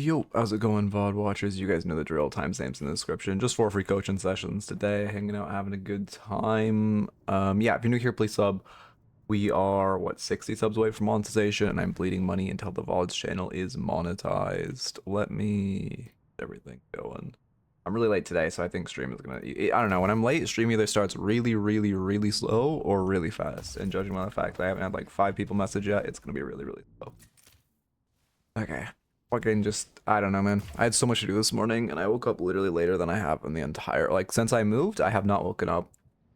Yo, how's it going, VOD watchers? You guys know the drill. Timestamps in the description. Just 4 free coaching sessions today. Hanging out, having a good time. Yeah, if you're new here, please sub. We are, what, 60 subs away from monetization, and I'm bleeding money until the VOD's channel is monetized. Let me get everything going. I'm really late today, so I think stream is gonna... I don't know, when I'm late, stream either starts really, really, really slow or really fast. And judging by the fact that I haven't had like 5 people message yet, it's gonna be really, really slow. Okay. Fucking just, I don't know, man. I had so much to do this morning, and I woke up literally later than I have in the entire, like, since I moved, I have not woken up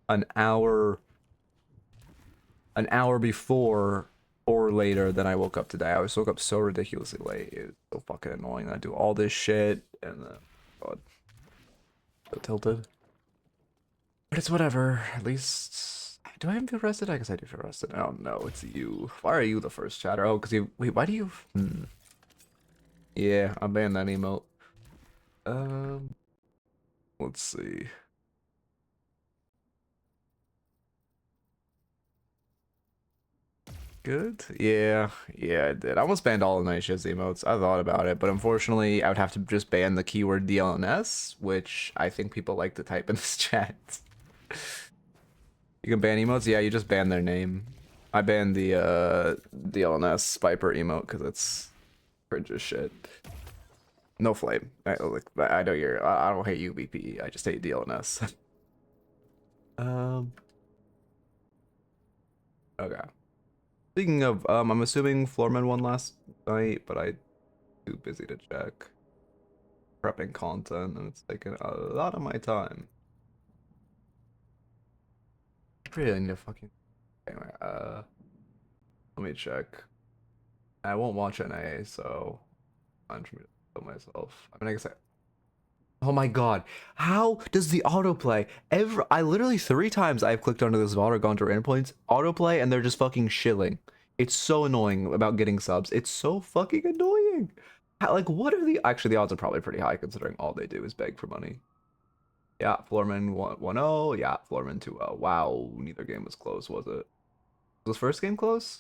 an hour before or later than I woke up today. I was woke up so ridiculously late. It was so fucking annoying. I do all this shit, and God, so tilted. But it's whatever. At least, do I even feel rested? I guess I do feel rested. Oh no, it's you. Why are you the first chatter? Oh, because you, wait, why do you, Yeah, I banned that emote. Let's see. Good? Yeah, I did. I almost banned all the night shifts emotes. I thought about it, but unfortunately, I would have to just ban the keyword DLNS, which I think people like to type in this chat. You can ban emotes? Yeah, you just ban their name. I banned the DLNS Viper emote because it's cringe as shit. No flame. I know you're. I don't hate you, BP. I just hate DLNS. Okay. Speaking of, I'm assuming Floorman won last night, but I'm too busy to check. Prepping content, and it's taking a lot of my time. I really need to fucking... Anyway, let me check. I won't watch NA, so I'm trying to kill myself. I mean, I guess I... Oh my god, how does the autoplay ever... I literally 3 times I've clicked onto this VOD or gone to random points, autoplay, and they're just fucking shilling. It's so annoying about getting subs. It's so fucking annoying. Like, what are the... Actually, the odds are probably pretty high considering all they do is beg for money. Yeah, Floorman 1-0. Yeah, Floorman 2-0. Wow, neither game was close, was it? Was the first game close?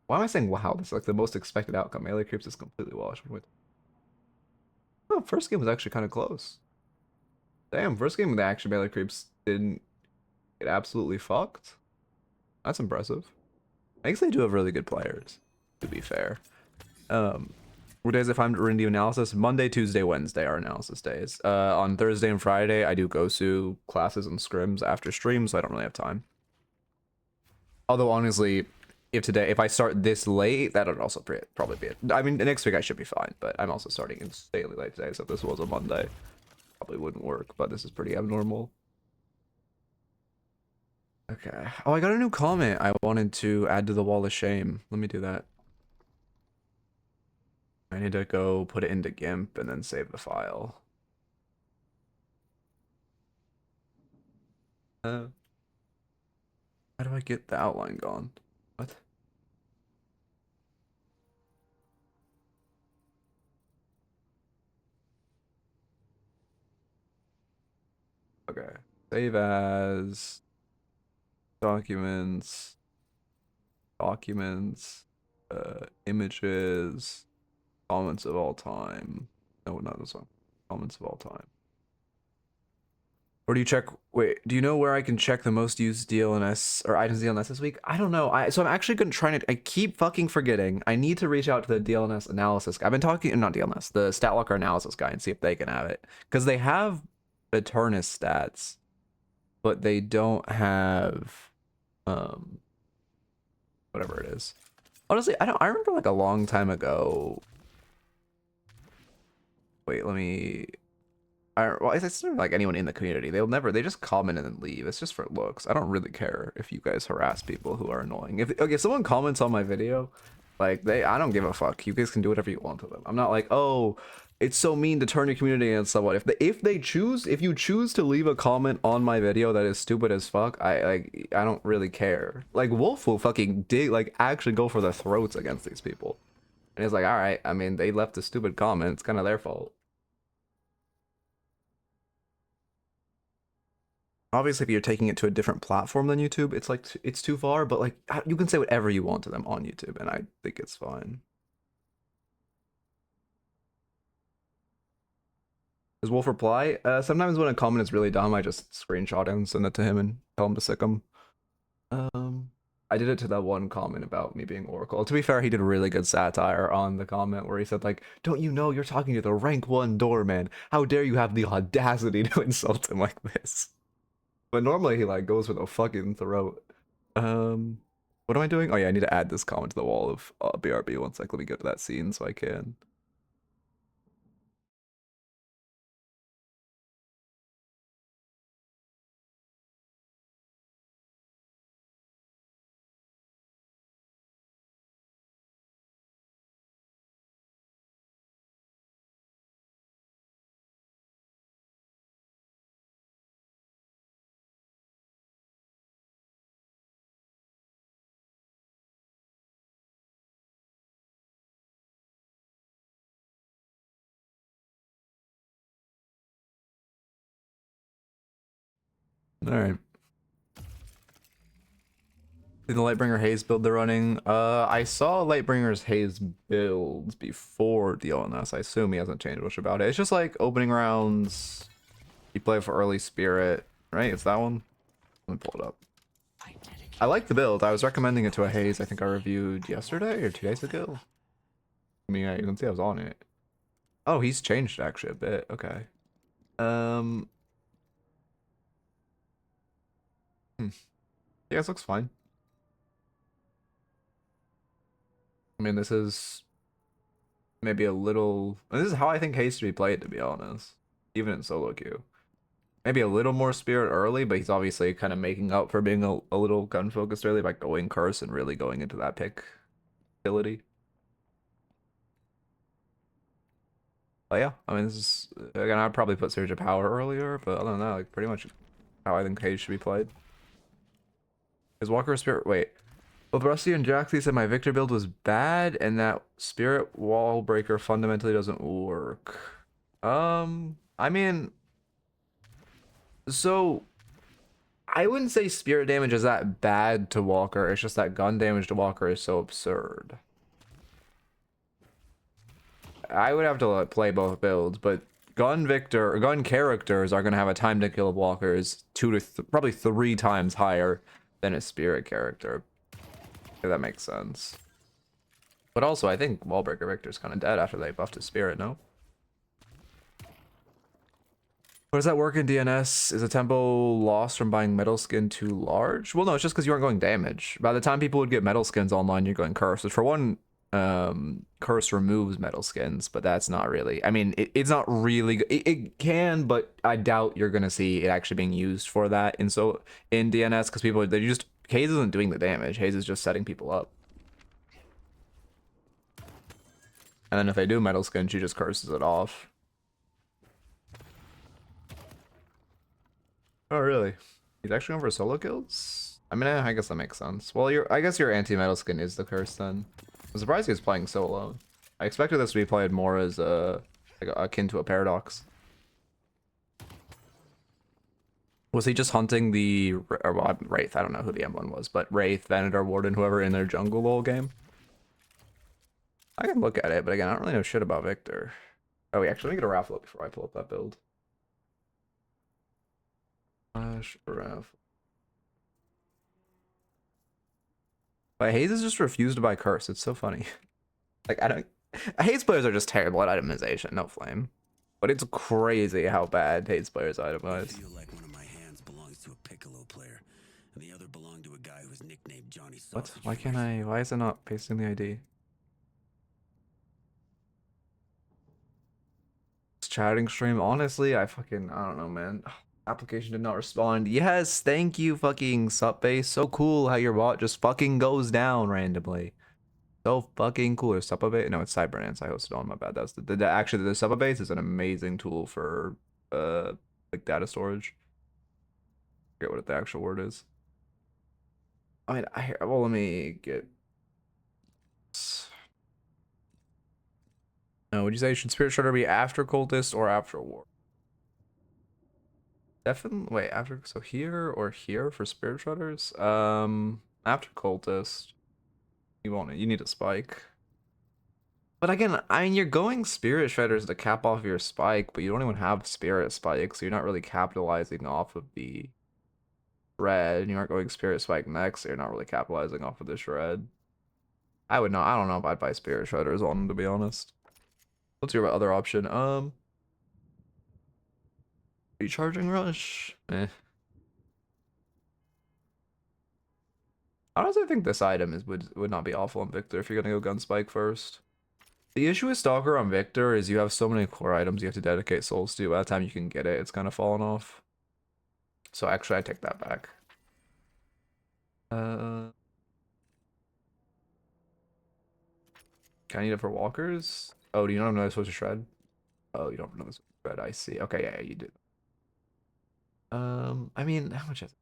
Why am I saying wow? This is like the most expected outcome. Melee creeps is completely washed with. Oh, first game was actually kind of close. Damn, first game with the action melee creeps didn't get absolutely fucked. That's impressive. I guess they do have really good players, to be fair. What days if I'm doing the analysis? Monday, Tuesday, Wednesday are analysis days. On Thursday and Friday, I do GoSu classes and scrims after stream, so I don't really have time. Although honestly, if I start this late, that would also probably be it. I mean, next week I should be fine, but I'm also starting insanely late today, so if this was a Monday, probably wouldn't work, but this is pretty abnormal. Okay. Oh, I got a new comment I wanted to add to the wall of shame. Let me do that. I need to go put it into GIMP and then save the file. How do I get the outline gone? What? Okay. Save as documents, images, comments of all time. No, not this one. Comments of all time. Or do you check? Wait, do you know where I can check the most used DLNS or items DLNS this week? I don't know. So I'm actually gonna try to. I keep fucking forgetting. I need to reach out to the DLNS analysis. I've been talking, not DLNS, the StatLocker analysis guy, and see if they can have it because they have Eternus stats, but they don't have whatever it is. Honestly, I remember like a long time ago. Wait, let me. Well, it's not like anyone in the community. They just comment and then leave. It's just for looks. I don't really care if you guys harass people who are annoying. If someone comments on my video, like I don't give a fuck. You guys can do whatever you want to them. I'm not like, oh, it's so mean to turn your community against someone. If you choose to leave a comment on my video that is stupid as fuck, I don't really care. Like Wolf will fucking actually go for the throats against these people. And it's like, all right, I mean, they left a stupid comment. It's kind of their fault. Obviously, if you're taking it to a different platform than YouTube, it's like it's too far, but like you can say whatever you want to them on YouTube, and I think it's fine. Does Wolf reply? Sometimes when a comment is really dumb, I just screenshot it and send it to him and tell him to sick him. I did it to that one comment about me being Oracle. To be fair, he did a really good satire on the comment where he said like, "Don't you know you're talking to the rank 1 doorman? How dare you have the audacity to insult him like this?" But normally he like goes for the fucking throat. What am I doing? Oh yeah, I need to add this comment to the wall of BRB. One sec, let me go to that scene so I can. All right. See the Lightbringer Haze build they're running. I saw Lightbringer's Haze builds before the ONS. I assume he hasn't changed much about it. It's just like opening rounds. You play for early spirit, right? It's that one. Let me pull it up. I like the build. I was recommending it to a Haze. I think I reviewed yesterday or 2 days ago. I mean, you can see I was on it. Oh, he's changed actually a bit. Okay. Um. Yeah, this looks fine. I mean, this is maybe a little. This is how I think Haze should be played, to be honest. Even in solo queue. Maybe a little more spirit early, but he's obviously kind of making up for being a little gun focused early by going curse and really going into that pick ability. But yeah, I mean, this is again, I'd probably put Surge of Power earlier, but other than that, like pretty much how I think Cage should be played. Is Walker a Spirit? Wait. Both Rusty and Jaxie said my Victor build was bad and that Spirit Wall Breaker fundamentally doesn't work. I mean, so I wouldn't say spirit damage is that bad to Walker. It's just that gun damage to Walker is so absurd. I would have to like, play both builds, but gun Victor or gun characters are gonna have a time to kill of Walkers probably 3 times higher than a spirit character. If that makes sense. But also, I think Wallbreaker Victor's kind of dead after they buffed his spirit. No. What does that work in DNS? Is a tempo lost from buying metal skin too large? Well, no, it's just because you aren't going damage. By the time people would get metal skins online, you're going curse. Which for one, curse removes metal skins, but that's not really. I mean, it's not really. It can, but I doubt you're gonna see it actually being used for that. And so in DNS, because people they just Haze isn't doing the damage. Haze is just setting people up. And then if they do metal skin, she just curses it off. Oh, really? He's actually going for solo kills? I mean, I guess that makes sense. Well, I guess your anti-metal skin is the curse then. I'm surprised he was playing solo. I expected this to be played more as like akin to a paradox. Was he just hunting the or well, Wraith? I don't know who the M1 was, but Wraith, Venator, Warden, whoever in their jungle whole game. I can look at it, but again, I don't really know shit about Victor. Oh, wait, actually, let me get a raffle up before I pull up that build. Raffle. But Haze is just refused to buy curse. It's so funny. Like, I don't. Haze players are just terrible at itemization. No flame. But it's crazy how bad Haze players itemize. I feel like one of my hands belongs to a Piccolo player, and the other belonged to a guy who's nicknamed Johnny Sausage. What? Why can't I? Why is it not pasting the ID? Chatting stream. Honestly, I don't know, man. Application did not respond. Yes, thank you, fucking Supbase. So cool how your bot just fucking goes down randomly. So fucking cool. Or Supbase? No, it's Cybernance. I hosted on. My bad. That's actually the Supbase is an amazing tool for like data storage. I forget what the actual word is. I mean, well, let me get. No, would you say should Spirit Shredder be after Cultist or after War? Definitely. Wait, after so here or here for Spirit Shredders? After Cultist. You won't. You need a spike. But again, I mean, you're going Spirit Shredders to cap off your spike, but you don't even have Spirit Spike, so you're not really capitalizing off of the shred. You aren't going Spirit Spike next, so you're not really capitalizing off of the shred. I would not. I don't know if I'd buy Spirit Shredders on them, to be honest. What's your other option? Recharging Rush? Eh. Honestly, I think this item would not be awful on Victor if you're gonna go Gunspike first. The issue with Stalker on Victor is you have so many core items you have to dedicate souls to. By the time you can get it, it's kind of fallen off. So actually, I take that back. Can I need it for walkers? Oh, do you not know this was a shred? Oh, you don't know this was a shred. I see. Okay, yeah, you do. I mean, how much is it?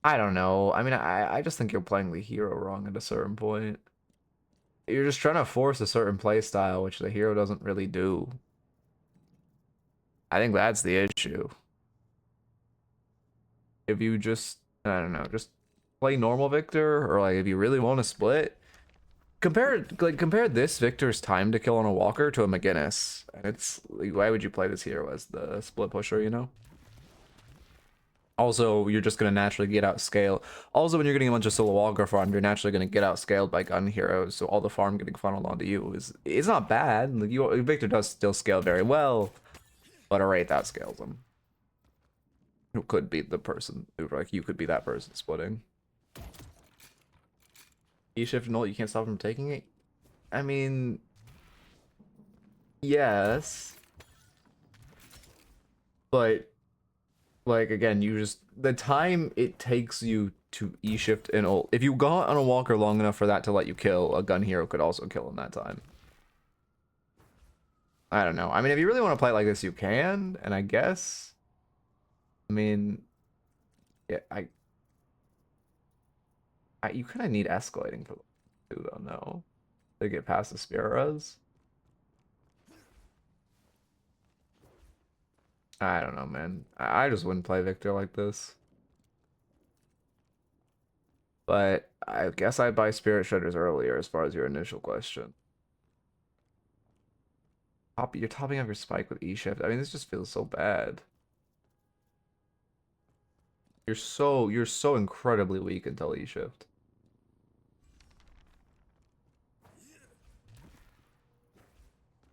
I don't know. I mean, I just think you're playing the hero wrong at a certain point. You're just trying to force a certain play style, which the hero doesn't really do. I think that's the issue. If you just, I don't know, just play normal Victor, or like if you really want to split, compare this Victor's time to kill on a Walker to a McGinnis. And it's like, why would you play this hero as the split pusher, you know? Also, you're just gonna naturally get outscaled. Also, when you're getting a bunch of solo Walker farm, you're naturally gonna get outscaled by gun heroes. So all the farm getting funneled onto you is it's not bad. Like Victor does still scale very well, but a Wraith outscales him. Who could be the person who, like, you could be that person splitting. E-shift and ult, you can't stop him from taking it? I mean, yes. But, like, again, you just, the time it takes you to E-shift and ult, if you got on a walker long enough for that to let you kill, a gun hero could also kill in that time. I don't know. I mean, if you really want to play it like this, you can, and I guess, I mean, yeah, you kind of need escalating for too, though, no? To get past the Spiras. I don't know, man. I just wouldn't play Victor like this. But I guess I'd buy Spirit Shredders earlier as far as your initial question. You're topping up your spike with E-shift. I mean, this just feels so bad. You're so incredibly weak until E-shift.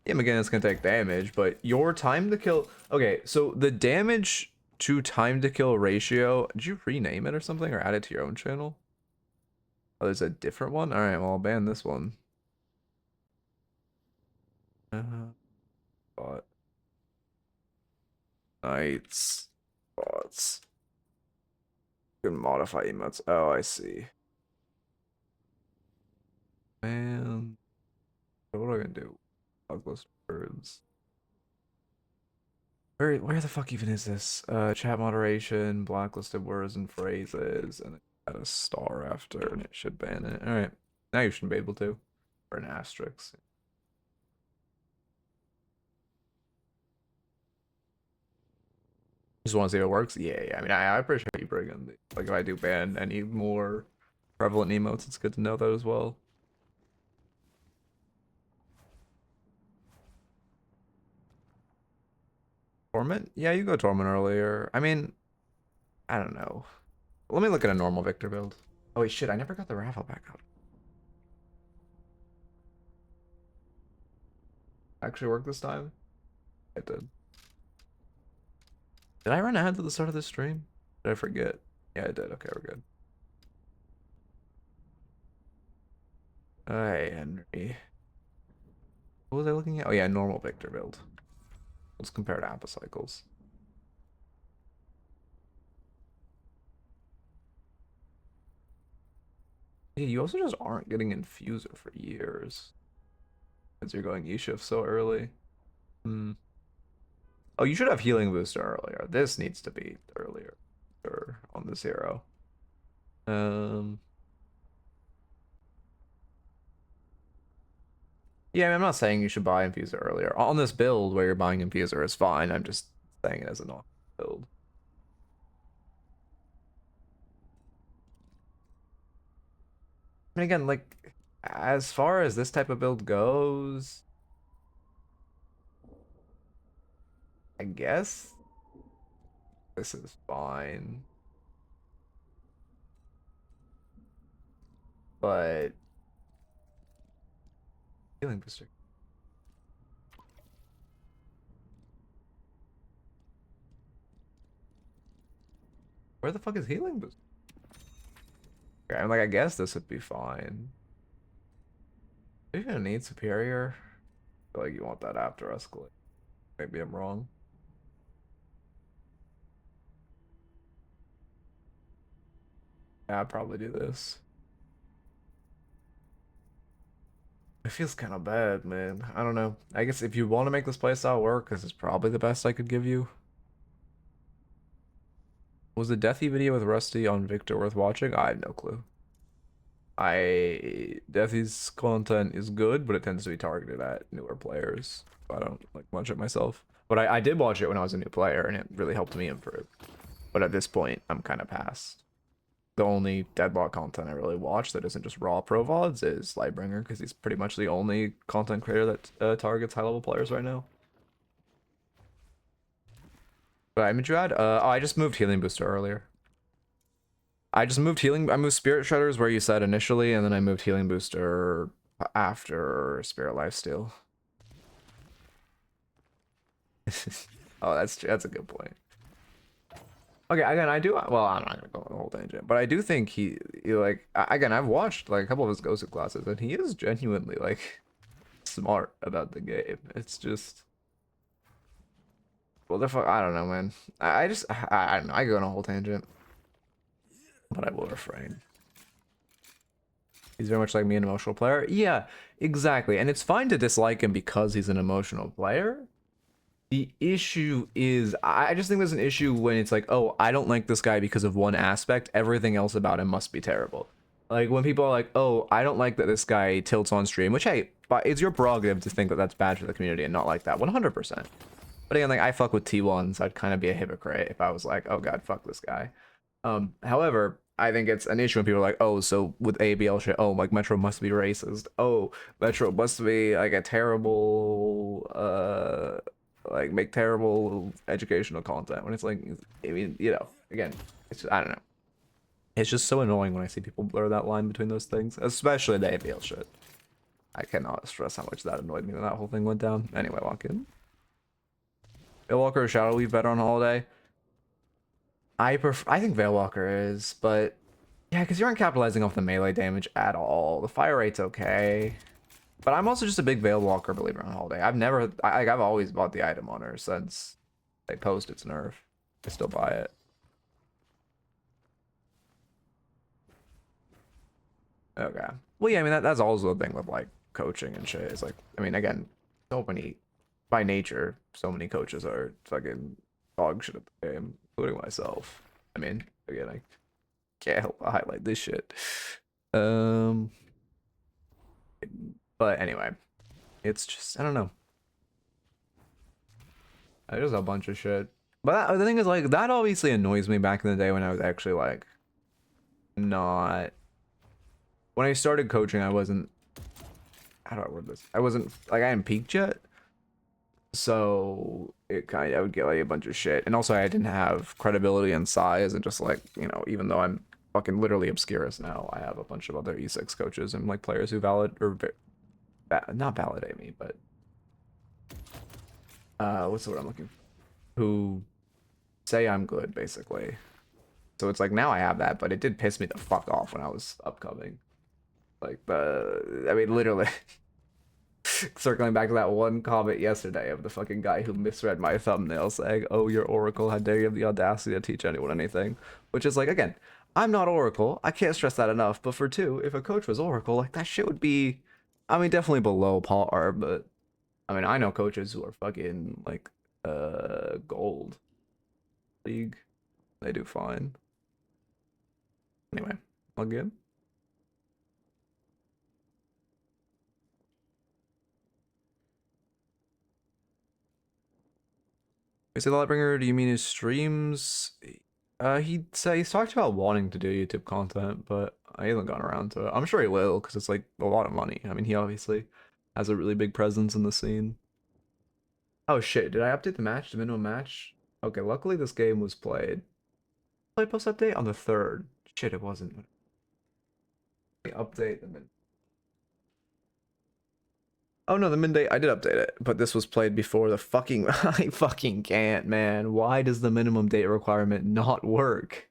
Yeah, again, it's gonna take damage, but your time to kill. Okay, so the damage to time to kill ratio. Did you rename it or something, or add it to your own channel? Oh, there's a different one. All right, well, I'll ban this one. Bot. Knights. Bots. You can modify emotes. Oh, I see. Man, what am I gonna do? Blacklist words. Where the fuck even is this? Chat moderation, blacklisted words and phrases, and it got a star after, and it should ban it. All right, now you shouldn't be able to, or an asterisk. Just want to see if it works. Yeah. I mean, I appreciate you bringing the, like, if I do ban any more prevalent emotes, it's good to know that as well. Torment? Yeah, you go Torment earlier. I mean, I don't know. Let me look at a normal Victor build. Oh wait, shit, I never got the raffle back out. Actually work this time? It did. Did I run ahead to the start of this stream? Did I forget? Yeah, I did. Okay, we're good. Alright, Henry. What was I looking at? Oh yeah, normal Victor build. Let's compare to Apple Cycles. Yeah, you also just aren't getting Infuser for years. Because you're going E-shift so early. Hmm. Oh, you should have Healing Booster earlier. This needs to be earlier. Sure, on this hero. Yeah, I mean, I'm not saying you should buy Infuser earlier. On this build where you're buying Infuser is fine. I'm just saying it as a non build. And again, like, As far as this type of build goes, I guess this is fine. But healing booster. Where the fuck is healing booster? Okay, I'm like, I guess this would be fine. Are you gonna need superior? I feel like you want that after escalate. Maybe I'm wrong. Yeah, I'd probably do this. It feels kind of bad, man. I don't know. I guess if you want to make this playstyle work, this is probably the best I could give you. Was the Deathy video with Rusty on Victor worth watching? I have no clue. Deathy's content is good, but it tends to be targeted at newer players. I don't like watch it myself. But I did watch it when I was a new player, and it really helped me improve. But at this point, I'm kind of past. The only Deadlock content I really watch that isn't just raw pro VODs is Lightbringer, because he's pretty much the only content creator that targets high level players right now. But I mean, you add? Oh, I just moved Healing Booster earlier. I moved Spirit Shredders where you said initially, and then I moved Healing Booster after Spirit Lifesteal. Oh, that's a good point. Okay, again, well, I'm not gonna go on the whole tangent, but I do think he like, again, I've watched like a couple of his Ghosted classes, and he is genuinely like smart about the game. It's just, well, the fuck, I don't know, man. I don't know. I go on a whole tangent, but I will refrain. He's very much like me, an emotional player. Yeah, exactly. And it's fine to dislike him because he's an emotional player. The issue is, I just think there's an issue when it's like, oh, I don't like this guy because of one aspect. Everything else about him must be terrible. Like when people are like, oh, I don't like that this guy tilts on stream, which, hey, but it's your prerogative to think that that's bad for the community and not like that 100%. But again, like I fuck with T1s. I'd kind of be a hypocrite if I was like, oh god, fuck this guy. However, I think it's an issue when people are like, oh, so with ABL shit, oh, like Metro must be racist. Oh, Metro must be like a terrible, like make terrible educational content. When it's like, I mean, you know, again, it's just, I don't know. It's just so annoying when I see people blur that line between those things, especially the ABL shit. I cannot stress how much that annoyed me when that whole thing went down. Anyway, lock in. Veilwalker or Shadow Weave better on Holiday? I think Veilwalker is, but yeah, because you aren't capitalizing off the melee damage at all. The fire rate's okay. But I'm also just a big Veilwalker believer on Holiday. I've always bought the item on her since they post its nerf. I still buy it. Okay. Well, yeah, I mean, that's also the thing with like coaching and shit. It's like, I mean, again, so many, by nature, so many coaches are fucking dog shit at the game, including myself. I mean, again, I can't help but highlight this shit. Um, but anyway, it's just, I don't know. There's a bunch of shit. But the thing is, like, that obviously annoys me back in the day when I was actually, like, not... When I started coaching, I wasn't... How do I word this? I wasn't, like, I hadn't peaked yet. So, I would get, like, a bunch of shit. And also, I didn't have credibility and size, and just, like, you know, even though I'm fucking literally obscurus now, I have a bunch of other E6 coaches and, like, players who not validate me, but... what's the word I'm looking for? Who say I'm good, basically. So it's like now I have that, but it did piss me the fuck off when I was upcoming. Like I mean, literally, circling back to that one comment yesterday of the fucking guy who misread my thumbnail saying, "Oh, you're Oracle. How dare you have the audacity to teach anyone anything?" Which is like, again, I'm not Oracle. I can't stress that enough. But for two, if a coach was Oracle, like that shit would be, I mean, definitely below par. But I mean, I know coaches who are fucking like gold league. They do fine. Anyway, log in. You say the Lightbringer, do you mean his streams? He said he's talked about wanting to do YouTube content, but I haven't gotten around to it. I'm sure he will, because it's like a lot of money. I mean, he obviously has a really big presence in the scene. Oh shit, did I update the match, the minimum match? Okay, luckily this game was played. Play post update on the 3rd. Shit, it wasn't. Let me update the min. Oh no, the min date, I did update it, but this was played before the fucking, I fucking can't, man. Why does the minimum date requirement not work?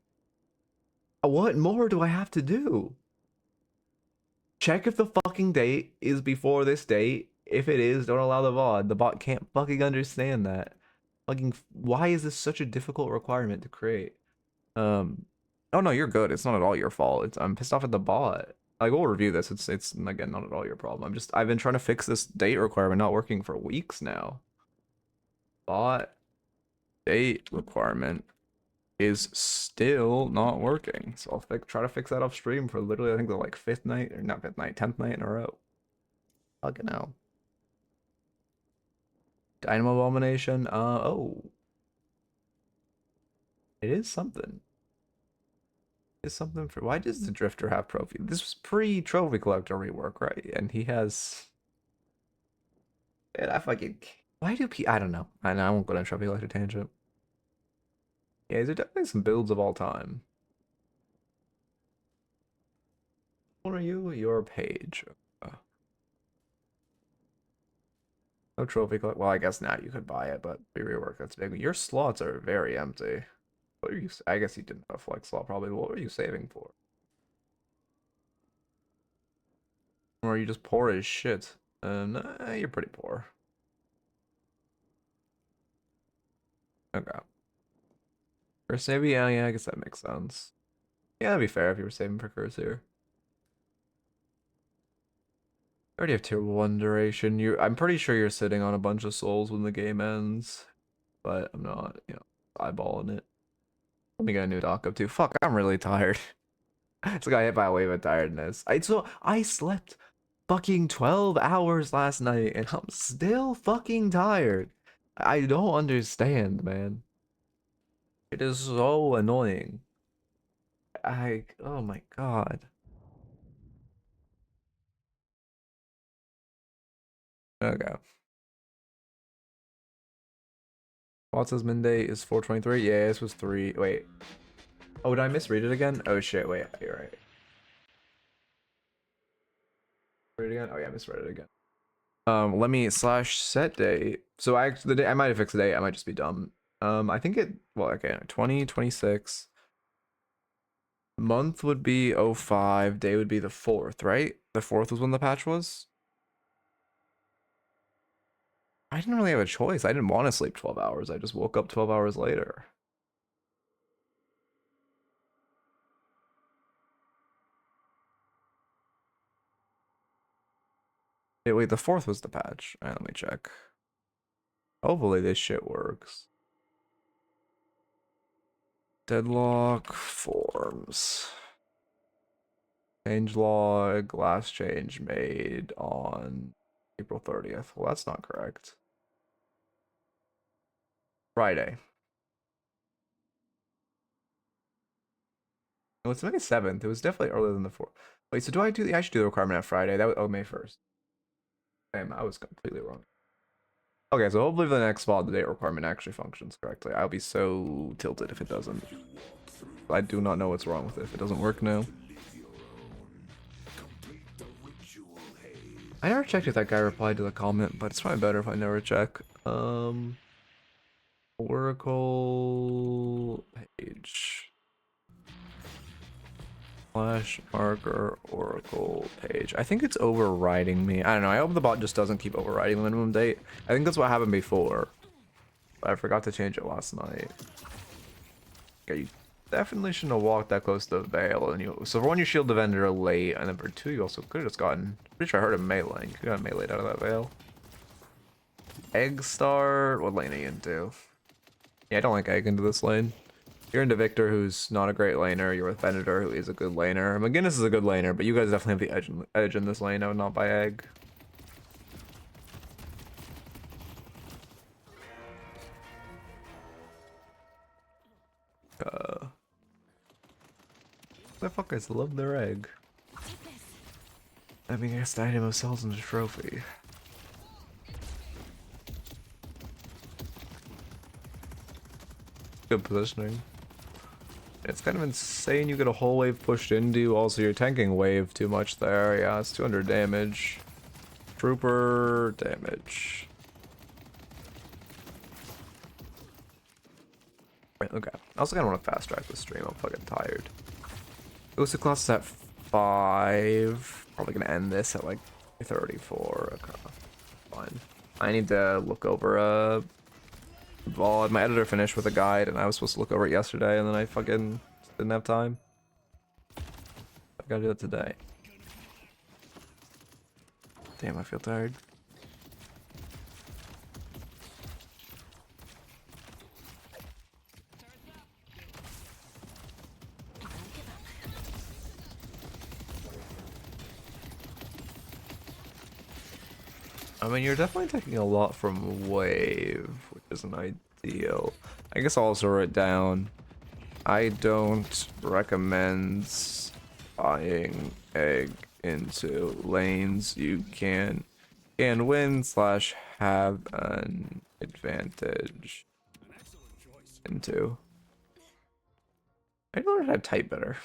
What more do I have to do? Check if the fucking date is before this date. If it is, don't allow the VOD. The bot can't fucking understand that. Fucking, why is this such a difficult requirement to create? Oh no, you're good. It's not at all your fault. I'm pissed off at the bot. Like, we'll review this. It's again not at all your problem. I've been trying to fix this date requirement not working for weeks now. Bot date requirement is still not working. So I'll try to fix that off stream for literally I think the like 5th night, or not 5th night, 10th night in a row. Fucking hell. Dynamo Abomination. Oh. It is something. It's something for why does the Drifter have trophy? This was pre-trophy collector rework, right? And he has. And I fucking. Why do I don't know. I won't go down trophy collector tangent. Yeah, these are definitely some builds of all time. What are you? You're Paige. No trophy collect. Well, I guess now you could buy it, but be rework. That's big. Your slots are very empty. What are you? I guess you didn't have a flex slot. Probably. What were you saving for? Or are you just poor as shit? Nah, you're pretty poor. Okay. First, maybe, yeah, I guess that makes sense. Yeah, that'd be fair if you were saving for Curse here. I already have tier 1 duration. I'm pretty sure you're sitting on a bunch of souls when the game ends, but I'm not, eyeballing it. Let me get a new dock up too. Fuck, I'm really tired. It's like I hit by a wave of tiredness. I slept fucking 12 hours last night and I'm still fucking tired. I don't understand, man. It is so annoying. Oh my god. Okay. Watts's min date is 423. Yeah, this was 3. Wait. Oh, did I misread it again? Oh shit, wait, you're right. Read it again? Oh yeah, I misread it again. Let me /set date. So the day I might have fixed the date, I might just be dumb. I think okay, 2026. Month would be 05, day would be the 4th, right? The 4th was when the patch was? I didn't really have a choice. I didn't want to sleep 12 hours. I just woke up 12 hours later. Wait, the 4th was the patch. All right, let me check. Hopefully this shit works. Deadlock forms. Change log, last change made on April 30th. Well, that's not correct. Friday. No, it's May 7th. It was definitely earlier than the 4th. Wait, so I should do the requirement on Friday. That was, oh, May 1st. Damn, I was completely wrong. Okay, so hopefully the next fall, the date requirement actually functions correctly. I'll be so tilted if it doesn't. I do not know what's wrong with it if it doesn't work now. I never checked if that guy replied to the comment, but it's probably better if I never check. Oracle page. Flash marker Oracle page. I think it's overriding me. I don't know. I hope the bot just doesn't keep overriding the minimum date. I think that's what happened before. But I forgot to change it last night. Yeah, you definitely shouldn't have walked that close to the veil. So for one, you shield the vendor late, and then for two, you also could have just gotten. Pretty sure I heard him meleeing. You could have gotten meleeed out of that veil. Egg Star. What lane are you into? Yeah, I don't like Egg into this lane. You're into Victor, who's not a great laner. You're with Venator, who is a good laner. McGinnis is a good laner, but you guys definitely have the edge in this lane. I would not buy Egg. Motherfuckers love their egg. I mean, I guess the item of sells in the trophy. Good positioning. It's kind of insane you get a whole wave pushed into you. Also, you're tanking wave too much there. Yeah, it's 200 damage. Trooper damage. Right, okay. I also kind of want to fast track the stream. I'm fucking tired. Ghost of Class is at 5. Probably gonna end this at like 34. Okay. Fine. I need to look over VOD. My editor finished with a guide and I was supposed to look over it yesterday and then I fucking didn't have time. I gotta do it today. Damn, I feel tired. I mean, you're definitely taking a lot from wave, which isn't ideal. I guess I'll also write down, I don't recommend buying egg into lanes you can win / have an advantage into. I don't know how to type better.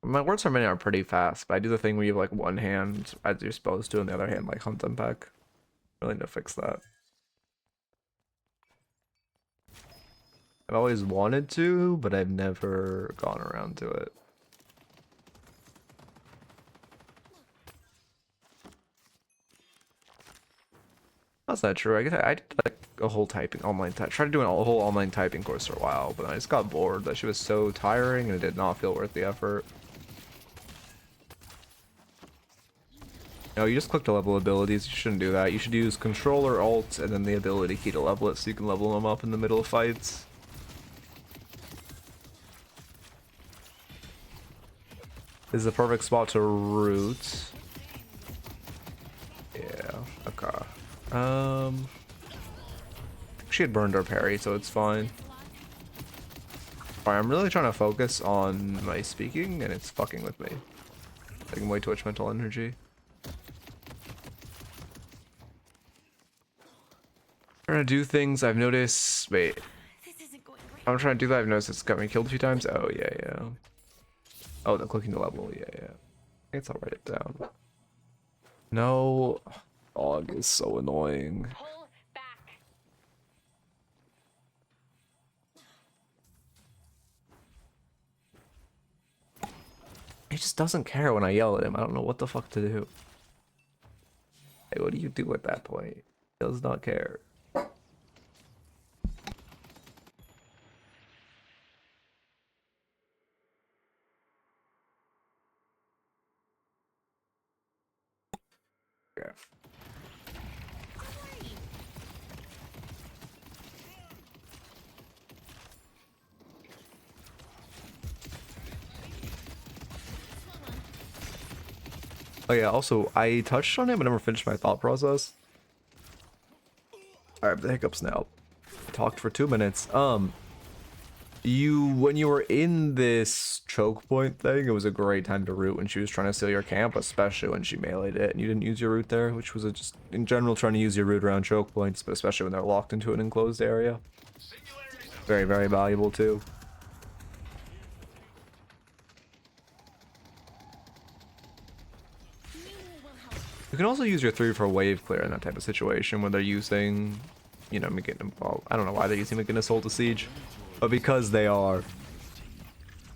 My words per minute are pretty fast, but I do the thing where you have like one hand as you're supposed to and the other hand like hunt them back. Really need to fix that. I've always wanted to, but I've never gone around to it. That's not true. I guess I did like a whole typing online type. Tried doing a whole online typing course for a while, but I just got bored. That shit was so tiring and it did not feel worth the effort. No, you just click to level abilities. You shouldn't do that. You should use controller, alt, and then the ability key to level it so you can level them up in the middle of fights. This is the perfect spot to root. Yeah, okay. She had burned her parry, so it's fine. Alright, I'm really trying to focus on my speaking, and it's fucking with me. Taking way too much mental energy. Trying to do things I've noticed. Wait. I'm trying to do that. I've noticed it's got me killed a few times. Oh, yeah. Oh, the clicking the level. Yeah. I guess I'll write it down. No. Dog is so annoying. He just doesn't care when I yell at him. I don't know what the fuck to do. Hey, what do you do at that point? He does not care. Yeah. Oh yeah, also, I touched on it but never finished my thought process. I have the hiccups now. I talked for 2 minutes. When you were in this choke point thing, it was a great time to root when she was trying to steal your camp, especially when she meleeed it and you didn't use your root there, which was just, in general, trying to use your root around choke points, but especially when they're locked into an enclosed area. Very, very valuable too. You can also use your 3 for wave clear in that type of situation when they're using, you know, well, I don't know why they're using McGinnis Soul to Siege, but because they are,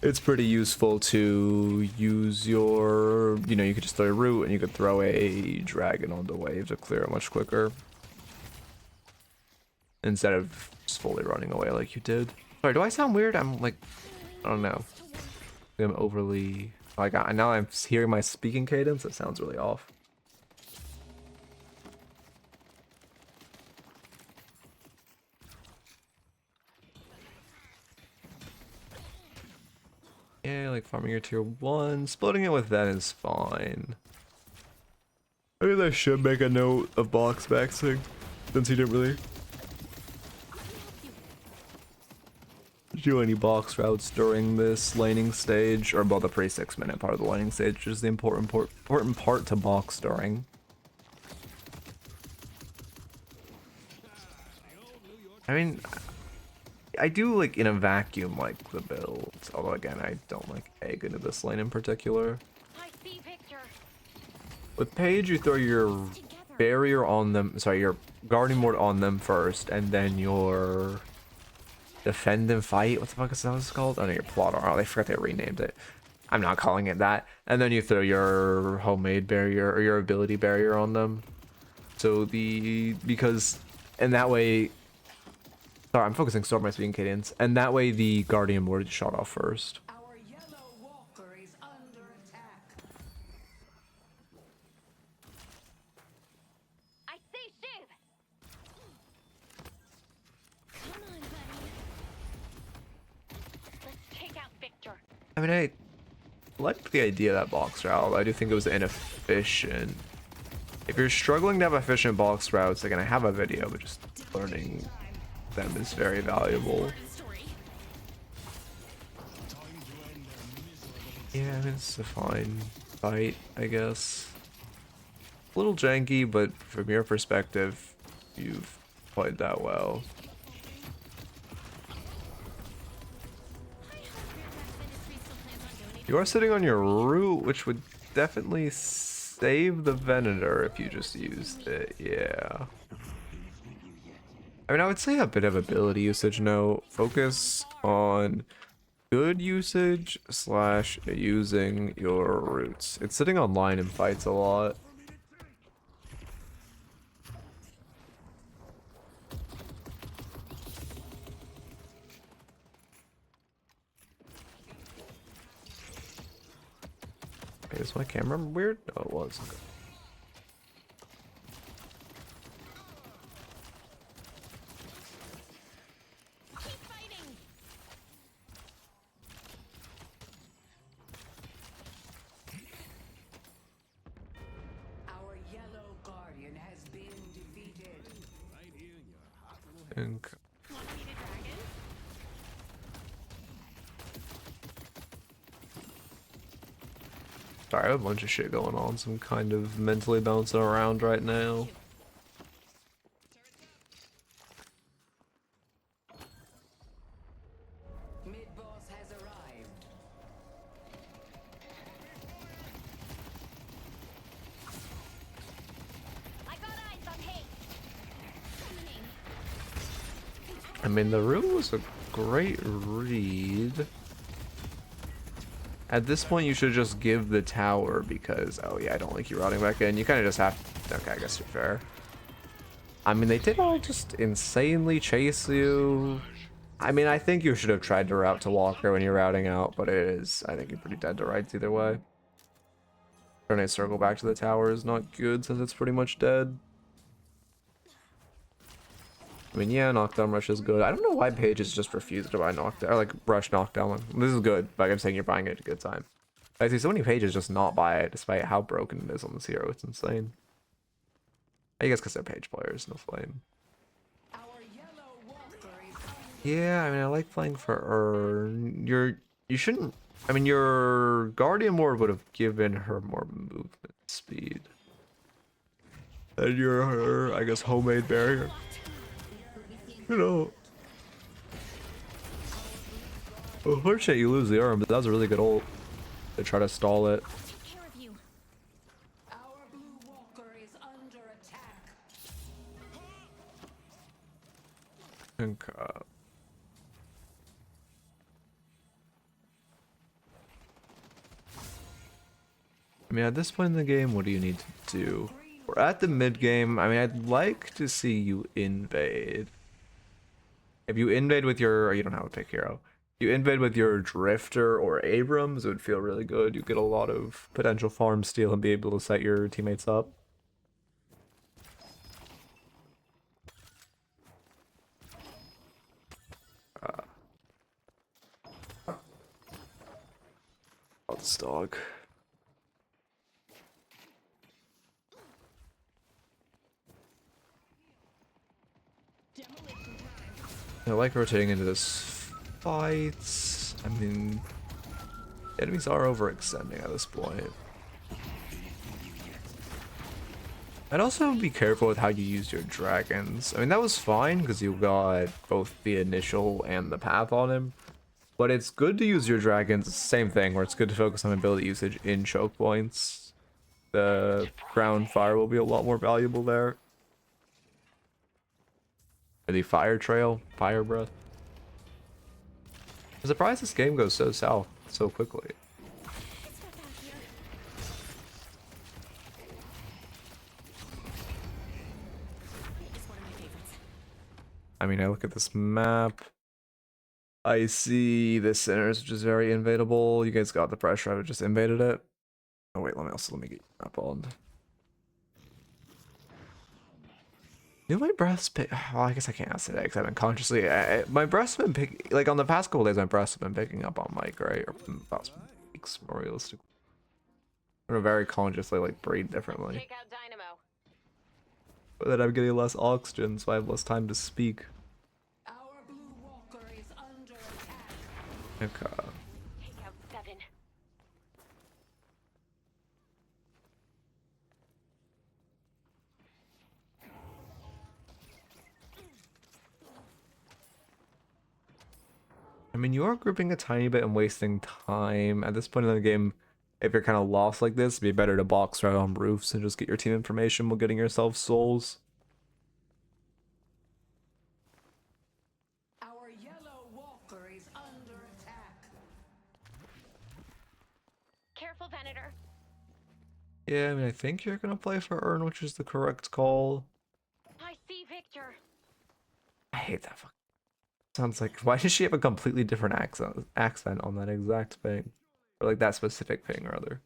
it's pretty useful to use your, you know, you could just throw a root and you could throw a dragon on the wave to clear it much quicker. Instead of just fully running away like you did. Sorry, do I sound weird? I'm like, I don't know. I'm overly, like, now I'm hearing my speaking cadence. It sounds really off. Yeah, like farming your tier 1. Splitting it with that is fine. Maybe I should make a note of box maxing, since he didn't really do any box routes during this laning stage, or well, the pre 6-minute part of the laning stage, which is the important part to box during. I mean, I do like in a vacuum like the builds, although again I don't like egg into this lane in particular. With Paige, you throw your barrier on them, sorry, your guardian ward on them first, and then your defend and fight. What the fuck is that was called? Oh no, your plot armor. Oh, they forgot they renamed it. I'm not calling it that. And then you throw your homemade barrier or your ability barrier on them. So because and that way. Sorry, I'm focusing so much being cadence, and that way the guardian ward is shot off first. Our yellow walker is under attack. I see Shiv. Come on, buddy. Let's take out Victor. I mean, I liked the idea of that box route. I do think it was inefficient. If you're struggling to have efficient box routes, again, I have a video, but just learning them is very valuable. Yeah, I mean, it's a fine fight, I guess. A little janky, but from your perspective, you've played that well. You are sitting on your root, which would definitely save the Venator if you just used it, yeah. I mean, I would say a bit of ability usage, no. Focus on good usage / using your roots. It's sitting online in fights a lot. Wait, is my camera weird? Oh, it was. Okay. And sorry, I have a bunch of shit going on, so I'm kind of mentally bouncing around right now. Mid-boss has arrived. I got eyes on Paige. I mean, the room was a great read. At this point, you should just give the tower because, oh yeah, I don't like you routing back in. You kind of just have to, okay, I guess you're fair. I mean, they did all just insanely chase you. I mean, I think you should have tried to route to Walker when you're routing out, but it is, I think you're pretty dead to rights either way. Trying to circle back to the tower is not good since it's pretty much dead. I mean, yeah, knockdown rush is good. I don't know why Paige is just refused to buy knockdown, or like rush knockdown. This is good, like I'm saying, you're buying it at a good time. I see so many Pages just not buy it, despite how broken it is on this hero. It's insane. I guess because they're Page players, no flame. Yeah, I mean, I like playing for Urn. You shouldn't. I mean, your Guardian Ward would have given her more movement speed. And your, I guess, homemade barrier. You know. Unfortunately, you lose the arm, but that was a really good ult to try to stall it. Our blue walker is under attack. And, I mean, at this point in the game, what do you need to do? We're at the mid game. I mean, I'd like to see you invade. If you invade with your, or you don't have a pick hero. If you invade with your Drifter or Abrams, it would feel really good. You get a lot of potential farm steal and be able to set your teammates up. Oh, this dog. I like rotating into this fights. I mean, enemies are overextending at this point. I'd also be careful with how you use your dragons. I mean, that was fine because you got both the initial and the path on him. But it's good to use your dragons, same thing, where it's good to focus on ability usage in choke points. The ground fire will be a lot more valuable there. Or the fire trail, fire breath. I'm surprised this game goes so south so quickly. It's not down here. It's one of my favorites. I mean, I look at this map. I see the Sinners, which is very invadable. You guys got the pressure. I would just invaded it. Oh wait, let me get your map on. Do my breaths pick? Well, I guess I can't ask today because I've been consciously. My breaths have been picking. Like on the past couple days, my breaths have been picking up on mic, right? Or past weeks, more realistically. I'm gonna very consciously like breathe differently. Take out Dynamo. But then I'm getting less oxygen, so I have less time to speak. Our blue walker is under attack. Okay. Take out 7. I mean, you are grouping a tiny bit and wasting time. At this point in the game, if you're kind of lost like this, it'd be better to box right on roofs and just get your team information while getting yourself souls. Our yellow walker is under attack. Careful, Venator. Yeah, I mean, I think you're gonna play for Urn, which is the correct call. I see Victor. I hate that fucking. Sounds like, why does she have a completely different accent on that exact thing? Or like that specific thing, rather.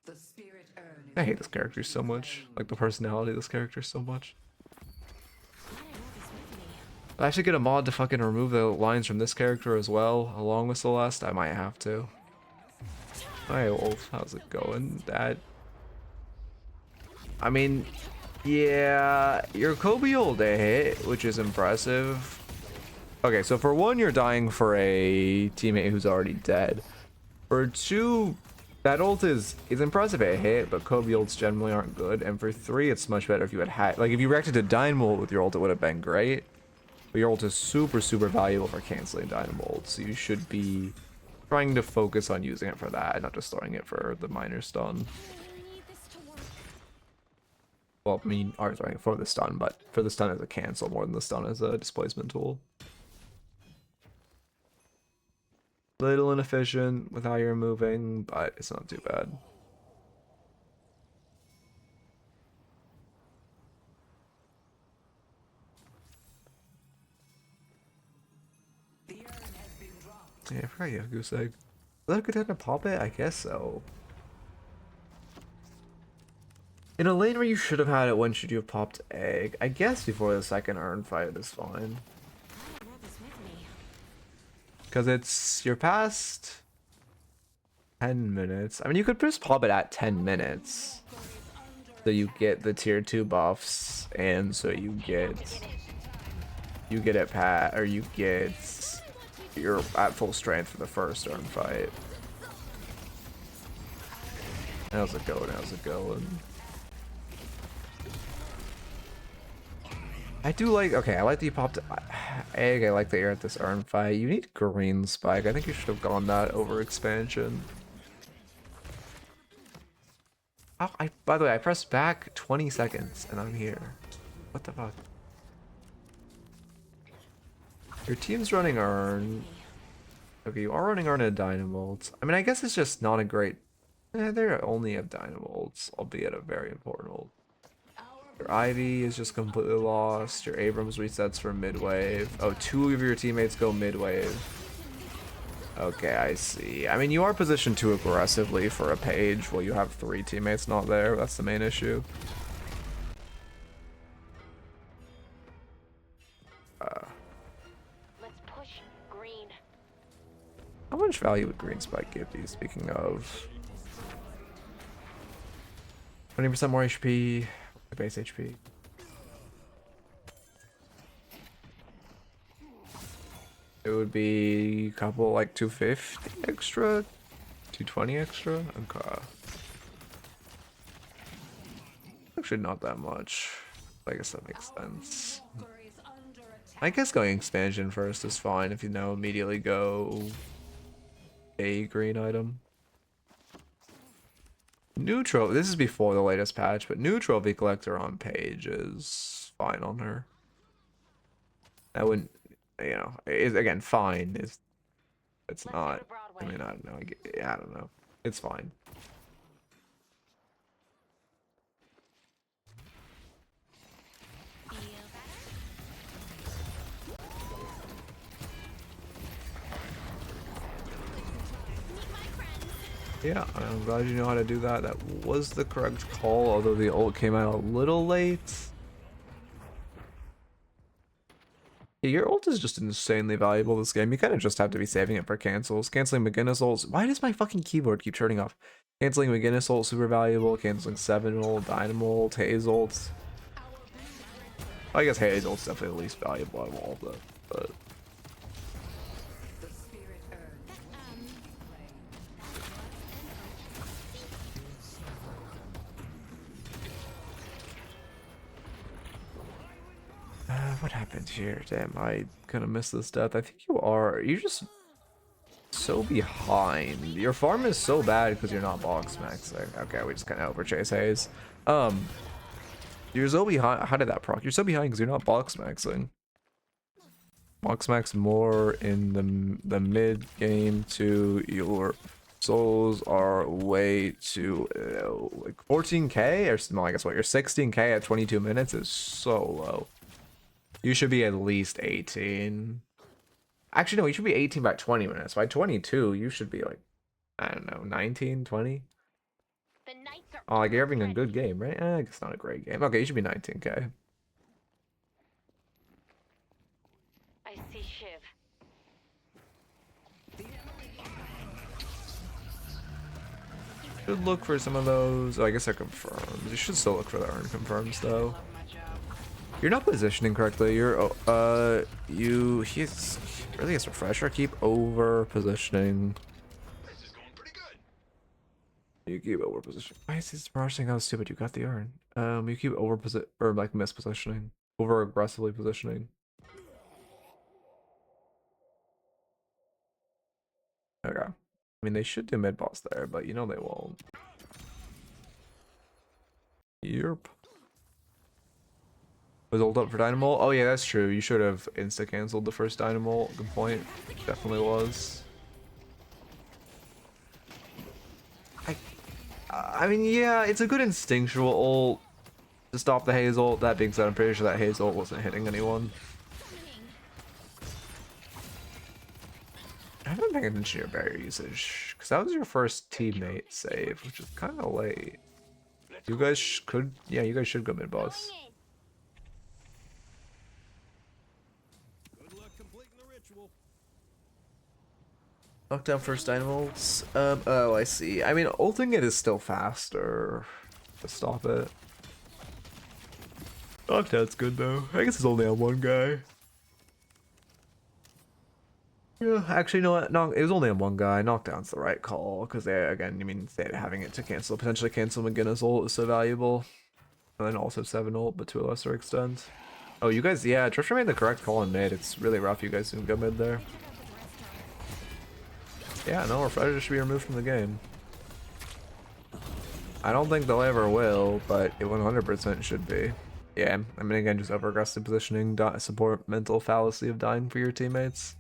The spirit urn is I hate this character so much. Like the personality of this character so much. I actually get a mod to fucking remove the lines from this character as well, along with Celeste. I might have to. Hey Wolf, how's it going? I mean, yeah, your Kobe ult hit, which is impressive. Okay, so for one, you're dying for a teammate who's already dead. For two, that ult is impressive at hit, but Kobe ults generally aren't good. And for three, it's much better if you had like if you reacted to Dynamo with your ult, it would have been great. But your ult is super, super valuable for canceling Dynamo ults, so you should be trying to focus on using it for that, not just throwing it for the minor stun. I need this to work. Well, I mean, are throwing it for the stun, but for the stun as a cancel more than the stun as a displacement tool. Little inefficient with how you're moving, but it's not too bad. the urn has been dropped. Yeah, I forgot you have Goose Egg. Is that a good time to pop it? I guess so. In a lane where you should have had it, when should you have popped Egg? I guess before the second Urn fight is fine. I don't know this with me. Because it's your past 10 minutes. I mean, you could just pop it at 10 minutes. So you get the tier 2 buffs, and so you get it pat, or you get you're at full strength for the first Urn fight. How's it going? How's it going? I do like, okay, I like that you popped Egg. I like that you're at this Urn fight. You need green spike. I think you should have gone that over expansion. Oh, by the way, I pressed back 20 seconds and I'm here. What the fuck? Your team's running Urn. Okay, you are running Urn at Dynamolts. I mean, I guess it's just not a great... they only have Dynamolts, albeit a very important ult. Your Ivy is just completely lost. Your Abrams resets for mid-wave. Oh, two of your teammates go mid-wave. Okay, I see. I mean, you are positioned too aggressively for a Paige. Well, you have 3 teammates not there. That's the main issue. Let's push green. How much value would Green Spike give you, speaking of? 20% more HP, base HP. It would be a couple like 250 extra, 220 extra. Okay. Actually, not that much. I guess that makes sense. Walker is under attack. I guess going expansion first is fine if you know immediately go a green item. Neutral. This is before the latest patch, but new trophy collector on Paige is fine on her. I wouldn't, you know, is again fine. It's Let's go not. to I Broadway. mean, I don't know. I don't know. It's fine. Feel Yeah, I'm glad you know how to do that. That was the correct call, although the ult came out a little late. Yeah, your ult is just insanely valuable this game. You kind of just have to be saving it for cancels. Canceling McGinnis ults. Why does my fucking keyboard keep turning off? Canceling McGinnis ult super valuable. Canceling 7 ult, Dynamo ult, Haze ult. I guess Haze ult's definitely the least valuable out of all of them. But The spirit urge. what happened here? Damn, I gonna miss this death. I think you are. You're just so behind. Your farm is so bad because you're not box maxing. Okay, we just kind of overchase Haze. You're so behind. How did that proc? You're so behind because you're not box maxing. Box max more in the mid game to your souls are way too like 14k or no, I guess what you're 16k at 22 minutes is so low. You should be at least 18. Actually, no, you should be 18 by 20 minutes. By 22, you should be like, I don't know, 19, 20. The knights are Oh, like you're almost having a ready. good game, right? I guess not a great game. Okay, you should be 19k. I see Shiv. Should look for some of those. Oh, I guess they're confirmed. You should still look for the earn confirms though. You're not positioning correctly. You're he's really has refresher. Keep over positioning. You keep over positioning. Why is this rushing? How stupid. You got the earn. You keep over or like mispositioning. Over aggressively positioning. Okay. I mean they should do mid boss there, but you know they won't. Yep. Was ult up for Dynamo? Oh yeah, that's true. You should have insta canceled the first Dynamo. Good point. Definitely was. I mean, yeah, it's a good instinctual ult to stop the Haze ult. That being said, I'm pretty sure that Haze ult wasn't hitting anyone. I haven't been paying attention to your barrier usage because that was your first teammate save, which is kind of late. You guys could, yeah, you guys should go mid boss. Going in. Good luck completing the ritual. Knockdown first dynamos. Oh, I see. I mean, ulting it is still faster to stop it. Knockdown's good though. I guess it's only on one guy. Yeah, actually, no, it was only on one guy. Knockdown's the right call because they again, I mean, having it to cancel, potentially cancel McGinnis ult is so valuable, and then also 7 ult, but to a lesser extent. Oh, you guys, yeah, Drifter made the correct call in mid. It's really rough. You guys didn't go mid there. Yeah, no, Refresher should be removed from the game. I don't think they'll ever will, but it 100% should be. Yeah, I mean, again, just over-aggressive positioning, support mental fallacy of dying for your teammates.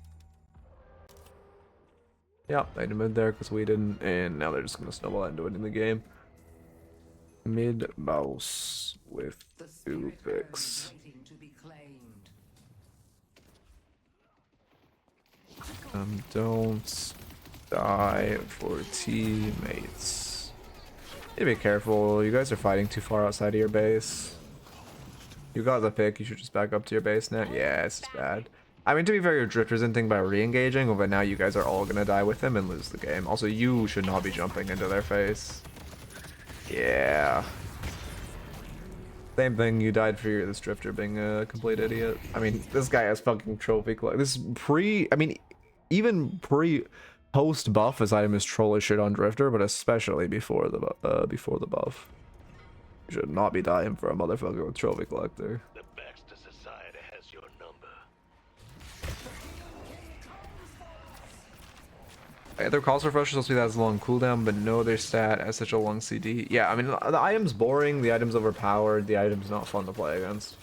Yeah, they had mid there because we didn't, and now they're just going to snowball into it in the game. Mid mouse with The 2 spirit urge picks. is waiting to be claimed. Don't die for teammates. You be careful. You guys are fighting too far outside of your base. You got the pick. You should just back up to your base now. Yeah, this is bad. I mean, to be fair, you're drift presenting by re-engaging, but now you guys are all gonna die with him and lose the game. Also, you should not be jumping into their face. Yeah. Same thing, you died for this Drifter being a complete idiot. I mean, this guy has fucking trophy collect. This is I mean, even post buff, this item is troll as shit on Drifter, but especially before the buff. You should not be dying for a motherfucker with trophy collector. The Baxter Society has your number. Their calls refresh is supposed to be that as long cooldown, but no, their stat has such a long CD. Yeah, I mean, the item's boring, the item's overpowered, the item's not fun to play against.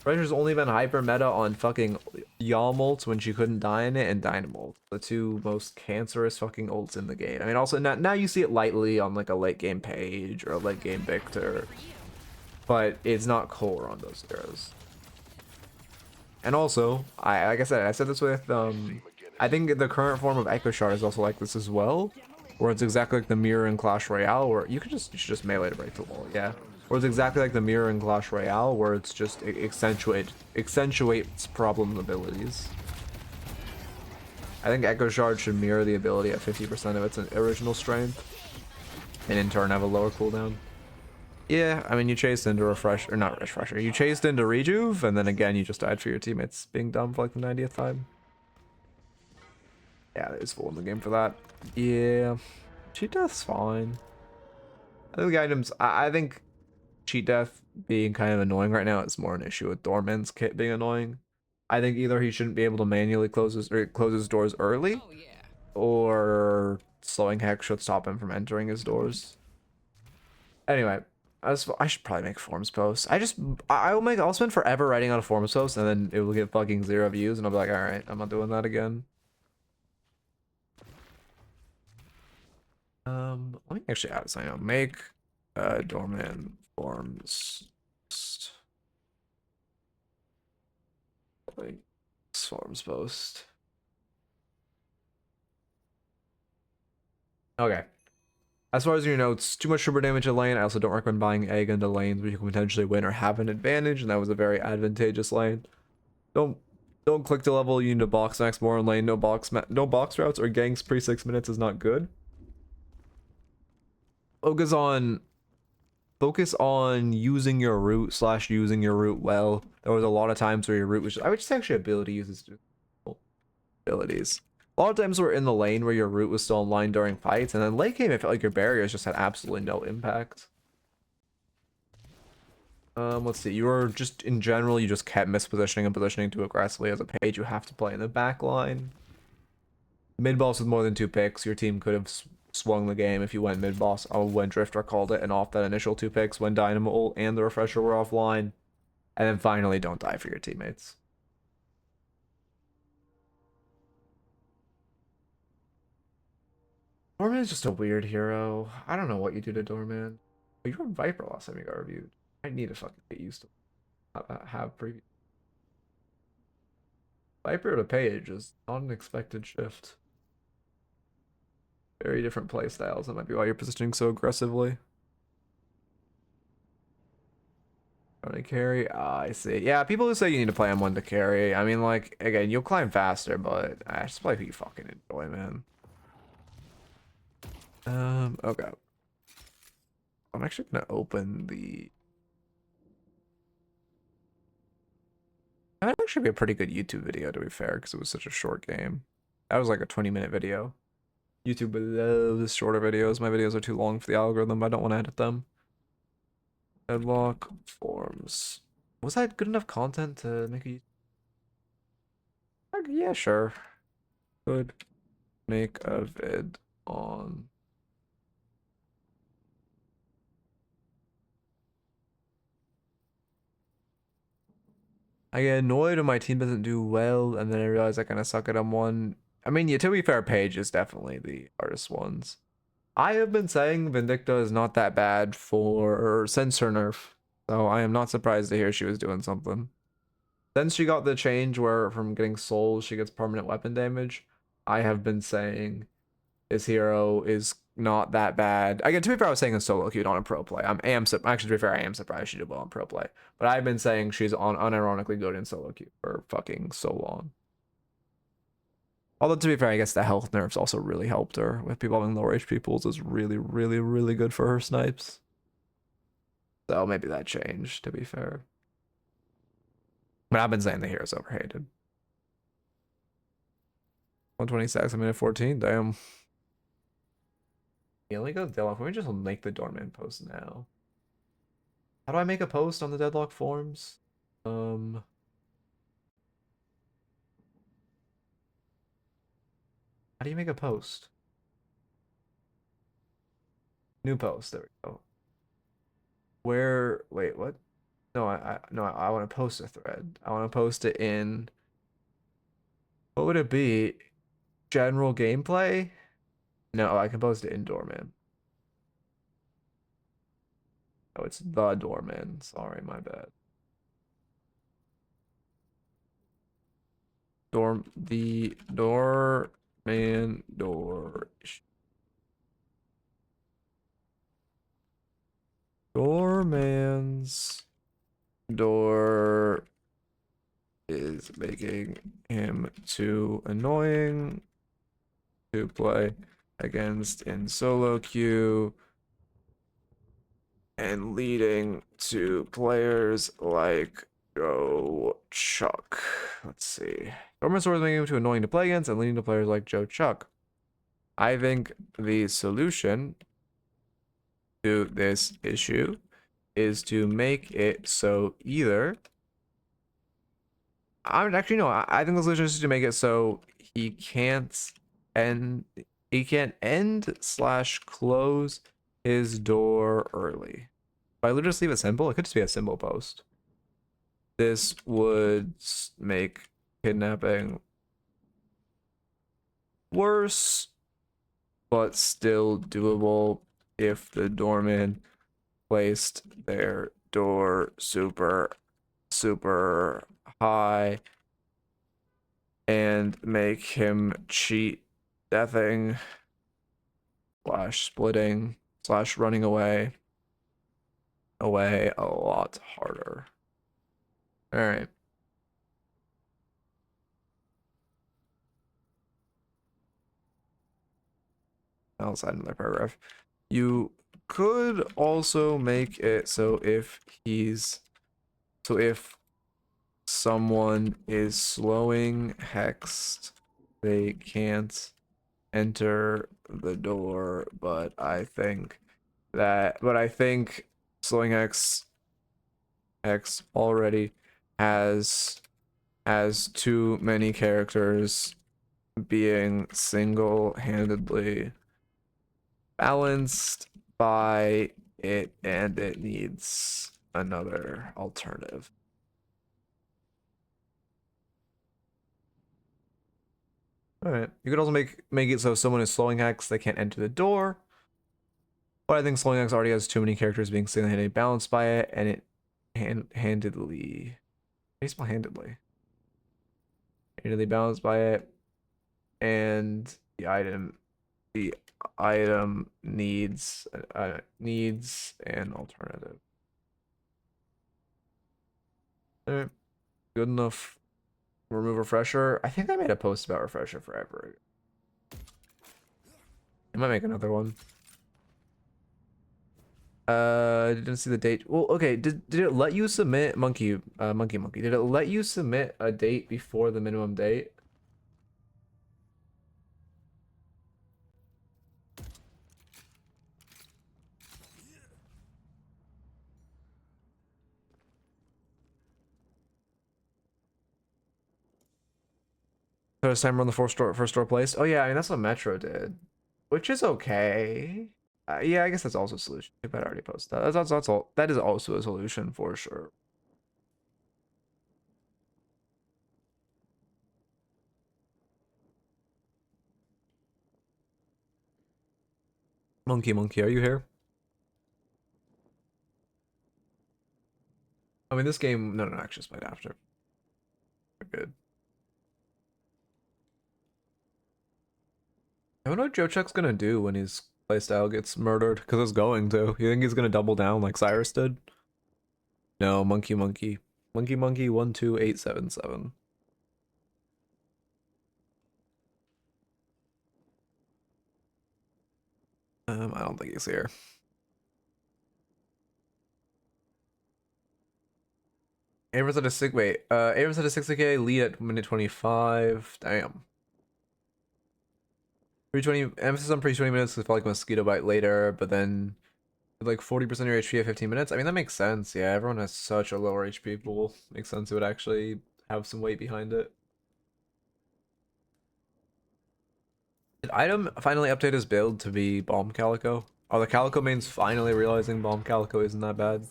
Pressure's only been hyper meta on fucking Yamult when she couldn't die in it, and Dynamult, the two most cancerous fucking ults in the game. I mean, also now you see it lightly on like a late game Paige or a late game Victor, but it's not core on those heroes. And also, like I said this with I think the current form of Echo Shard is also like this as well, where it's exactly like the mirror in Clash Royale, where you should just melee to break the wall, yeah. Or it's exactly like the mirror in Clash Royale, where it's just accentuates problem abilities. I think Echo Shard should mirror the ability at 50% of its original strength, and in turn have a lower cooldown. Yeah, I mean, you chased into refresh, or not refresher, you chased into rejuve, and then again you just died for your teammates being dumb for like the 90th time. Yeah, there's full in the game for that. Yeah, cheat death's fine. I think the items, I think cheat death being kind of annoying right now is more an issue with Doorman's kit being annoying. I think either he shouldn't be able to manually close his doors early, or slowing hex should stop him from entering his doors. Anyway, I should probably make forums posts. I'll spend forever writing on a forums post, and then it will get fucking 0 views, and I'll be like, all right, I'm not doing that again. Let me actually add something out. Make doorman forms like forms post. Okay. As far as your notes, too much super damage in lane. I also don't recommend buying egg into lanes where you can potentially win or have an advantage, and that was a very advantageous lane. Don't click to level. You need to box max more in lane. No box routes or ganks pre 6 minutes is not good. Focus on using your root / using your root well. There was a lot of times where your root was I would just actually ability uses abilities. A lot of times we're in the lane where your root was still online during fights, and then late game it felt like your barriers just had absolutely no impact. Let's see, you were just in general, you just kept mispositioning and positioning too aggressively. As a Paige, you have to play in the back line. Mid boss with more than 2 picks, your team could have swung the game if you went mid boss when Drifter called it, and off that initial 2 picks when Dynamo and the refresher were offline. And then finally, don't die for your teammates. Doorman is just a weird hero. I don't know what you do to Doorman. But you were Viper last time you got reviewed. I need to fucking get used to have previous. Viper to Paige is not an expected shift. Very different play styles. That might be why you're positioning so aggressively. Trying to carry. I see. Yeah, people who say you need to play M1 to carry. I mean, like, again, you'll climb faster, but just play who you fucking enjoy, man. Okay. I'm actually gonna open the. That would actually be a pretty good YouTube video, to be fair, because it was such a short game. That was like a 20-minute video. YouTube loves shorter videos. My videos are too long for the algorithm. I don't want to edit them. Deadlock forms. Was that good enough content to make a? Yeah, sure. Could make a vid on. I get annoyed when my team doesn't do well, and then I realize I kind of suck at M1. I mean, yeah, to be fair, Paige is definitely the hardest ones. I have been saying Vindicta is not that bad since her nerf, so I am not surprised to hear she was doing something. Since she got the change where from getting souls she gets permanent weapon damage, I have been saying this hero is not that bad. Again, to be fair, I was saying in solo queue, not in pro play. Actually, to be fair, I am surprised she did well in pro play. But I've been saying she's unironically good in solo queue for fucking so long. Although, to be fair, I guess the health nerfs also really helped her. With people having lower HP pools is really, really, really good for her snipes. So maybe that changed, to be fair. But I've been saying the hero's overhated. 126, I'm in at 14. Damn. Yeah, let me go to Deadlock. Let me just make the doorman post now. How do I make a post on the Deadlock forums? How do you make a post? New post. There we go. Where? Wait, what? No, I want to post a thread. I want to post it in. What would it be? General gameplay? No, I can post it in Doorman. Oh, it's the Doorman. Sorry, my bad. The Doorman Doorman's door is making him too annoying to play against in solo queue and leading to players like Joe Chuck. Let's see. Dormant Sword is making him too annoying to play against and leading to players like Joe Chuck. I think the solution to this issue is to make it so either I think the solution is to make it so he can't end slash close his door early. If I literally just leave it simple, it could just be a simple post. This would make kidnapping worse, but still doable if the doorman placed their door super high and make him cheat deathing slash splitting slash running away a lot harder. All right. Outside another paragraph. You could also make it so if someone is slowing hexed, they can't enter the door, but I think slowing hex already has too many characters being single-handedly balanced by it, and it needs another alternative. All right, you could also make it so if someone is slowing hex, they can't enter the door. But I think slowing hex already has too many characters being single-handedly balanced by it, and it handedly balanced by it, and the item needs an alternative. All right, good enough. Remove refresher. I think I made a post about refresher forever. I might make another one. Didn't see the date. Well, okay. Did it let you submit monkey? Did it let you submit a date before the minimum date? First time on the first store place. Oh yeah, I mean that's what Metro did, which is okay. Yeah, I guess that's also a solution. I already posted that. That's all. That is also a solution for sure. Monkey, are you here? I mean, this game. No, actually, just played after. We're good. I wonder what Joe Chuck's gonna do when his playstyle gets murdered, because it's going to. You think he's gonna double down like Cyrus did? No, monkey, 12877. I don't think he's here. Abrams at a 6 wait. Abrams at a 60k lead at minute 25. Damn. Pre-20 emphasis on pre-20 minutes because felt like mosquito bite later, but then with like 40% of your HP at 15 minutes. I mean that makes sense. Yeah, everyone has such a lower HP pool. Makes sense it would actually have some weight behind it. Did Item finally update his build to be Bomb Calico? Are the Calico mains finally realizing Bomb Calico isn't that bad?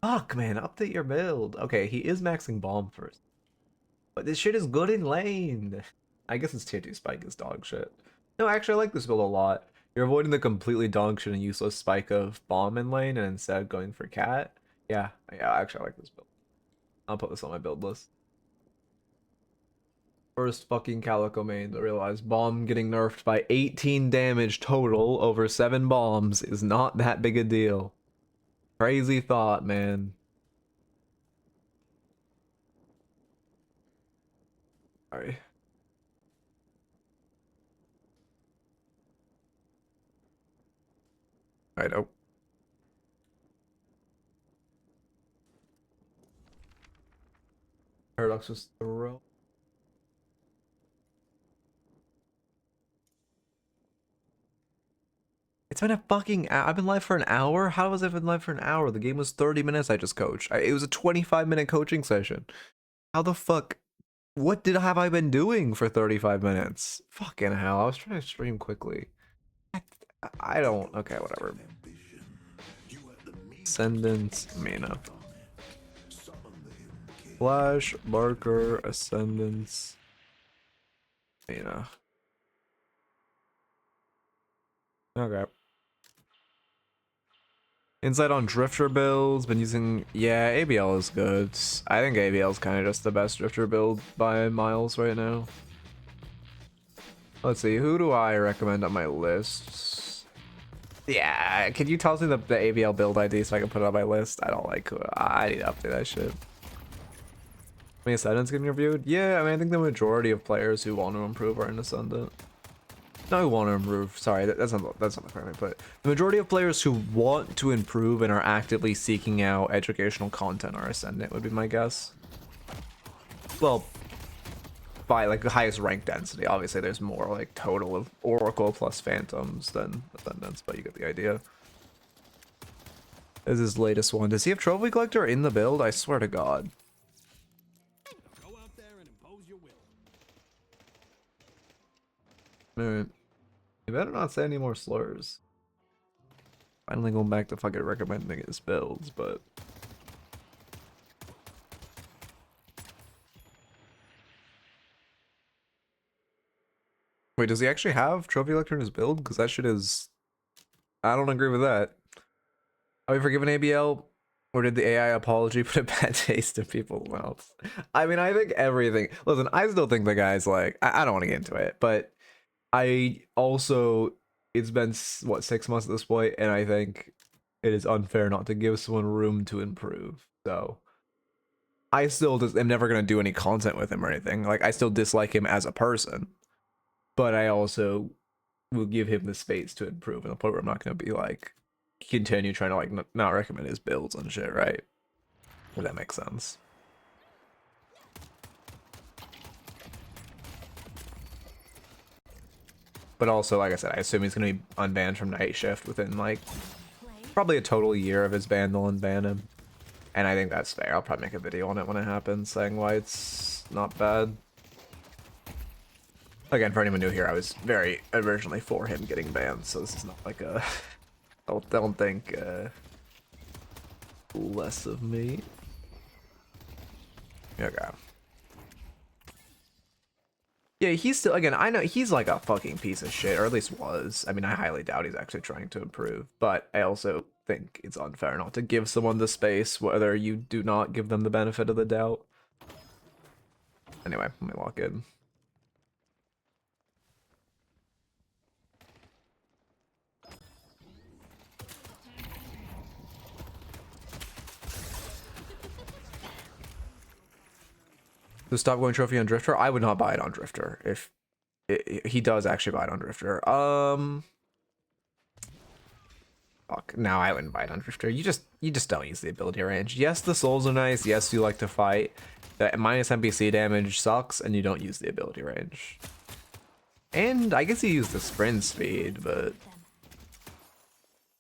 Fuck, man, update your build. Okay, he is maxing Bomb first. But this shit is good in lane. I guess it's tier 2 Spike is dog shit. No, actually, I like this build a lot. You're avoiding the completely dog shit and useless Spike of Bomb in lane and instead going for Cat. Yeah, actually, I like this build. I'll put this on my build list. First fucking Calico main to realize Bomb getting nerfed by 18 damage total over 7 bombs is not that big a deal. Crazy thought, man. Sorry. I know. Paradox was throw. It's been a fucking I've been live for an hour? How was I been live for an hour? The game was 30 minutes I just coached. It was a 25-minute coaching session. How the fuck? What have I been doing for 35 minutes? Fucking hell. I was trying to stream quickly. I don't. Okay, whatever. Ascendant Mina. Flash, Barker, Ascendant Mina. Okay. Insight on Drifter builds, been using, yeah, ABL is good. I think ABL is kind of just the best Drifter build by miles right now. Let's see, who do I recommend on my list? Yeah, can you tell me the ABL build ID so I can put it on my list? I don't like, I need to update that shit. I mean, Ascendant's getting reviewed? Yeah, I mean, I think the majority of players who want to improve are in Ascendant. No, who want to improve. Sorry, that's not the correct way to put it. The majority of players who want to improve and are actively seeking out educational content are Ascendant, would be my guess. Well, by like the highest rank density. Obviously, there's more like total of Oracle plus Phantoms than Ascendants, but you get the idea. This is his latest one. Does he have Trophy Collector in the build? I swear to God. Go out there and impose your will. Alright. You better not say any more slurs. Finally going back to fucking recommending his builds, but... Wait, does he actually have Trophy Collector in his build? Because that shit is... I don't agree with that. Are we forgiving ABL? Or did the AI apology put a bad taste in people's mouths? I mean, I think everything... Listen, I still think the guy's like... I don't want to get into it, but... I also... It's been, what, 6 months at this point, and I think it is unfair not to give someone room to improve. So... I still just am never going to do any content with him or anything. Like, I still dislike him as a person. But I also will give him the space to improve in a point where I'm not going to be like continue trying to like not recommend his builds and shit, right? If that makes sense. But also, like I said, I assume he's going to be unbanned from Night Shift within like probably a total year of his ban. They'll unban him, and I think that's fair. I'll probably make a video on it when it happens, saying why it's not bad. Again, for anyone new here, I was very originally for him getting banned, so this is not like a... don't think less of me. Okay. Yeah, he's still, again, I know he's like a fucking piece of shit, or at least was. I mean, I highly doubt he's actually trying to improve, but I also think it's unfair not to give someone the space, whether you do not give them the benefit of the doubt. Anyway, let me lock in. To stop going trophy on Drifter, I would not buy it on Drifter. If he does actually buy it on Drifter. Fuck. No, I wouldn't buy it on Drifter. You just don't use the ability range. Yes, the souls are nice. Yes, you like to fight. The minus NPC damage sucks, and you don't use the ability range. And I guess you use the sprint speed, but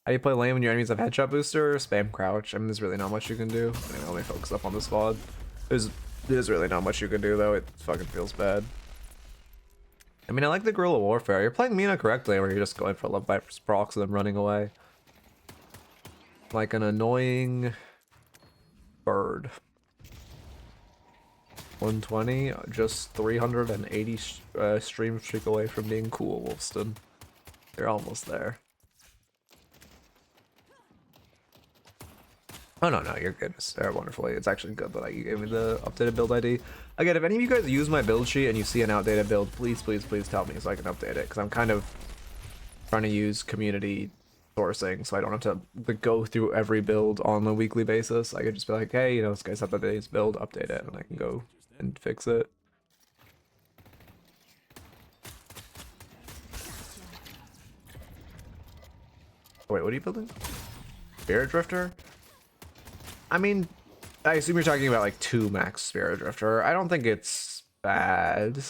how do you play lane when your enemies have headshot booster? Spam crouch. I mean, there's really not much you can do. I mean, only focus up on the squad. There's really not much you can do though. It fucking feels bad. I mean, I like the guerrilla warfare. You're playing Mina correctly, where you're just going for love bite for procs and then running away. Like an annoying bird. 120, just 380 stream streak away from being cool, Wolfston. You're almost there. Oh no, you're good. It's wonderfully. It's actually good that you gave me the updated build ID. Again, if any of you guys use my build sheet and you see an outdated build, please tell me so I can update it, because I'm kind of trying to use community sourcing so I don't have to go through every build on a weekly basis. I could just be like, hey, you know, this guy's updated his build, update it, and I can go and fix it. Oh, wait, what are you building? Spirit Drifter? I mean, I assume you're talking about like 2 max Spirit Drifter. I don't think it's bad.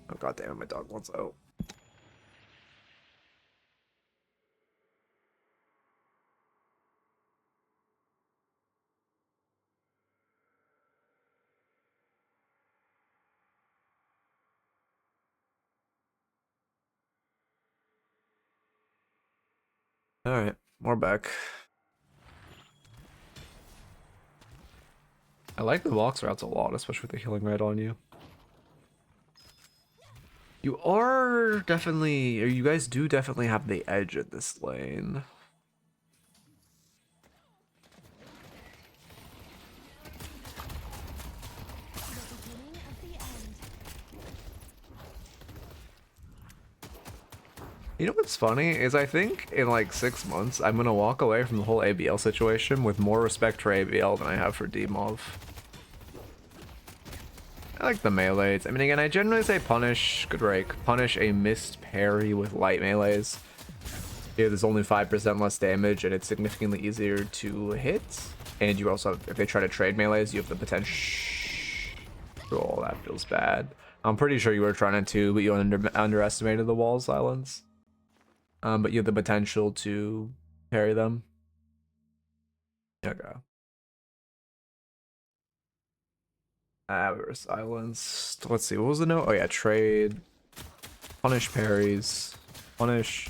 Oh god damn it, my dog wants out. Alright, we're back. I like the box routes a lot, especially with the healing right on you. You are definitely, or you guys do definitely have the edge at this lane. You know what's funny is I think in like 6 months I'm gonna walk away from the whole ABL situation with more respect for ABL than I have for DMOV. I like the melees. I mean, again, I generally say punish, good rake, punish a missed parry with light melees. Yeah, there's only 5% less damage and it's significantly easier to hit. And you also, if they try to trade melees, you have the potential. Oh, that feels bad. I'm pretty sure you were trying to, but you underestimated the wall silence. But you have the potential to parry them. Okay. We were silenced. Let's see, what was the note? Oh yeah, trade. Punish parries. Punish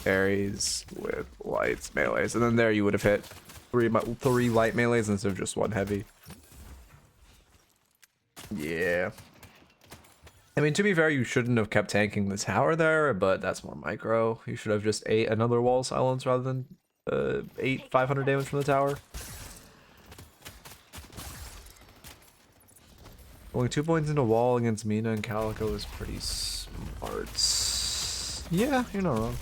parries with lights, melees. And then there you would have hit three light melees instead of just 1 heavy. Yeah. I mean, to be fair, you shouldn't have kept tanking the tower there, but that's more micro. You should have just ate another wall silence rather than 500 damage from the tower. Going 2 points into wall against Mina and Calico is pretty smart. Yeah, you're not wrong.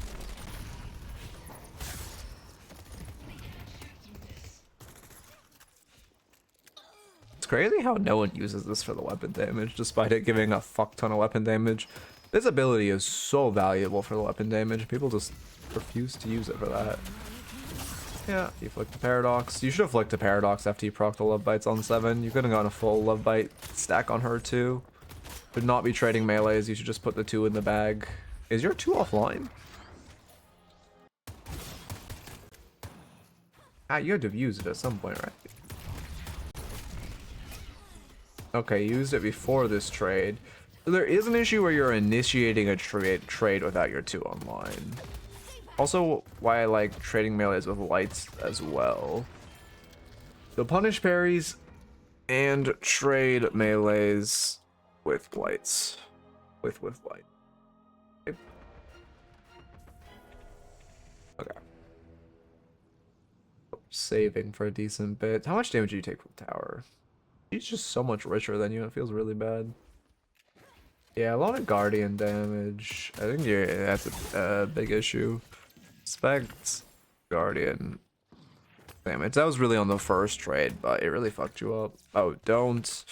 It's crazy how no one uses this for the weapon damage, despite it giving a fuck ton of weapon damage. This ability is so valuable for the weapon damage. People just refuse to use it for that. Yeah, you flick the Paradox. You should have flicked the Paradox after you proc the Love Bites on 7. You could have gotten a full Love Bite stack on her too. Should not be trading melees. You should just put the 2 in the bag. Is your 2 offline? Ah, you had to have used it at some point, right? Okay, you used it before this trade. So there is an issue where you're initiating a trade without your 2 online. Also, why I like trading melees with lights as well. So punish parries and trade melees with lights. With light. Okay. Saving for a decent bit. How much damage do you take from tower? He's just so much richer than you. It feels really bad. Yeah, a lot of guardian damage. I think that's a big issue. Expect guardian damage. That was really on the first trade, but it really fucked you up. Oh, don't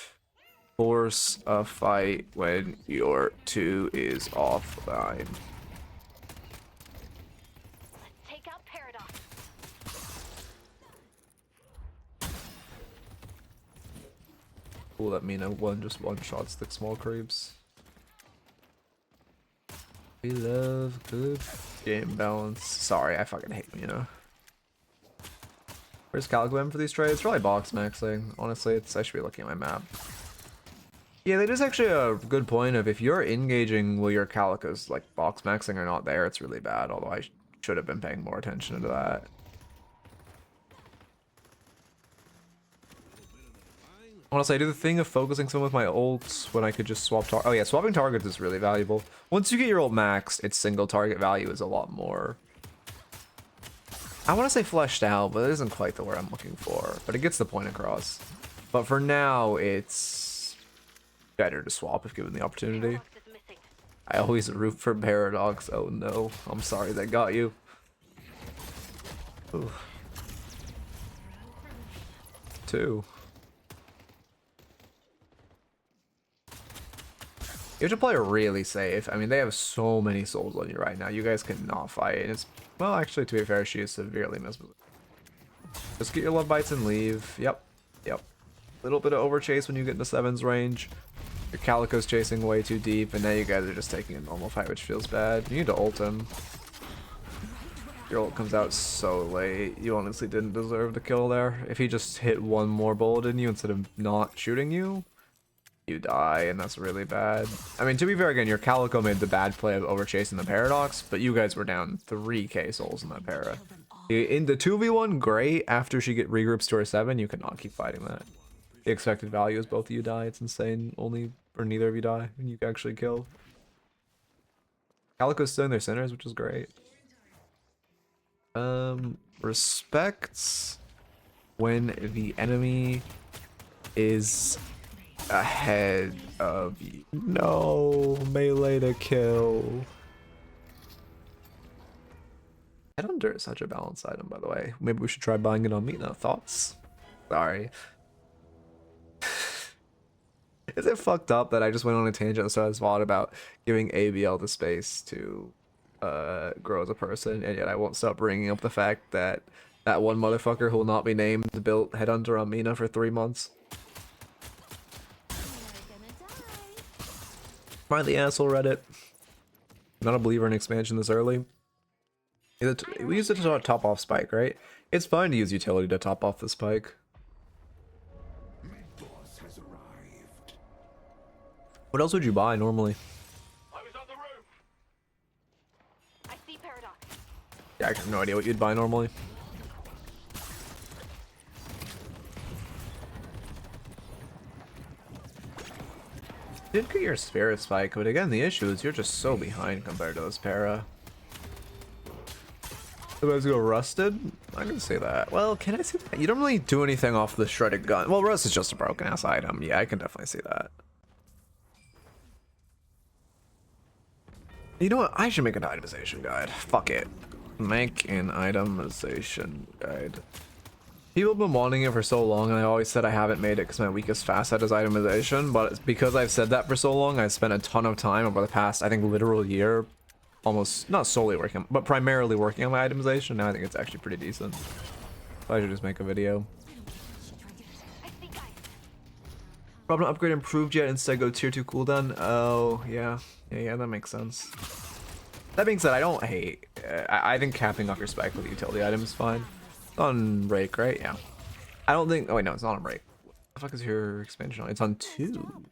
force a fight when your 2 is offline. cool that Mina just one shots the small creeps. We love good game balance. Sorry, I fucking hate Mina. Where's Calico M for these trades? Probably box maxing. Honestly, I should be looking at my map. Yeah, that is actually a good point of if you're engaging while your Calicos like box maxing are not there, it's really bad. Although I should have been paying more attention to that. Honestly, I do the thing of focusing some of my ults when I could just swap target. Oh yeah, swapping targets is really valuable. Once you get your ult maxed, its single target value is a lot more. I want to say fleshed out, but it isn't quite the word I'm looking for. But it gets the point across. But for now, it's better to swap if given the opportunity. Paradox is missing. I always root for Paradox. Oh no, I'm sorry they got you. Ooh. 2. You have to play really safe. I mean, they have so many souls on you right now. You guys cannot fight. And it's, well, actually, to be fair, she is severely mispositioned. Just get your love bites and leave. Yep. Yep. Little bit of overchase when you get into 7's range. Your Calico's chasing way too deep, and now you guys are just taking a normal fight, which feels bad. You need to ult him. Your ult comes out so late. You honestly didn't deserve the kill there. If he just hit one more bullet in you instead of not shooting you, you die, and that's really bad. I mean, to be fair, again, your Calico made the bad play of overchasing the Paradox, but you guys were down 3k souls in that para. In the 2v1, great. After she regroups to her 7, you cannot keep fighting that. The expected value is both of you die. It's insane. Only, or neither of you die, and you can actually kill. Calico's still in their centers, which is great. Respects when the enemy is ahead of you. No, melee to kill. Headhunter is such a balanced item, by the way. Maybe we should try buying it on Mina. Thoughts? Sorry. Is it fucked up that I just went on a tangent and started thought about giving ABL the space to grow as a person, and yet I won't stop bringing up the fact that that one motherfucker who will not be named built Headhunter on Mina for 3 months? Am I the asshole, Reddit? Not a believer in expansion this early. We use it to top off Spike, right? It's fine to use utility to top off the Spike. What else would you buy normally? I was on the roof. I see Paradox. Yeah, I have no idea what you'd buy normally. You did get your Spirit Spike, but again, the issue is you're just so behind compared to this para. You guys go Rusted? I can see that. Well, can I see that? You don't really do anything off the Shredded Gun. Well, Rust is just a broken ass item. Yeah, I can definitely see that. You know what? I should make an itemization guide. Fuck it. Make an itemization guide. People have been wanting it for so long, and I always said I haven't made it because my weakest facet is itemization, but it's because I've said that for so long, I've spent a ton of time over the past, I think, literal year, almost, not solely working, but primarily working on my itemization. Now I think it's actually pretty decent. So I should just make a video. I see guys. Problem upgrade improved yet, instead go tier 2 cooldown? Oh, yeah. Yeah, that makes sense. That being said, I don't hate, I think capping off your spike with utility item is fine. It's on break, right? Yeah. I don't think, oh wait, no, it's not on break. What the fuck is your expansion on? It's on 2.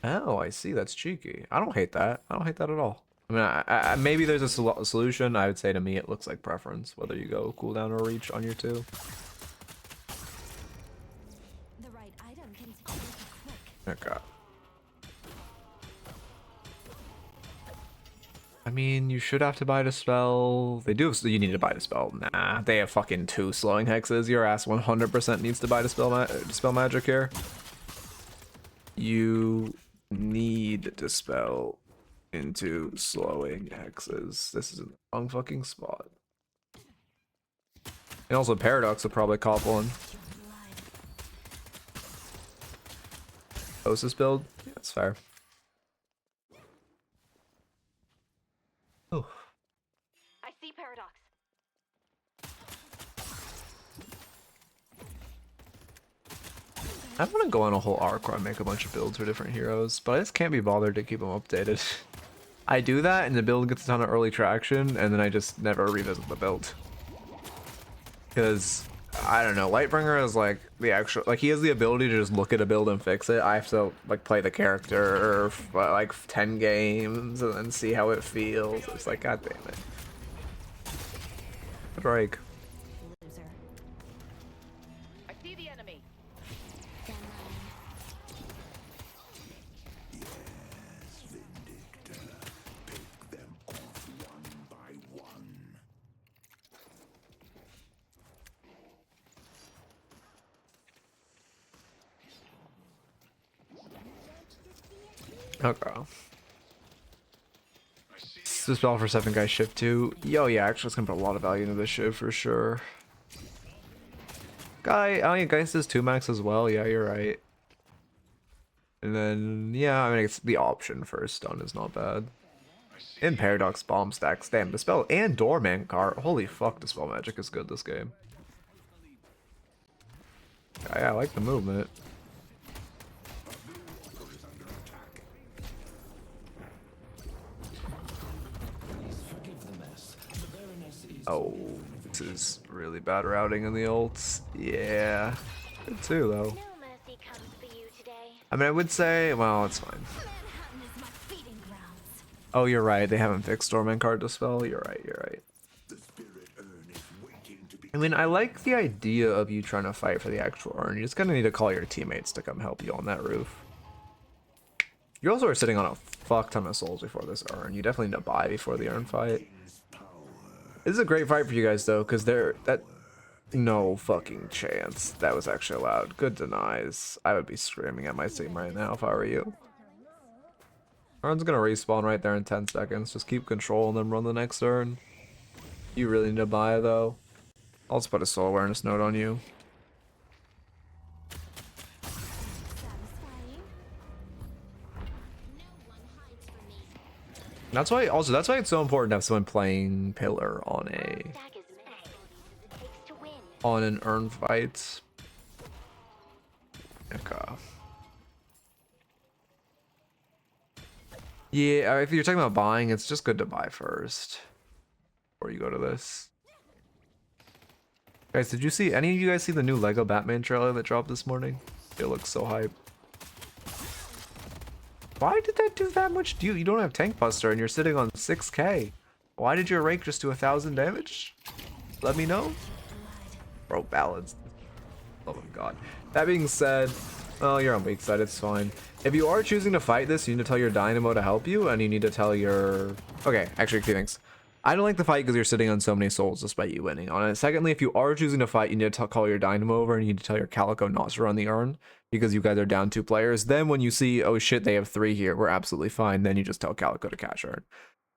Oh, I see, that's cheeky. I don't hate that. I don't hate that at all. I mean, maybe there's a solution. I would say to me it looks like preference, whether you go cooldown or reach on your 2. The right item can take it quick. Okay. I mean, you should have to buy the spell. They do, so you need to buy the spell. Nah, they have fucking 2 slowing hexes. Your ass 100% needs to buy the spell magic here. You need to spell into slowing hexes. This is the wrong fucking spot. And also Paradox will probably cop one. Osis build? Yeah, that's fair. Oh. I see Paradox. I want to go on a whole arc where I make a bunch of builds for different heroes, but I just can't be bothered to keep them updated. I do that and the build gets a ton of early traction and then I just never revisit the build. Because, I don't know, Lightbringer is like the actual, like he has the ability to just look at a build and fix it. I have to like play the character for like 10 games and then see how it feels. It's like, god damn it. Drake. Loser. I see the enemy. Stand line. Yes, Vindictor. Pick them off one by one. Okay. This spell for 7 guys shift 2. Yo, yeah, actually, it's gonna put a lot of value into this shift for sure. Guy, oh yeah, Geist is 2 max as well. Yeah, you're right. And then, yeah, I mean, it's the option for a stun is not bad. And Paradox bomb stacks. Damn, the spell and Doorman cart. Holy fuck, the spell magic is good this game. Yeah, I like the movement. Oh, this is really bad routing in the ults. Yeah. Good too, though. No mercy comes for you today. I mean, I would say, well, it's fine. Manhattan is my feeding grounds. Oh, you're right. They haven't fixed Stormman card dispel. You're right. You're right. The spirit urn is waiting to be. I mean, I like the idea of you trying to fight for the actual urn. You just kind of need to call your teammates to come help you on that roof. You also are sitting on a fuck ton of souls before this urn. You definitely need to buy before the urn fight. This is a great fight for you guys though, because no fucking chance that was actually allowed. Good denies. I would be screaming at my team right now if I were you. Urn's gonna respawn right there in 10 seconds. Just keep control and then run the next urn. You really need to buy though. I'll just put a soul awareness note on you. Satisfying. That's why it's so important to have someone playing pillar on Stack is missed. Takes to win. an urn fight. Okay. Yeah, if you're talking about buying, it's just good to buy first before you go to this. Guys, did you see any of you guys see the new Lego Batman trailer that dropped this morning? It looks so hype. Why did that do that much? You don't have Tank Buster and you're sitting on 6k. Why did your rake just do 1,000 damage? Let me know. Bro, balance. Oh my god. That being said, oh, you're on weak side, it's fine. If you are choosing to fight this, you need to tell your Dynamo to help you, and you need to tell your... Okay, actually, 2 things. I don't like the fight because you're sitting on so many souls despite you winning on it. Secondly, if you are choosing to fight, you need to call your Dynamo over and you need to tell your Calico not to run the urn because you guys are down 2 players. Then when you see, oh shit, they have 3 here, we're absolutely fine. Then you just tell Calico to catch urn.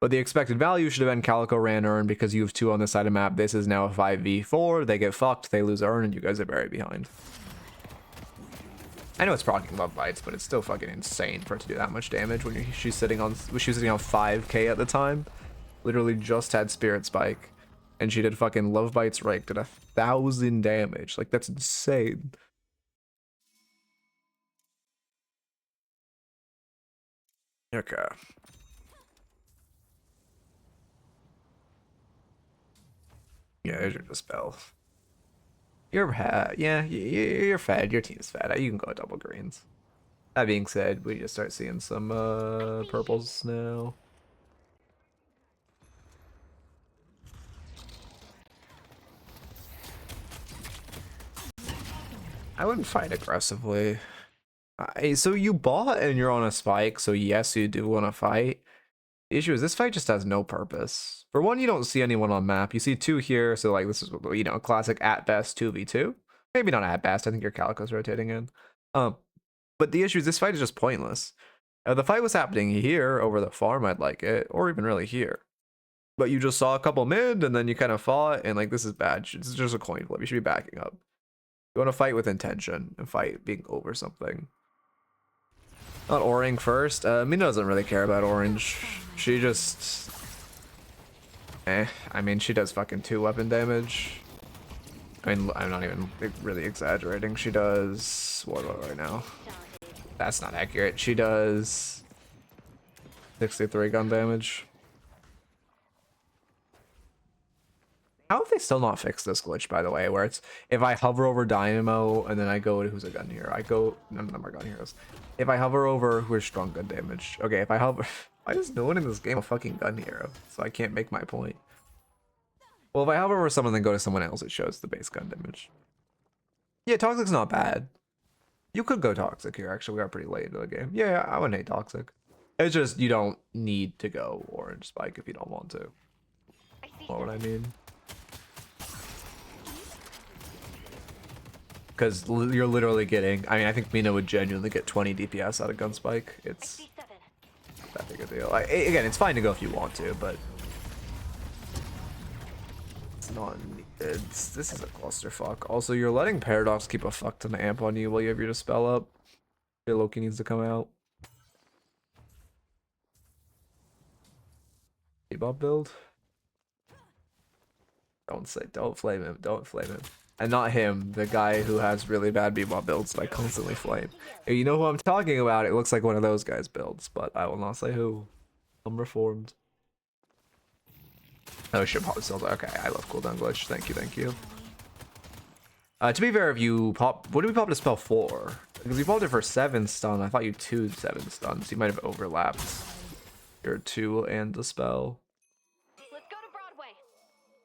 But the expected value should have been Calico ran urn because you have 2 on this side of map. This is now a 5v4. They get fucked, they lose urn, and you guys are very behind. I know it's proccing love bites, but it's still fucking insane for it to do that much damage when she was sitting on 5k at the time. Literally just had Spirit Spike, and she did fucking love bites right, did 1,000 damage. Like, that's insane. Okay. Yeah, there's your dispel. You're you're fed. Your team's fed. You can go double greens. That being said, we just start seeing some purples now. I wouldn't fight aggressively. So you bought and you're on a spike, so yes, you do want to fight. The issue is this fight just has no purpose. For one, you don't see anyone on map. You see 2 here, so like this is, you know, classic at best 2v2. Maybe not at best. I think your Calico's rotating in. But the issue is this fight is just pointless. If the fight was happening here over the farm, I'd like it, or even really here. But you just saw a couple mid, and then you kind of fought, and like this is bad. It's just a coin flip. You should be backing up. You want to fight with intention and fight being over something. Not Oring first. Mina doesn't really care about orange. She just... I mean, she does fucking 2 weapon damage. I mean, I'm not even really exaggerating. She does what right now? That's not accurate. She does 63 gun damage. How have they still not fixed this glitch, by the way, where it's if I hover over Dynamo and then I go to who's a gun hero? I go none of them are gun heroes. If I hover over who is strong gun damage. Okay, if I hover why is no one in this game a fucking gun hero? So I can't make my point. Well, if I hover over someone then go to someone else, it shows the base gun damage. Yeah, Toxic's not bad. You could go Toxic here, actually. We are pretty late into the game. Yeah, I wouldn't hate Toxic. It's just you don't need to go Orange Spike if you don't want to. What would I mean? Because you're literally getting, I mean, I think Mina would genuinely get 20 DPS out of Gunspike. It's not that big a deal. Again, it's fine to go if you want to, but it's not needed. This is a clusterfuck. Also, you're letting Paradox keep a fuck ton of amp on you while you have your Dispel up. Your Loki needs to come out. Bebop build? Don't flame him. Don't flame him. And not him, the guy who has really bad Bebop builds that I constantly flame. If you know who I'm talking about, it looks like one of those guys' builds, but I will not say who. I'm reformed. Oh shit, pop cells. Okay, I love cooldown glitch. Thank you, thank you. To be fair, if you pop, what did we pop to spell 4? Because we popped it for 7 stun. I thought you 2 7 stuns. You might have overlapped your 2 and the spell. Let's go to Broadway.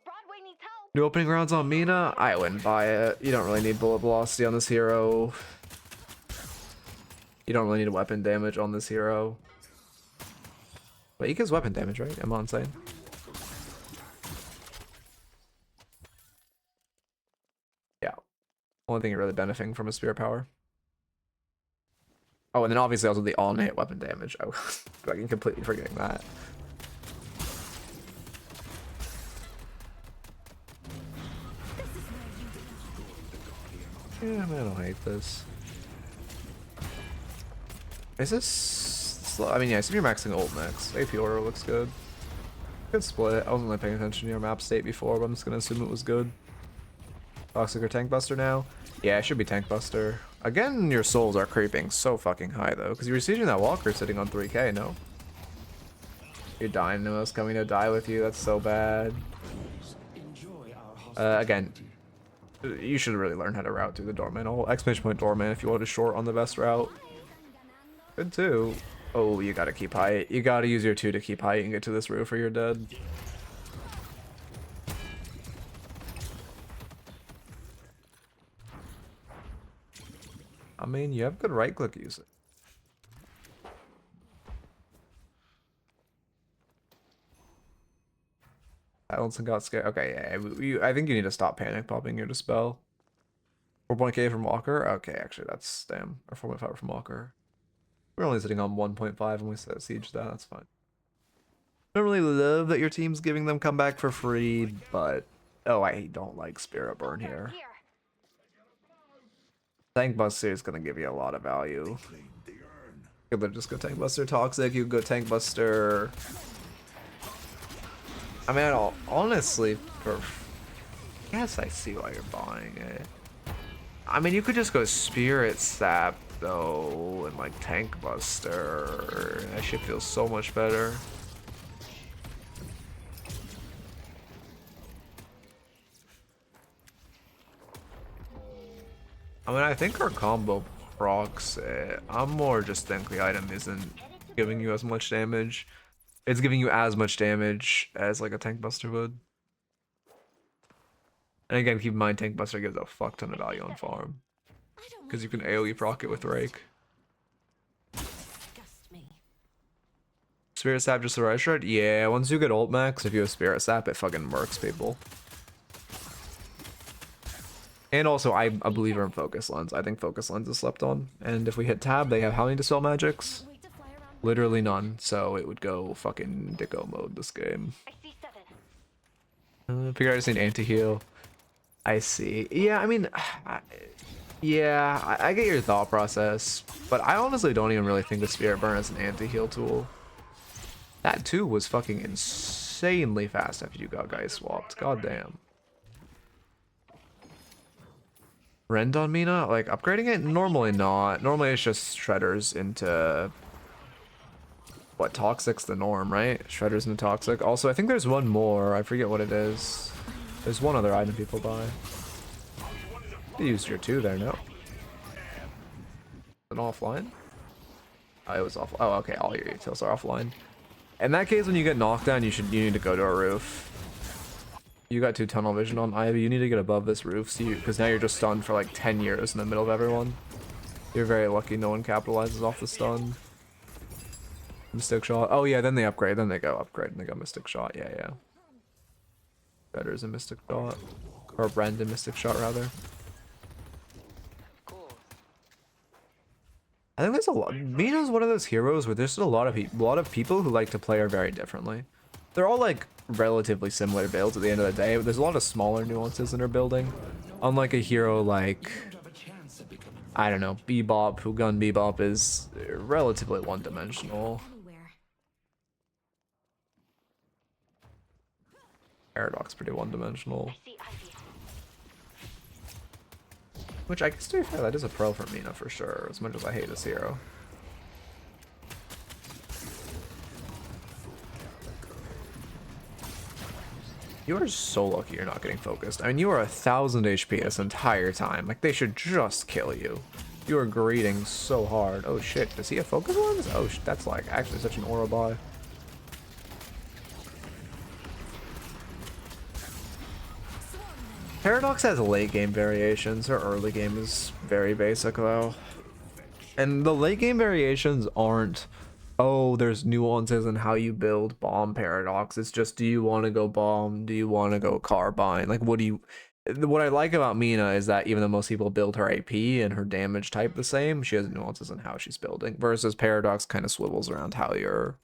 Broadway needs help. New opening rounds on Mina? I wouldn't buy it. You don't really need bullet velocity on this hero. You don't really need weapon damage on this hero. Wait, he gives weapon damage, right? Am I insane? Yeah. Only thing you're really benefiting from is spirit power. Oh, and then obviously also the on-hit weapon damage. I was fucking completely forgetting that. Yeah, man, I don't hate this. Is this... I mean, yeah, I assume you're maxing ult next. AP order looks good. Good split. I wasn't really paying attention to your map state before, but I'm just gonna assume it was good. Toxic or Tank Buster now? Yeah, it should be Tank Buster. Again, your souls are creeping so fucking high, though, because you're sieging that Walker sitting on 3k, no? Your Dynamo's coming to die with you, that's so bad. Again, you should really learn how to route through the doorman. I'll exclamation point doorman if you want to short on the best route. Good too. Oh, you gotta keep height. You gotta use your 2 to keep height and get to this roof or you're dead. I mean, you have good right click usage. Silenson got scared. Okay, yeah, I think you need to stop panic popping your Dispel. 4.k from Walker? Okay, actually, that's damn. Or 4.5 from Walker. We're only sitting on 1.5 and we set siege that. That's fine. I don't really love that your team's giving them comeback for free, but oh, I don't like Spirit Burn here. Tank Buster is gonna give you a lot of value. You could just go Tank Buster Toxic. You could go Tank Buster. I mean, honestly, yes, I see why you're buying it. I mean, you could just go Spirit Sap though, and like Tank Buster. That shit feels so much better. I mean, I think our combo procs it. I'm more just think the item isn't giving you as much damage. It's giving you as much damage as like a Tank Buster would. And again, keep in mind, Tank Buster gives a fuck ton of value on farm. Because you can AoE proc it with Rake. Spirit Sap just the right shred? Yeah, once you get ult max, if you have Spirit Sap, it fucking murks people. And also, I'm a believer in Focus Lens. I think Focus Lens is slept on. And if we hit tab, they have how many Dispel magics? Literally none. So it would go fucking Dicko mode this game. Figure I just need anti-heal. I see. Yeah, I mean, yeah, I get your thought process. But I honestly don't even really think of Spirit Burn as an anti-heal tool. That too was fucking insanely fast after you got guys swapped. God damn. Rend on Mina? Like upgrading it? Normally not. Normally it's just shredders into what, Toxic's the norm, right? Shredders into Toxic. Also, I think there's one more. I forget what it is. There's one other item people buy. You used your 2 there, no? An offline? Oh, it was off. Oh, okay. All your utils are offline. In that case, when you get knocked down, you need to go to a roof. You got 2 tunnel vision on Ivy. You need to get above this roof, so because now you're just stunned for like 10 years in the middle of everyone. You're very lucky no one capitalizes off the stun. Mystic shot. Oh yeah, then they upgrade. Then they go upgrade and they go mystic shot. Yeah, yeah. Better is a mystic shot, or Brandon mystic shot rather. I think there's a lot. Mina's one of those heroes where there's a lot of people who like to play her very differently. They're all like relatively similar builds at the end of the day, but there's a lot of smaller nuances in her building. Unlike a hero like, I don't know, Bebop, who Gun Bebop is relatively one-dimensional. Anywhere. Paradox pretty one-dimensional. I see Ivy. Which I guess to be fair, that is a pro for Mina for sure, as much as I hate this hero. You are so lucky you're not getting focused. I mean, you are 1,000 HP this entire time. Like, they should just kill you. You are greeting so hard. Oh shit, does he have focus ones? Oh, that's like actually such an aura buy. Paradox has late game variations. Her early game is very basic though. And the late game variations aren't, oh, there's nuances in how you build bomb Paradox. It's just, do you want to go bomb? Do you want to go carbine? Like, what I like about Mina is that even though most people build her AP and her damage type the same, she has nuances in how she's building. Versus Paradox kind of swivels around how you're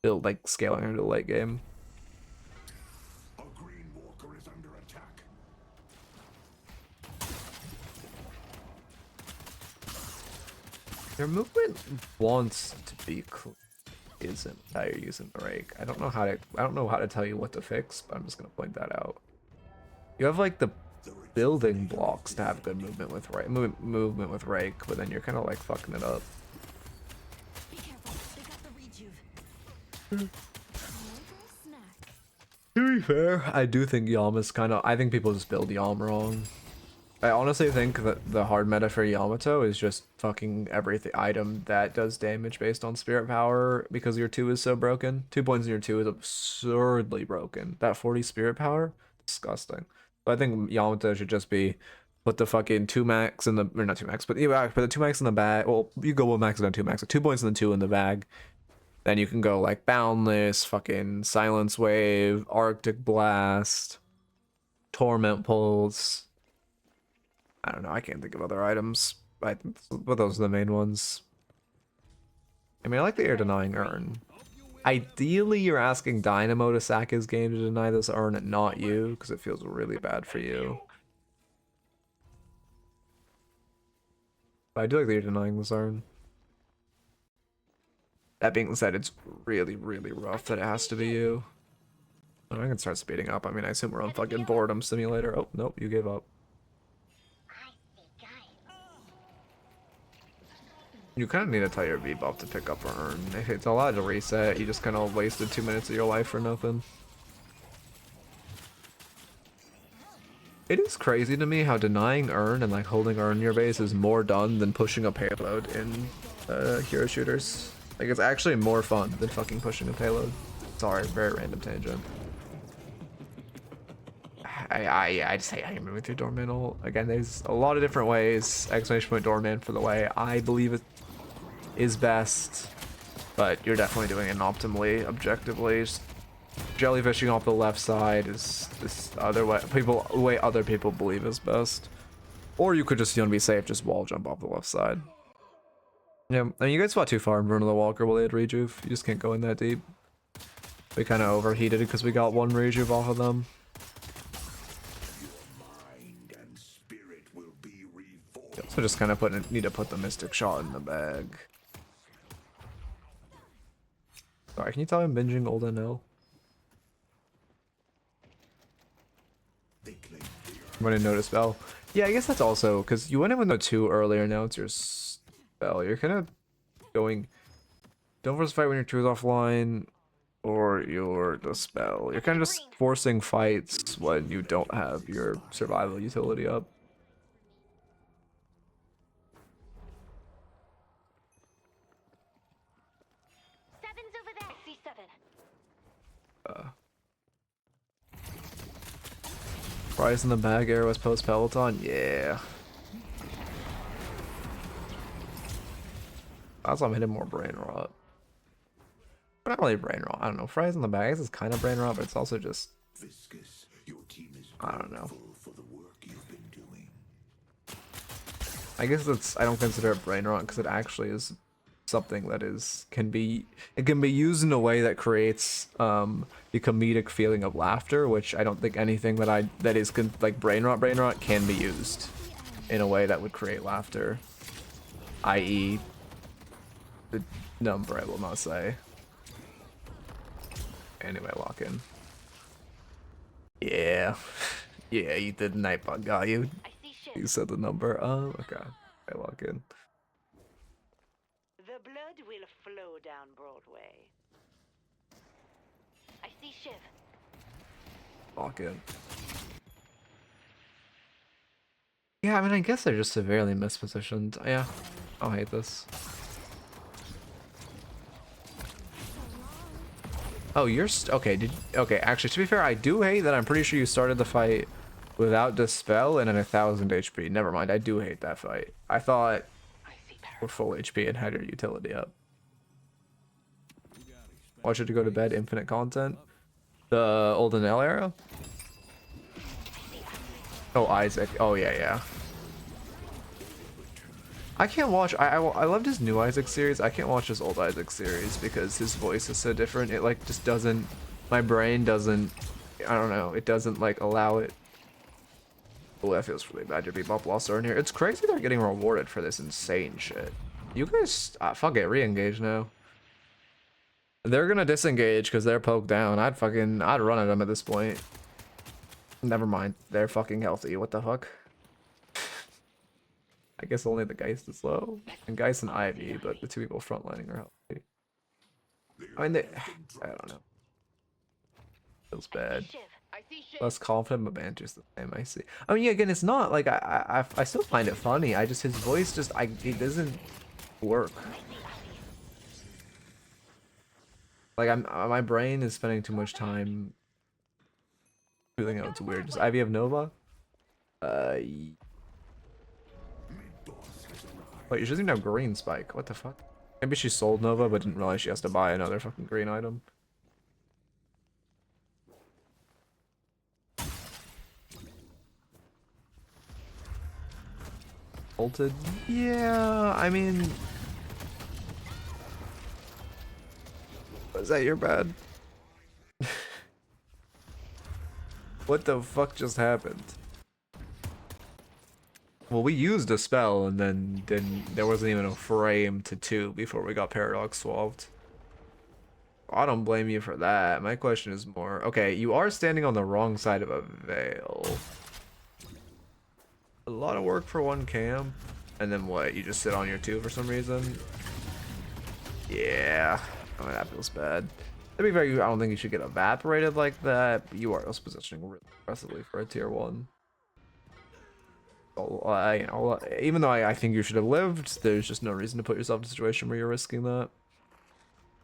like scaling into the late game. Their movement wants to be clean, isn't how you're using the rake. I don't know how to tell you what to fix, but I'm just gonna point that out. You have like the building blocks to have good movement with rake, movement with rake, but then you're kind of like fucking it up. Be careful. They got the rejuve. Snack. To be fair, I do think Yama's I think people just build Yam wrong. I honestly think that the hard meta for Yamato is just fucking every item that does damage based on spirit power, because your 2 is so broken. 2 points in your 2 is absurdly broken. That 40 spirit power, disgusting. So I think Yamato should just be put the fucking 2 max in the, or not 2 max, but yeah, put the 2 max in the bag. Well, you go 1 max and then 2 max, so 2 points and then 2 in the bag. Then you can go like Boundless, fucking Silence Wave, Arctic Blast, Torment Pulse. I don't know, I can't think of other items, but those are the main ones. I mean, I like the air denying urn. Ideally, you're asking Dynamo to sack his game to deny this urn and not you, because it feels really bad for you. But I do like that you're denying this urn. That being said, it's really, really rough that it has to be you. Oh, I can start speeding up. I mean, I assume we're on fucking boredom simulator. Oh, nope, you gave up. You kind of need to tell your Bebop to pick up her urn. If it's allowed to reset, you just kind of wasted 2 minutes of your life for nothing. It is crazy to me how denying urn and like holding urn in your base is more done than pushing a payload in hero shooters. Like, it's actually more fun than fucking pushing a payload. Sorry, very random tangent. I just hate how you're moving through Doorman ult. Again, there's a lot of different ways. Exclamation point Doorman for the way I believe it is best, but you're definitely doing it optimally, objectively. Just jellyfishing off the left side is this other way other people believe is best. Or you could just, you know, be safe, just wall jump off the left side. Yeah, I mean, you guys fought too far in Bruno the Walker while they had rejuve. You just can't go in that deep. We kind of overheated because we got 1 rejuve off of them. So just kind of need to put the mystic shot in the bag. Sorry, can you tell I'm binging Golden Hill? Run in notice spell. Yeah, I guess that's also because you went in with no 2 earlier. Now it's your spell. You're kind of going. Don't force fight when your 2 is offline, or your the spell. You're kind of just forcing fights when you don't have your survival utility up. Seven's over there. I see 7. Price in the bag. Arrow was post Peloton. Yeah. That's why I'm hitting more brain rot. But not really brain rot. I don't know. Fries in the bags is kind of brain rot, but it's also just. Viscous, your team is I don't know. grateful for the work you've been doing. I guess it's. I don't consider it brain rot because it actually is something that can be used in a way that creates the comedic feeling of laughter, which I don't think anything that is like brain rot can be used in a way that would create laughter, i.e. the number I will not say. Anyway, lock in. Yeah. Yeah, you did. Nightbot got you. I see ship. You said the number. Okay. I lock in. The blood will flow down Broadway. I see Shiv. Lock in. Yeah, I mean, I guess they're just severely mispositioned. Yeah. I'll hate this. Oh, you're okay. Okay? Actually, to be fair, I do hate that. I'm pretty sure you started the fight without dispel and at 1000 HP. Never mind. I do hate that fight. I thought we're full HP and had your utility up. Watch it to go to bed. Infinite content. The Olden L era. Oh, Isaac. Oh yeah, yeah. I can't watch. I loved his new Isaac series. I can't watch his old Isaac series because his voice is so different. It like just doesn't. My brain doesn't. I don't know. It doesn't like allow it. Oh, that feels really bad. Your Bebop lost are in here. It's crazy they're getting rewarded for this insane shit. You guys, fuck it, re-engage now. They're gonna disengage because they're poked down. I'd run at them at this point. Never mind. They're fucking healthy. What the fuck? I guess only the Geist is low, and Geist and Ivy, but the 2 people frontlining are healthy. I mean, I don't know. Feels bad. Less confident, but banter's the same. I see. I mean, yeah, again, it's not like I still find it funny. I just his voice just it doesn't work. Like my brain is spending too much time feeling out. It's weird. Does Ivy have Nova? Wait, she doesn't even have green spike. What the fuck? Maybe she sold Nova, but didn't realize she has to buy another fucking green item. Ulted? Yeah, I mean... Was that your bad? What the fuck just happened? Well, we used a spell and then there wasn't even a frame to 2 before we got Paradox swapped. I don't blame you for that. My question is more... Okay, you are standing on the wrong side of a veil. A lot of work for 1 camp. And then what? You just sit on your 2 for some reason? Yeah. I mean, that feels bad. To be fair, I don't think you should get evaporated like that. But you are also positioning really aggressively for a tier 1. You know, even though I think you should have lived, there's just no reason to put yourself in a situation where you're risking that.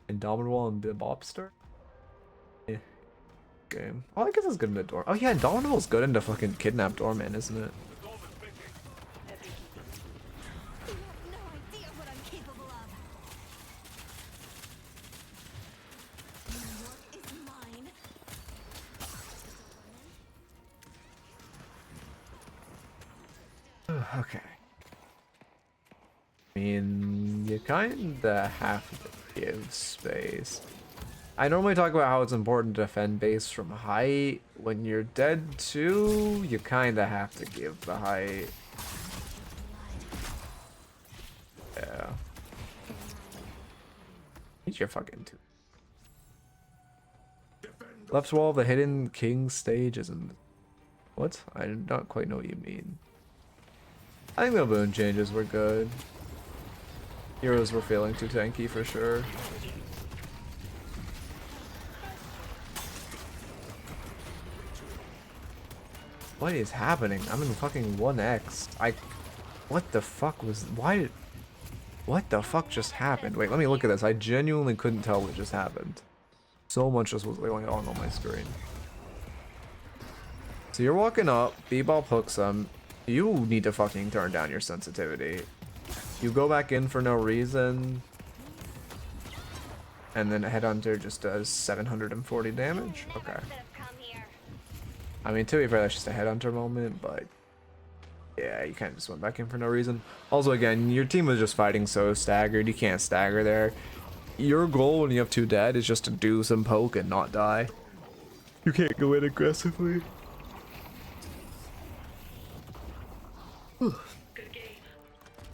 Indomitable and Bebopster? Yeah. Game. Oh, I guess it's good into Dorm. Oh yeah, Indomitable's good into fucking Kidnap Doorman, isn't it? You have no idea what I'm capable of. New York is mine. Okay. I mean, you kinda have to give space. I normally talk about how it's important to defend base from height. When you're dead too, you kinda have to give the height. Yeah. Eat your fucking two. Left wall of the hidden king stage isn't. What? I do not quite know what you mean. I think the boon changes were good. Heroes were feeling too tanky for sure. What is happening? I'm in fucking 1x. What the fuck was... What the fuck just happened? Wait, let me look at this. I genuinely couldn't tell what just happened. So much just was going on my screen. So you're walking up, B-Ball hooks him. You need to fucking turn down your sensitivity. You go back in for no reason. And then Headhunter just does 740 damage? Okay. I mean, to be fair, that's just a Headhunter moment, but... Yeah, you kind of just went back in for no reason. Also, again, your team was just fighting so staggered. You can't stagger there. Your goal when you have 2 dead is just to do some poke and not die. You can't go in aggressively.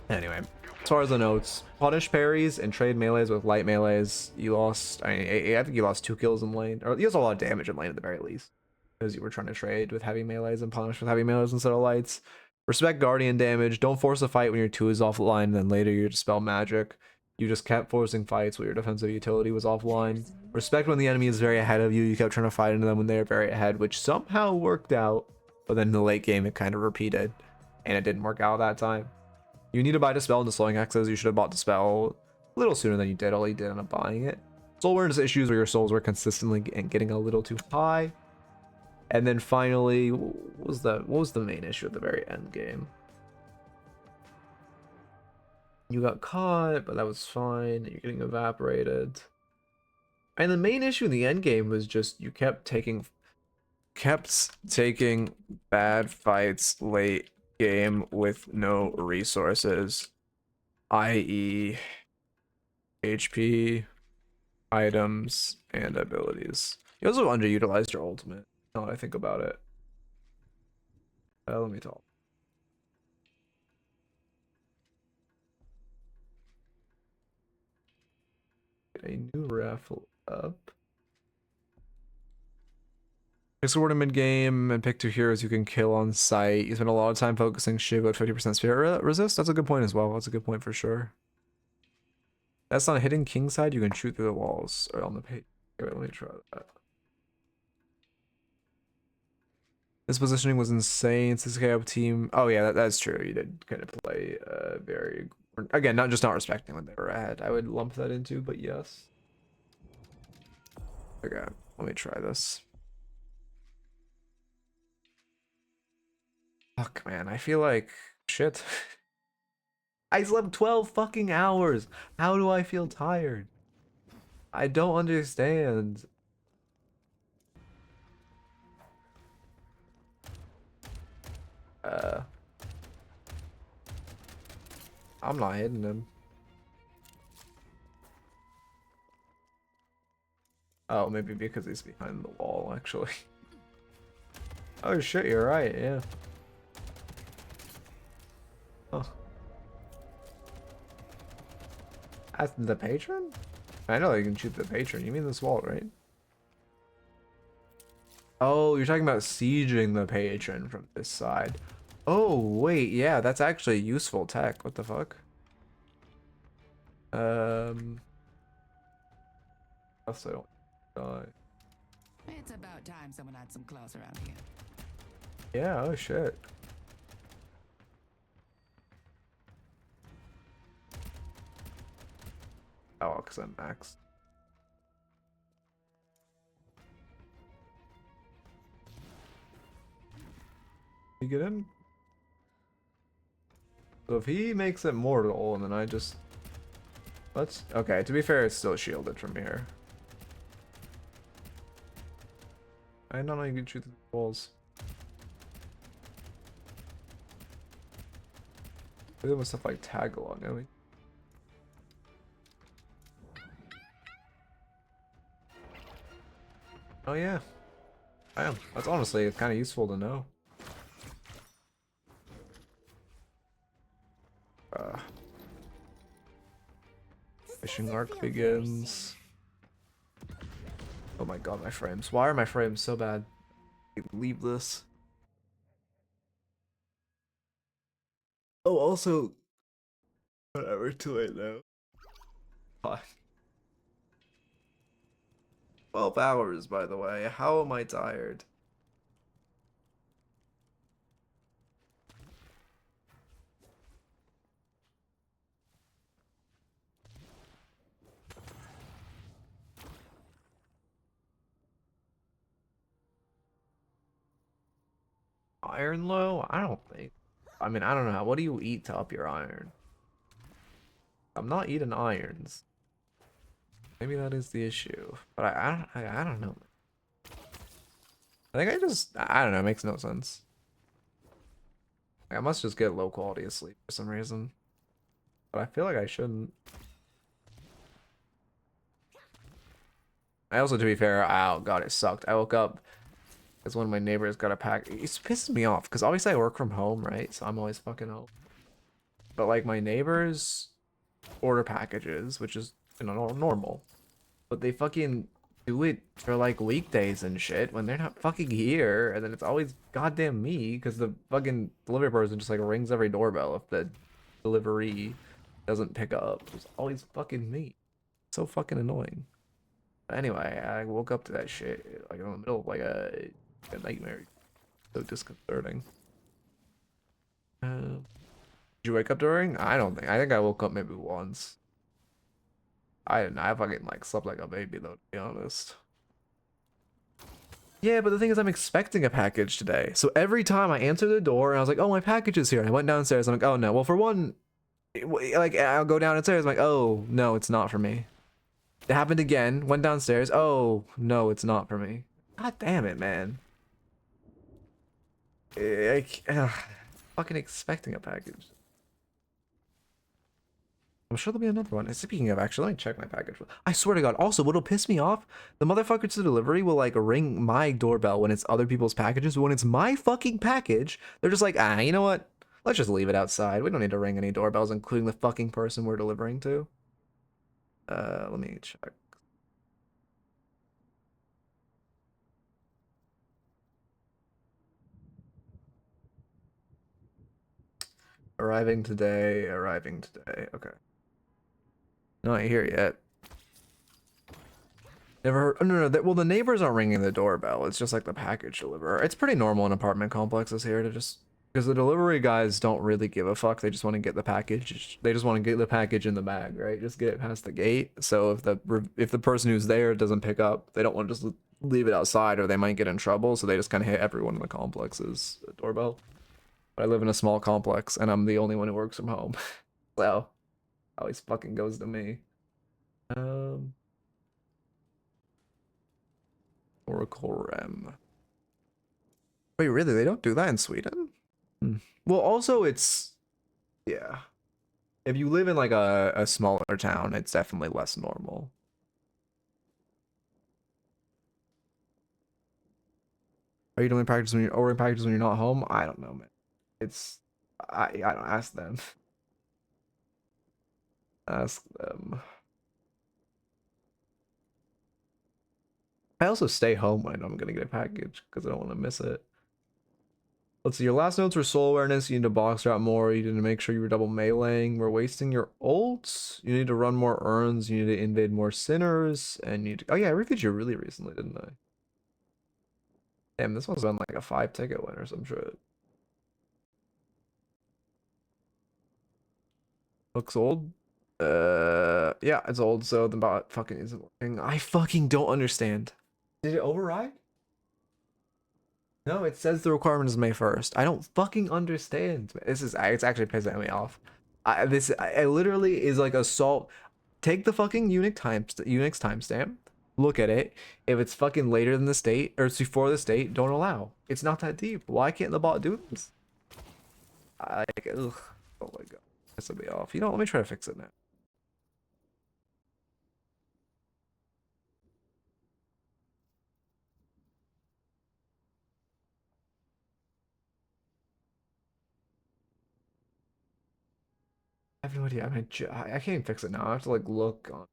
Anyway, as far as the notes, punish parries and trade melees with light melees. You lost, I think you lost 2 kills in lane. Or you lost a lot of damage in lane at the very least. Because you were trying to trade with heavy melees and punish with heavy melees instead of lights. Respect Guardian damage. Don't force a fight when your 2 is offline, then later you dispel magic. You just kept forcing fights while your defensive utility was offline. Respect when the enemy is very ahead of you. You kept trying to fight into them when they were very ahead, which somehow worked out. But then in the late game, it kind of repeated. And it didn't work out that time. You need to buy Dispel into slowing hexes. You should have bought Dispel a little sooner than you did. All you did end up buying it. Soul awareness issues where your souls were consistently getting a little too high. And then finally, what was the main issue at the very end game? You got caught, but that was fine. You're getting evaporated. And the main issue in the end game was just you kept taking bad fights late game with no resources, i.e. HP, items, and abilities. You also underutilized your ultimate. Now that I think about it. Let me talk. Get a new raffle up. Pick a word in mid-game and pick 2 heroes you can kill on sight. You spend a lot of time focusing Shiv at 50% spirit resist. That's a good point as well. That's a good point for sure. That's not a hidden king side. You can shoot through the walls or on the page. Okay, let me try that. This positioning was insane. 6k up team. Oh yeah, that's true. You did kind of play very... Again, not respecting when they were ahead. I would lump that into, but yes. Okay, let me try this. Fuck, man, I feel like shit. I slept 12 fucking hours. How do I feel tired? I don't understand. I'm not hitting him. Oh, maybe because he's behind the wall, actually. Oh shit, you're right, yeah. Oh. That's the patron? I know you can shoot the patron. You mean this wall, right? Oh, you're talking about sieging the patron from this side. Oh, wait, yeah, that's actually useful tech. What the fuck? Else I don't die. It's about time someone had some claws around here. Yeah, oh shit. Oh, because I'm maxed. You get in? So if he makes it mortal, and then I just... Let's... Okay, to be fair, it's still shielded from here. I don't know you can shoot the walls. Look at stuff like tag along, I mean. Oh yeah. Damn. That's honestly kind of useful to know. Fishing arc begins. Oh my god, my frames. Why are my frames so bad? Leave this. Oh, also, whatever, too late now. Fuck. 12 hours, by the way. How am I tired? Iron low? I don't think. I mean, I don't know. What do you eat to up your iron? I'm not eating irons. Maybe that is the issue. But I don't know. I think I don't know. It makes no sense. Like, I must just get low quality of sleep for some reason. But I feel like I shouldn't. I also, to be fair, oh god, it sucked. I woke up because one of my neighbors got a pack. It pisses me off because obviously I work from home, right? So I'm always fucking home. But like my neighbors order packages, which is, you know, normal. But they fucking do it for like weekdays and shit when they're not fucking here, and then it's always goddamn me because the fucking delivery person just like rings every doorbell if the delivery doesn't pick up. It's always fucking me. So fucking annoying. But anyway, I woke up to that shit like in the middle of like a nightmare. So disconcerting. Did you wake up during? I don't think. I think I woke up maybe once. I didn't. I fucking like slept like a baby though, to be honest. Yeah, but the thing is, I'm expecting a package today. So every time I answer the door, and I was like, "Oh, my package is here." And I went downstairs. I'm like, "Oh no." Well, for one, like I'll go downstairs. I'm like, "Oh no, it's not for me." It happened again. Went downstairs. Oh no, it's not for me. God damn it, man. Like, fucking expecting a package. I'm sure there'll be another one. Speaking of, actually, let me check my package. I swear to God. Also, what'll piss me off, the motherfucker to the delivery will like ring my doorbell when it's other people's packages. But when it's my fucking package, they're just like, ah, you know what? Let's just leave it outside. We don't need to ring any doorbells, including the fucking person we're delivering to. Let me check. Arriving today. Arriving today. Okay. Not here yet. Never heard. Oh, no. Well, the neighbors aren't ringing the doorbell. It's just like the package deliverer. It's pretty normal in apartment complexes here to just, because the delivery guys don't really give a fuck. They just want to get the package. They just want to get the package in the bag, right? Just get it past the gate. So if the person who's there doesn't pick up, they don't want to just leave it outside, or they might get in trouble. So they just kind of hit everyone in the complex's doorbell. But I live in a small complex, and I'm the only one who works from home. So always fucking goes to me. Oracle REM. Wait, really? They don't do that in Sweden? Hmm. Well, also it's, yeah. If you live in like a smaller town, it's definitely less normal. Are you doing practice when you're ordering packages when you're not home? I don't know, man. It's I don't ask them. Ask them. I also stay home when I know I'm gonna get a package because I don't want to miss it. Let's see, your last notes were soul awareness. You need to box out more. You need to make sure you were double meleeing. We're wasting your ults. You need to run more urns. You need to invade more sinners. And you need to... Oh yeah, I reviewed you really recently, didn't I? Damn, this one's been like a 5-ticket win or some shit. Looks old. Yeah, it's old, so the bot fucking isn't working. I fucking don't understand. Did it override? No, it says the requirement is May 1st. I don't fucking understand. It's actually pissing me off. I literally is like assault. Take the fucking Unix timestamp. Look at it. If it's fucking later than the state or it's before the state, don't allow. It's not that deep. Why can't the bot do this? I like, ugh. Oh my god, pissing me off. You know, let me try to fix it now. I have no idea. I mean, I can't even fix it now. I have to like look on.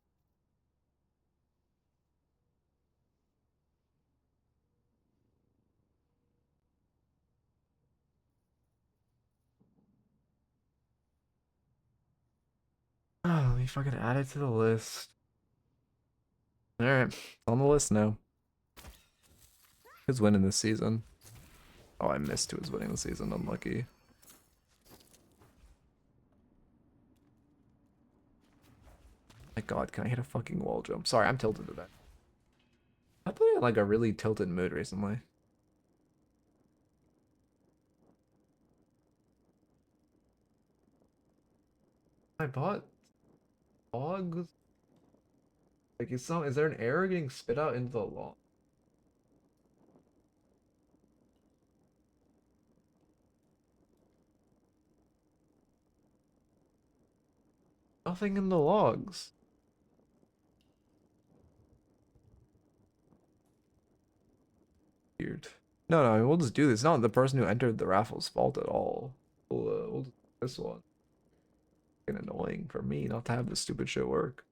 me fucking add it to the list. Alright, on the list now. Who's winning this season? Oh, I missed who was winning the season. Unlucky. My god, can I hit a fucking wall jump? Sorry, I'm tilted today. I played in like a really tilted mood recently. I bought dogs. Like, is there an error getting spit out into the lawn? Nothing in the logs. Weird. No, we'll just do this. It's not the person who entered the raffle's fault at all. We'll do this one. It's annoying for me not to have this stupid shit work.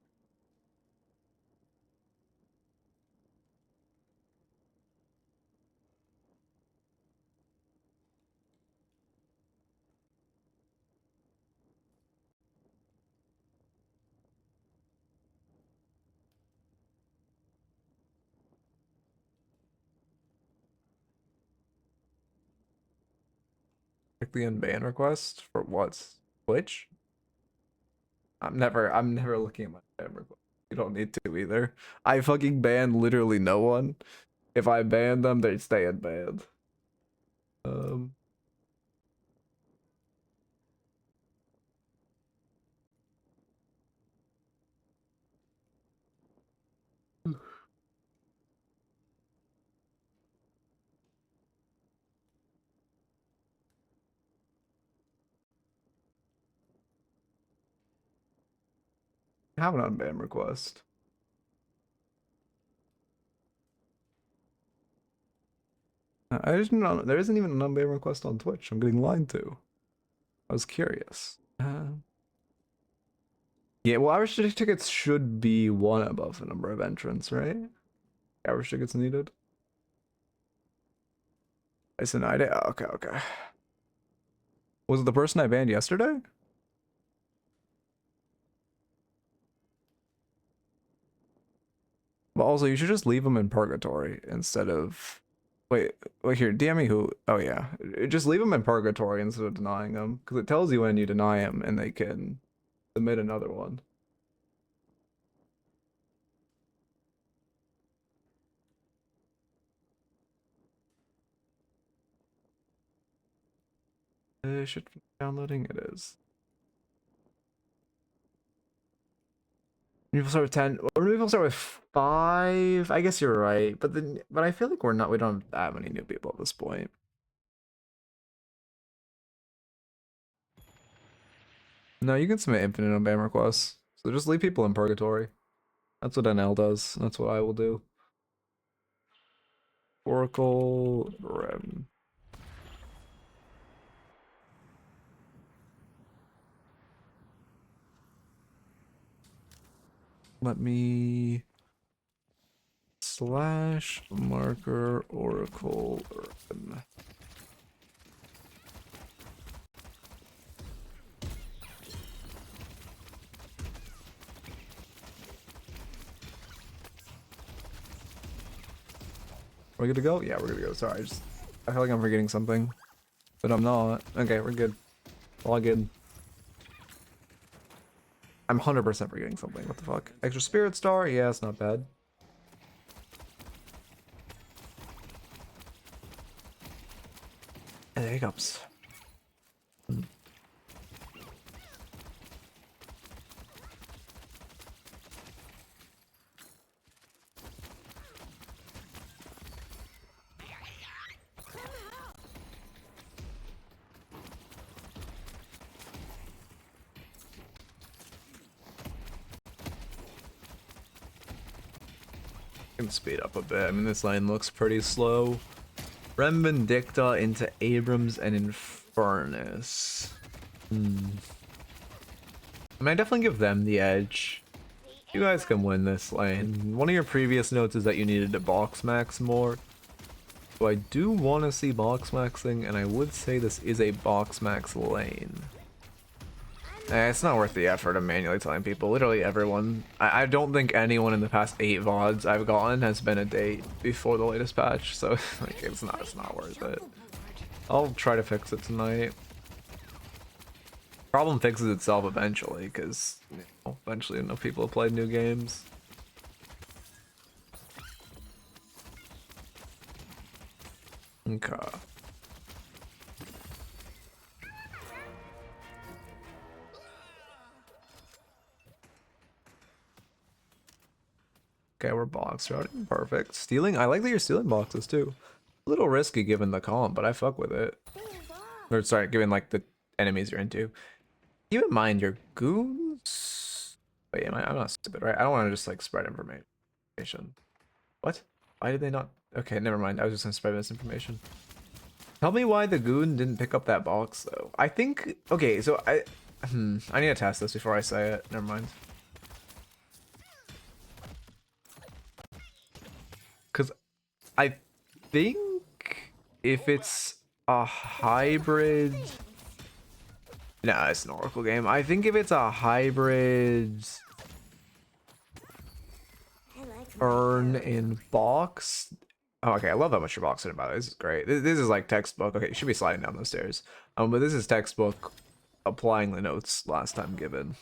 Click the unban request for what? Twitch? I'm never looking at my ban request. You don't need to either. I fucking ban literally no one. If I ban them, they stay unbanned. I have an unban request. I just know there isn't even an unban request on Twitch. I'm getting lied to. I was curious. Yeah, well, average tickets should be one above the number of entrants, right? Average tickets needed. I denied it. Oh, okay. Was it the person I banned yesterday? But also, you should just leave them in purgatory instead of. Wait here. DM me who. Oh yeah, just leave them in purgatory instead of denying them, because it tells you when you deny them, and they can submit another one. It should be downloading. It is. New people start with 10, or new people start with 5. I guess you're right, but I feel like we don't have that many new people at this point. No, you can submit infinite unban requests. So just leave people in purgatory. That's what NL does. That's what I will do. Oracle Rem. Let me / marker Oracle Rem. We're good to go? Yeah, we're good to go. Sorry, I feel like I'm forgetting something. But I'm not. Okay, we're good. Log in. I'm 100% forgetting something. What the fuck? Extra Spirit Star? Yeah, it's not bad. And hiccups. Can speed up a bit. I mean, this line looks pretty slow. Rem Vindicta into Abrams and Infernus. I mean, I definitely give them the edge. You guys can win this lane. One of your previous notes is that you needed to box max more. So I do want to see box maxing, and I would say this is a box max lane. I'm It's not worth the effort of manually telling people. Literally everyone. I don't think anyone in the past 8 VODs I've gotten has been a date before the latest patch, so like it's not worth it. I'll try to fix it tonight. Problem fixes itself eventually, because eventually enough people have played new games. Okay. Okay, we're box routing. Perfect. Stealing? I like that you're stealing boxes too. A little risky given the column, but I fuck with it. Or sorry, given like the enemies you're into. Keep in mind your goons. Wait, I'm not stupid, right? I don't want to just like spread information. What? Why did they not? Okay, never mind. I was just gonna spread misinformation. Tell me why the goon didn't pick up that box though. I think. Okay, so I need to test this before I say it. Never mind. Because I think if it's a hybrid... Nah, it's an Oracle game. I think if it's a hybrid... Earn in box... Oh, okay, I love how much you're boxing about it. This is great. This is like textbook. Okay, you should be sliding down those stairs. But this is textbook applying the notes last time given.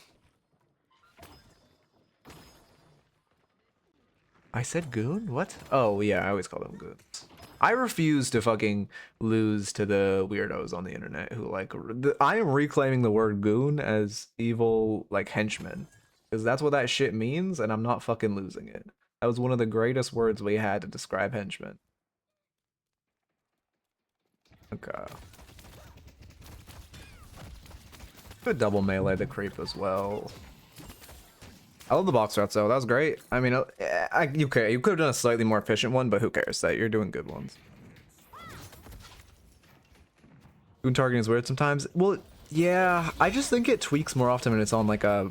I said goon? What? Oh, yeah, I always call them goons. I refuse to fucking lose to the weirdos on the internet who like... I am reclaiming the word goon as evil, like, henchmen. Because that's what that shit means, and I'm not fucking losing it. That was one of the greatest words we had to describe henchmen. Okay. Could double melee the creep as well. I love the box routes though. That was great. I mean, you could have done a slightly more efficient one, but who cares? That you're doing good ones. Goon targeting is weird sometimes. Well, yeah, I just think it tweaks more often when it's on like a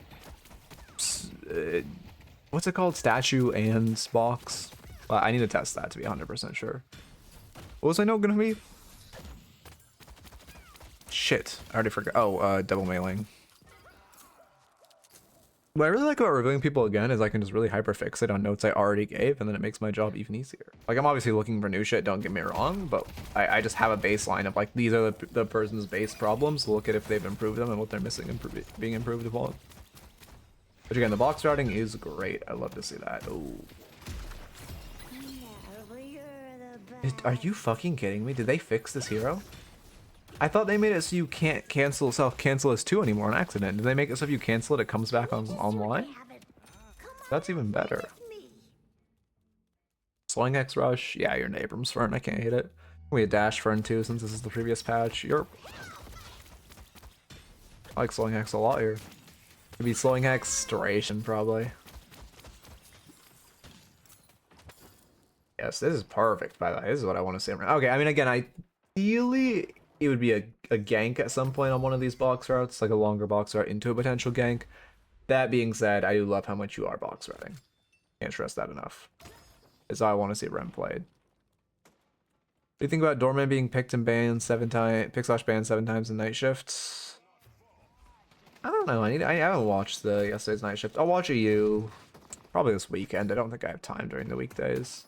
what's it called? Statue and box. I need to test that to be 100% sure. What was I know gonna be? Shit, I already forgot. Oh, double mailing. What I really like about reviewing people again is I can just really hyperfixate on notes I already gave, and then it makes my job even easier. Like, I'm obviously looking for new shit, don't get me wrong, but I just have a baseline of, like, these are the person's base problems, look at if they've improved them and what they're missing being improved upon. But again, the box routing is great. I love to see that. Ooh. Are you fucking kidding me? Did they fix this hero? I thought they made it so you can't self-cancel as 2 anymore on accident. Did they make it so if you cancel it, it comes back online? That's even better. Slowing X Rush? Yeah, you're an Abrams Fern. I can't hate it. We a Dash Fern too, since this is the previous patch. Yerp. I like Slowing Hex a lot here. Could be Slowing Hex, Duration, probably. Yes, this is perfect, by the way. This is what I want to see. Okay, I mean, again, ideally... it would be a gank at some point on one of these box routes, like a longer box route into a potential gank. That being said, I do love how much you are box routing. Can't stress that enough. Is how I want to see Rem played. What do you think about Doorman being picked and banned 7 times, pick/banned 7 times in night shifts? I don't know. I haven't watched the yesterday's night shift. I'll watch a U probably this weekend. I don't think I have time during the weekdays,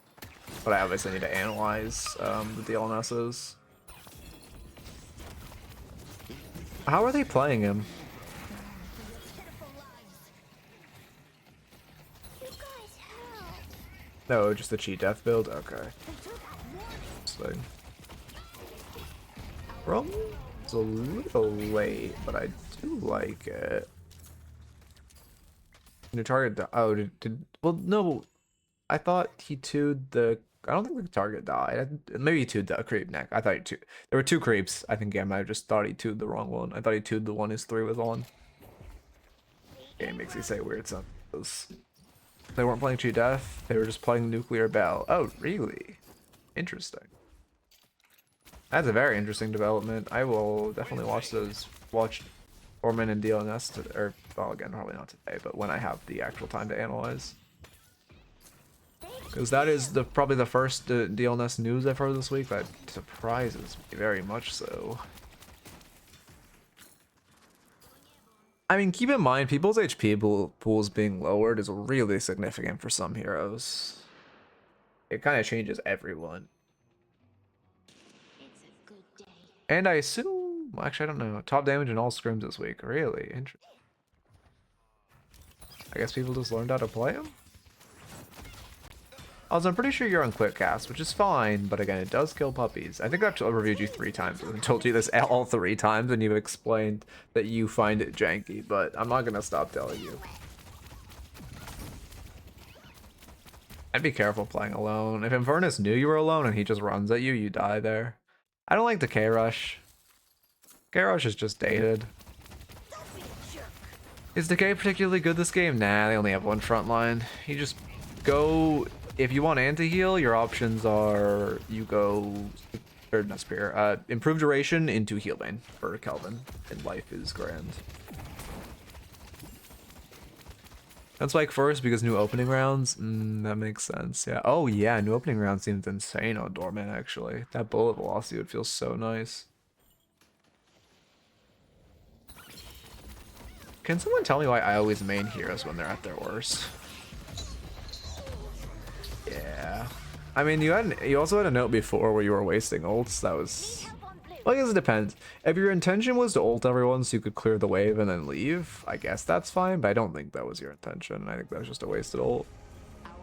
but I obviously need to analyze the DLNSs. How are they playing him? No, just the cheat death build? Okay. Well, it's a little late, but I do like it. New target. Oh, well, no. I thought he 2'd the. I don't think the target died. Maybe he 2'd the creep neck. I thought he 2'd. There were 2 creeps. I think I might have just thought he 2'd the wrong one. I thought he 2'd the one his 3 was on. Game makes me say weird stuff. They weren't playing Cheat Death. They were just playing Nuclear Bell. Oh, really? Interesting. That's a very interesting development. I will definitely watch those. Watch Orman and DLNS or well, again, probably not today, but when I have the actual time to analyze. Because that is probably the first DLNS news I've heard this week. That surprises me very much so. I mean, keep in mind, people's HP pools being lowered is really significant for some heroes. It kind of changes everyone. It's a good day. And I assume, well, actually, I don't know. Top damage in all scrims this week. Really interesting. I guess people just learned how to play them. Also, I'm pretty sure you're on quick cast, which is fine, but again, it does kill puppies. I think I've reviewed you 3 times and told you this all 3 times, and you've explained that you find it janky, but I'm not gonna stop telling you. I'd be careful playing alone. If Eternus knew you were alone and he just runs at you, you die there. I don't like the K-Rush. K-Rush is just dated. Is Decay particularly good this game? Nah, they only have one front line. You just go... If you want anti-heal, your options are you go... Or not Spear. Improve duration into Heal Bane for Kelvin. And life is grand. That's like first because new opening rounds. That makes sense. Yeah. Oh yeah, new opening round seems insane on Dortmund actually. That bullet velocity would feel so nice. Can someone tell me why I always main heroes when they're at their worst? Yeah. I mean, you also had a note before where you were wasting ults. That was... Well, I guess it depends. If your intention was to ult everyone so you could clear the wave and then leave, I guess that's fine, but I don't think that was your intention. I think that was just a wasted ult.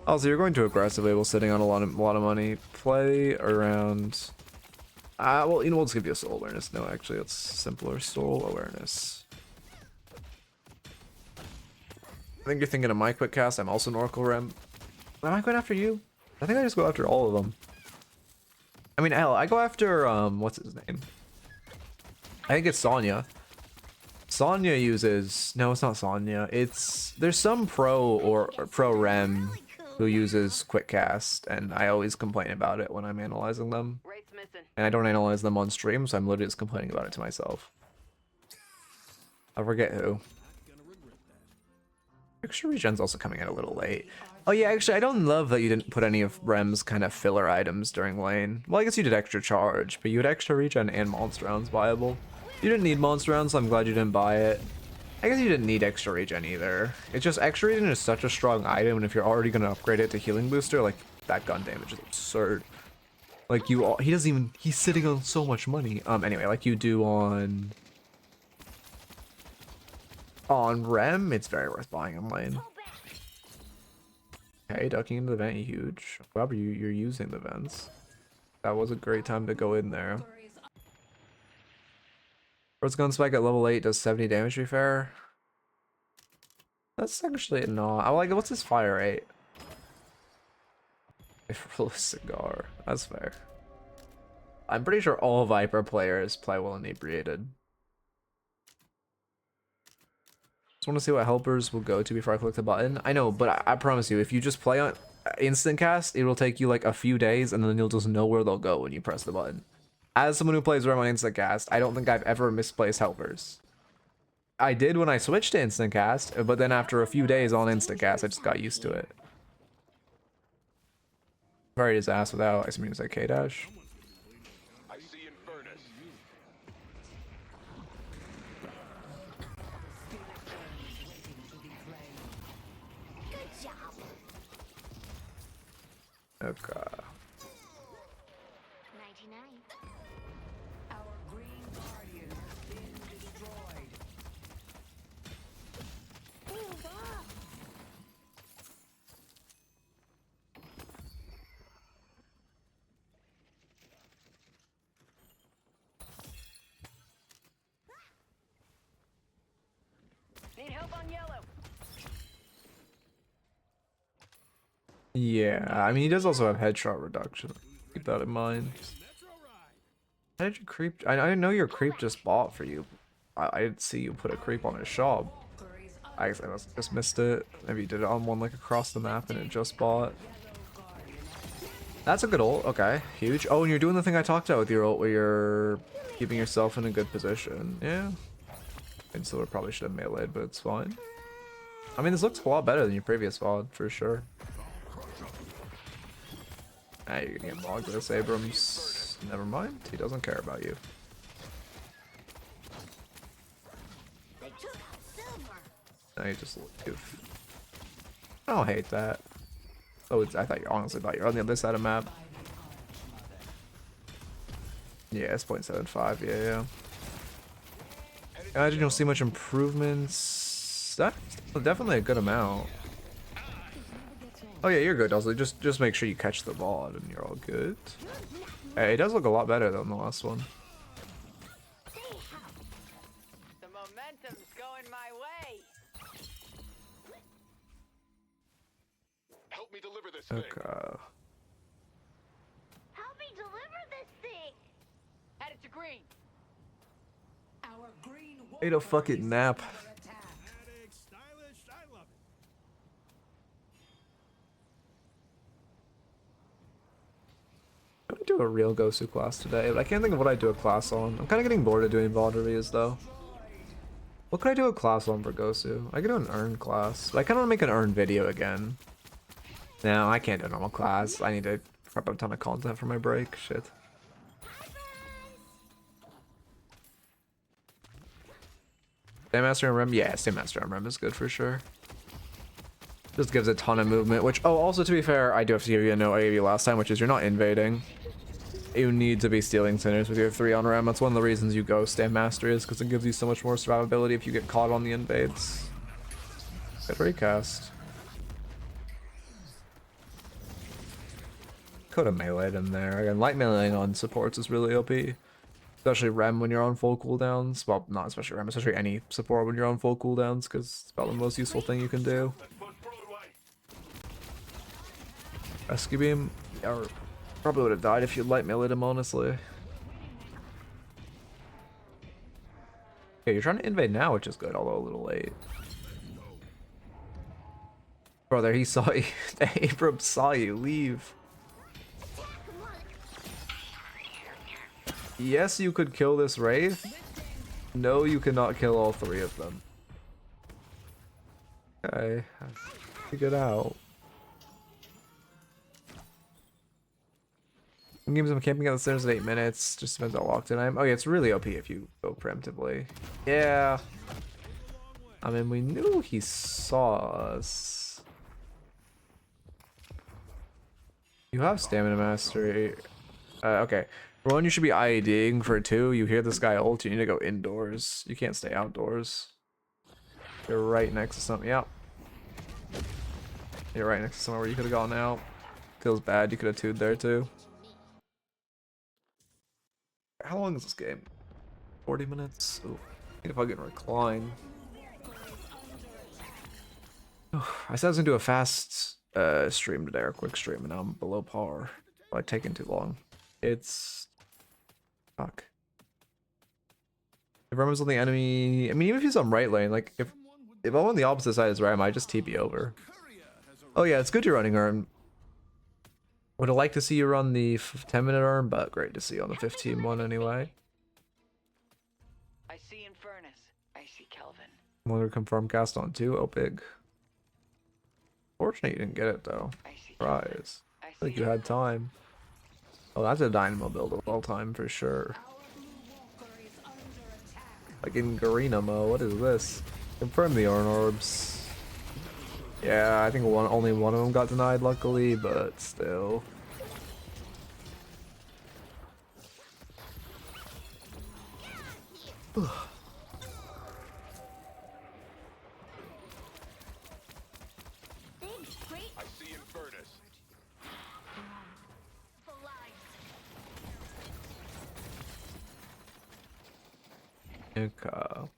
Also, you're going too aggressively while sitting on a lot of money. Play around... well, you know, we'll just give you a soul awareness. No, actually, it's simpler. Soul awareness. I think you're thinking of my quick cast. I'm also an Oracle Rem. Am I going after you? I think I just go after all of them. I mean, hell, I go after, what's his name? I think it's Sonya. Sonya uses... No, it's not Sonya. It's... There's some pro or pro Rem who uses quick cast, and I always complain about it when I'm analyzing them. And I don't analyze them on stream, so I'm literally just complaining about it to myself. I forget who. Extra regen's also coming in a little late. Oh yeah, actually, I don't love that you didn't put any of Rem's kind of filler items during lane. Well, I guess you did extra charge, but you had extra regen and monster rounds viable. You didn't need monster rounds, so I'm glad you didn't buy it. I guess you didn't need extra regen either. It's just extra regen is such a strong item, and if you're already gonna upgrade it to healing booster, like that gun damage is absurd. Like he doesn't even, he's sitting on so much money. Anyway, like you do on Rem, it's very worth buying in lane. Okay, ducking into the vent, huge. However, you're using the vents. That was a great time to go in there. First gun spike at level 8 does 70 damage, to be fair. That's actually not. I like, what's his fire rate? If roll a cigar. That's fair. I'm pretty sure all Viper players play well inebriated. Just want to see what helpers will go to before I click the button. I know, but I promise you, if you just play on instant cast, it will take you like a few days, and then you'll just know where they'll go when you press the button. As someone who plays Rem on instant cast, I don't think I've ever misplaced helpers. I did when I switched to instant cast, but then after a few days on instant cast, I just got used to it. Varied his ass without, I mean, it's like K-Dash. I see Infernus. Good job. Okay. 99. Our green guardian has been destroyed. Move up. Need help on yellow. Yeah, I mean, he does also have headshot reduction. Keep that in mind. How did you creep? I didn't know your creep just bought for you. I didn't see you put a creep on his shop. I guess I just missed it. Maybe you did it on one like across the map and it just bought. That's a good ult. Okay, huge. Oh, and you're doing the thing I talked about with your ult where you're keeping yourself in a good position. Yeah. And so I probably should have meleeed, but it's fine. I mean, this looks a lot better than your previous VOD, for sure. Ah, you're gonna get logged this, Abrams. Never mind, he doesn't care about you. They took out Silver. Now you just leave. I don't hate that. Oh, I thought you honestly thought you were on the other side of the map. Yeah, it's 0.75. Yeah. Imagine you'll see much improvements. That's definitely a good amount. Oh yeah, you're good. Also, just make sure you catch the ball and you're all good. Hey, it does look a lot better than the last one. The momentum's going my way. Help me deliver this thing. Okay. Help me deliver this thing! Headed to green. Our green Ate a fucking nap. under attack. Stylish, I love it. I'm gonna do a real Gosu class today, but I can't think of what I do a class on. I'm kind of getting bored of doing VOD reviews though. What could I do a class on for Gosu? I could do an earn class, but I kind of want to make an earn video again. No, I can't do a normal class. I need to prep a ton of content for my break. Shit. Stand Master and Rem? Yeah, Stand Master and Rem is good for sure. Just gives a ton of movement, which, oh, also to be fair, I do have to give you a note I gave you last time, which is you're not invading. You need to be stealing sinners with your 3 on Rem. That's one of the reasons you go Stand Master is because it gives you so much more survivability if you get caught on the invades. Good recast. Could have meleeed him there. Again, light meleeing on supports is really OP. Especially Rem when you're on full cooldowns. Well, not especially Rem, especially any support when you're on full cooldowns, because it's about the most useful thing you can do. Rescue beam? Yeah, probably would have died if you light meleeed him, honestly. Okay, you're trying to invade now, which is good, although a little late. Brother, he saw you. Abram saw you. Leave. Yes, you could kill this Wraith. No, you cannot kill all 3 of them. Okay, figure it out. Some games I'm camping out the stairs at 8 minutes. Just depends how locked in I am. Oh yeah, it's really OP if you go preemptively. Yeah. I mean, we knew he saw us. You have stamina mastery. Okay. For 1, you should be IEDing. For 2, you hear this guy ult, you need to go indoors. You can't stay outdoors. You're right next to something. Yep. You're right next to somewhere where you could have gone out. Feels bad. You could have 2'd there too. How long is this game? 40 minutes? Ooh. I think if I can recline. I said I was gonna do a fast stream today, or a quick stream, and now I'm below par. Like taking too long. It's fuck. If Rem is on the enemy, I mean, even if he's on right lane, like if I'm on the opposite side as Rem, I just TP over. Oh yeah, it's good you're running Arm. Would have liked to see you run the 10-minute Arm, but great to see you on the 15 one anyway. I see Infernus. I see Kelvin. Wanted to confirm cast on 2. Oh, big. Fortunate you didn't get it though. I see. Surprise. I I think see you had time. Oh, that's a Dynamo build of all time for sure. Like in Garena mode, what is this? Confirm the Orn Orbs. Yeah, I think only one of them got denied luckily, but still. I see Infernus. For life. Okay.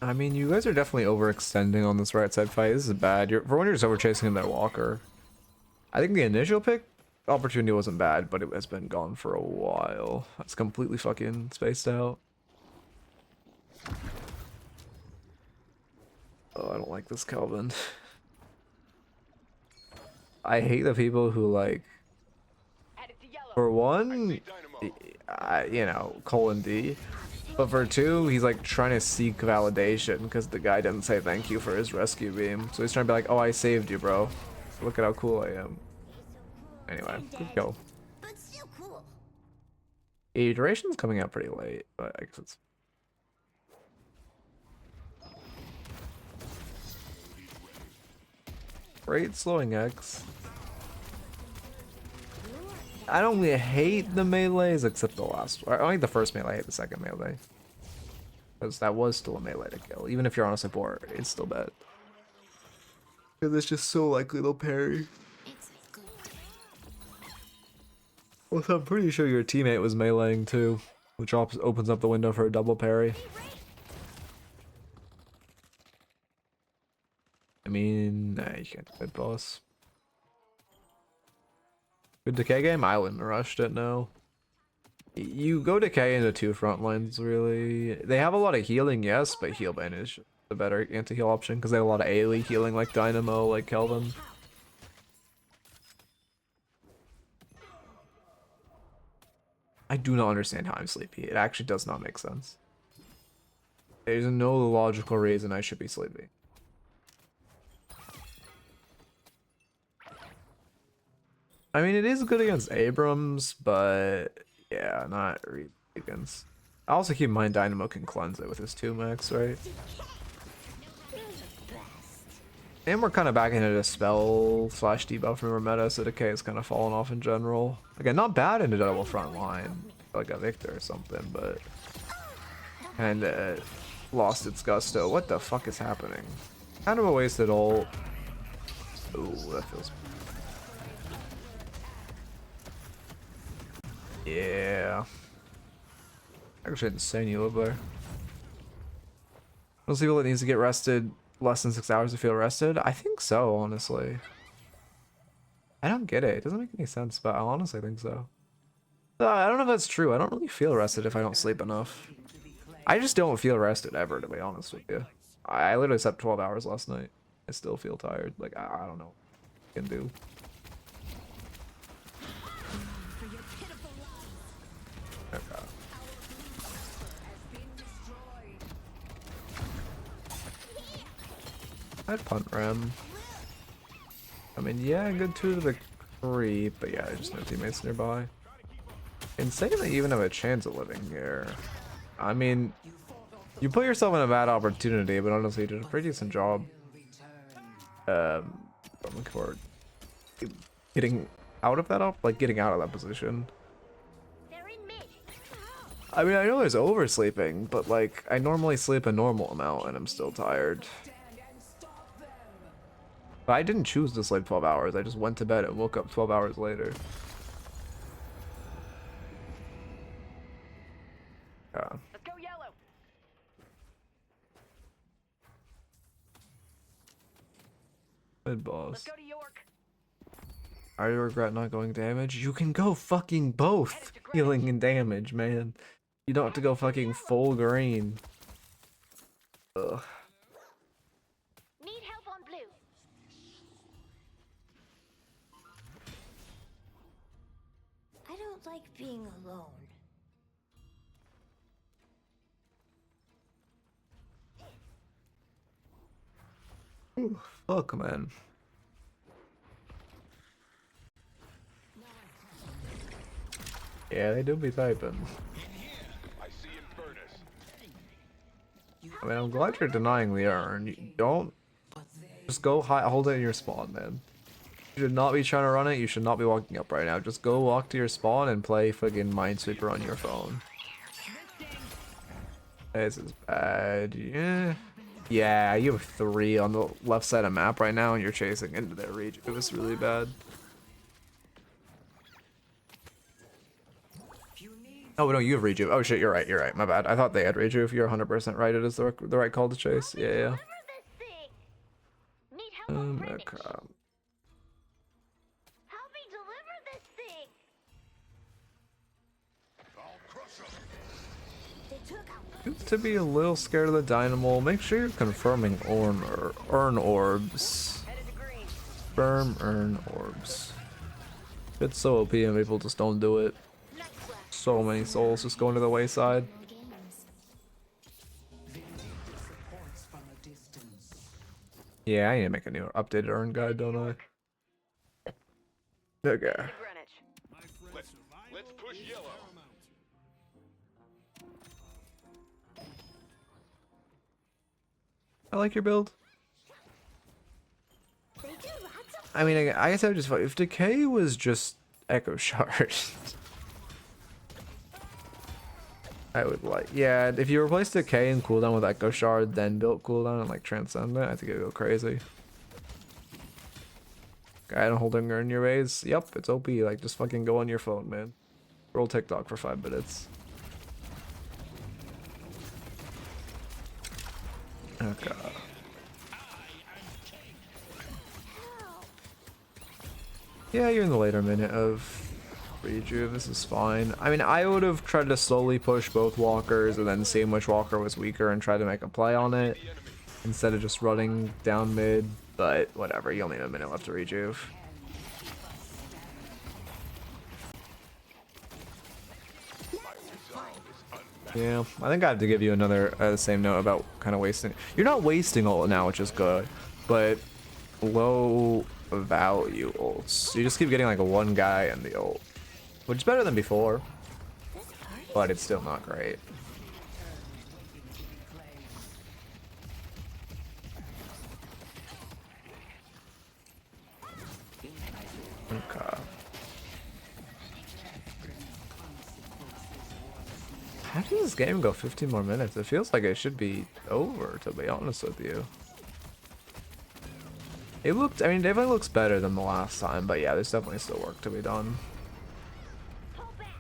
I mean, you guys are definitely overextending on this right side fight. This is bad. For when you're just over chasing in their walker. I think the initial pick opportunity wasn't bad, but it has been gone for a while. That's completely fucking spaced out. Oh, I don't like this Kelvin. I hate the people who like. Headed to yellow. For one, Dynamo. you know, colon D. But for 2, he's like trying to seek validation because the guy didn't say thank you for his rescue beam. So he's trying to be like, oh, I saved you, bro. Look at how cool I am. Anyway, good go. But still cool. Iteration's coming out pretty late, but I guess it's... Great slowing X. I don't really hate the melees except the last one. I like the first melee, I hate the second melee. Because that was still a melee to kill. Even if you're on a support, it's still bad. Because it's just so likely they'll parry. It's a good day. Well, I'm pretty sure your teammate was meleeing too. Which opens up the window for a double parry. I mean, nah, you can't do it, boss. Good decay game? I wouldn't have rushed it, no. You go decay into 2 front lines, really. They have a lot of healing, yes, but healbane is the better anti-heal option because they have a lot of AoE healing like Dynamo, like Kelvin. I do not understand how I'm sleepy. It actually does not make sense. There's no logical reason I should be sleepy. I mean, it is good against Abrams, but yeah, not really against. I also keep in mind Dynamo can cleanse it with his 2 max, right? And we're kind of back into the spell / debuff from our meta, so decay has kind of fallen off in general. Again, not bad in a double front line, like a Victor or something, but kind of lost its gusto. What the fuck is happening? Kind of a wasted ult. Ooh, that feels. Yeah. Actually insane you live there. Most people that needs to get rested less than 6 hours to feel rested? I think so, honestly. I don't get it. It doesn't make any sense, but I honestly think so. I don't know if that's true. I don't really feel rested if I don't sleep enough. I just don't feel rested ever, to be honest with you. I literally slept 12 hours last night. I still feel tired. Like, I don't know what I can do. Okay. I'd punt Ram. I mean, yeah, good 2 to the creep, but yeah, there's no teammates nearby. Insane that you even have a chance of living here. I mean, you put yourself in a bad opportunity, but honestly, you did a pretty decent job. I'm looking forward getting out of that getting out of that position. I mean, I know there's oversleeping, but like, I normally sleep a normal amount and I'm still tired. But I didn't choose to sleep 12 hours, I just went to bed and woke up 12 hours later. Yeah. Let's go yellow. Good boss. Let's go to York. I regret not going damage. You can go fucking both healing and damage, man. You don't have to go fucking full green. Ugh. Need help on blue. I don't like being alone. Ooh, fuck, man. Yeah, they do be typing. I see Infernus. I mean, I'm glad you're denying the urn. You don't just go hold it in your spawn, man. You should not be trying to run it. You should not be walking up right now. Just go walk to your spawn and play fucking Minesweeper on your phone. This is bad. Yeah. Yeah, you have 3 on the left side of map right now, and you're chasing into their region. It was really bad. Oh no, you have rejuve. Oh shit, you're right. You're right. My bad. I thought they had rejuve. You're 100% right. It is the right call to chase. Yeah, yeah. Need help on Greenwich. Okay. Help me deliver this thing. Good to be a little scared of the dynamo. Make sure you're confirming urn orbs. Firm urn orbs. It's so OP and people just don't do it. So many souls just going to the wayside. Yeah, I need to make a new updated earn guide, don't I? Okay. To Greenwich. Let's push yellow. I like your build. I mean, I guess I would just if Decay was just Echo Shard, I would like. Yeah, if you replace Decay and cooldown with Echo Shard, then build cooldown and like Transcendent, I think it would go crazy. Guide holding in your ways. Yep, it's OP. Like, just fucking go on your phone, man. Roll TikTok for 5 minutes. Okay. Yeah, you're in the later minute of Rejuve. This is fine. I mean, I would have tried to slowly push both walkers and then see which walker was weaker and try to make a play on it instead of just running down mid. But whatever, you only have a minute left to Rejuve. Yeah, I think I have to give you another same note about kind of wasting. You're not wasting ult now, which is good, but low value ults. You just keep getting like a one guy in the ult, which is better than before, but it's still not great. Okay. How does this game go 15 more minutes? It feels like it should be over, to be honest with you. It looked, I mean, it definitely looks better than the last time, but yeah, there's definitely still work to be done.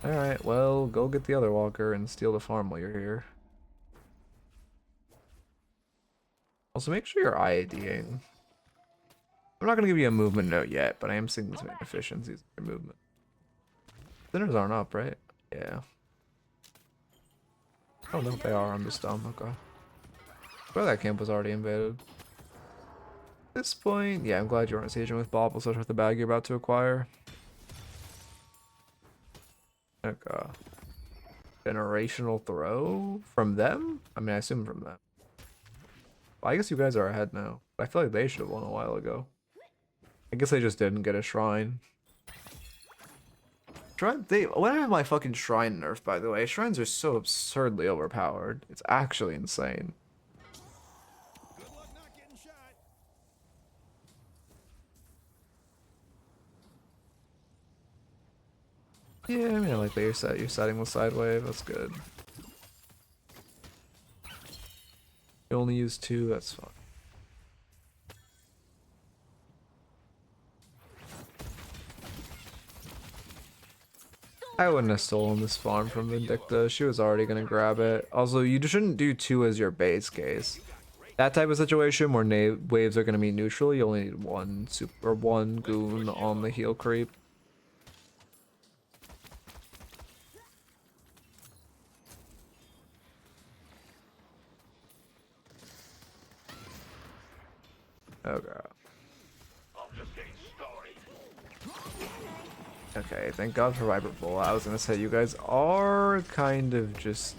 Alright, well, go get the other walker and steal the farm while you're here. Also, make sure you're IADing. I'm not going to give you a movement note yet, but I am seeing some inefficiencies in your movement. Sinners aren't up, right? Yeah. Oh no, they are. I'm just dumb. Okay. Well, that camp was already invaded. At this point, yeah, I'm glad you weren't sieging with Bob, especially with the bag you're about to acquire. Okay. Generational throw from them? I mean, I assume from them. Well, I guess you guys are ahead now. I feel like they should have won a while ago. I guess they just didn't get a shrine. When I have my fucking shrine nerf, by the way, shrines are so absurdly overpowered. It's actually insane. Good luck not getting shot. Yeah, I mean, I like that you're setting with side wave. That's good. You only use 2. That's fine. I wouldn't have stolen this farm from Vindicta. She was already gonna grab it. Also, you shouldn't do 2 as your base case. That type of situation where waves are gonna be neutral, you only need one goon on the heal creep. Okay. Okay, thank God for Viper Bull. I was gonna say, you guys are kind of just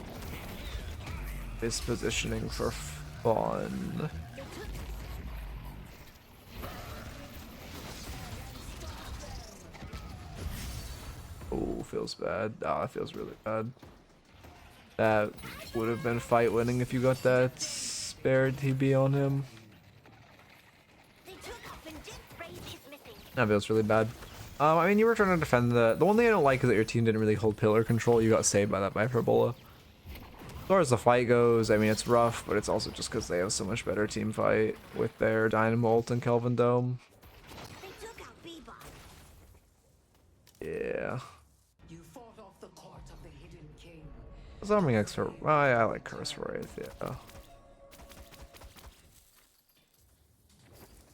dispositioning for fun. Oh, feels bad. Ah, that feels really bad. That would have been fight winning if you got that spare TB on him. That feels really bad. I mean, you were trying to defend the one thing I don't like is that your team didn't really hold pillar control. You got saved by that Viperbola. As far as the fight goes, I mean, it's rough, but it's also just because they have so much better team fight with their Dynamo ult and Kelvin Dome. Yeah. You fought off the court of the Hidden King. Zombie extra. I like Curse Wraith, yeah.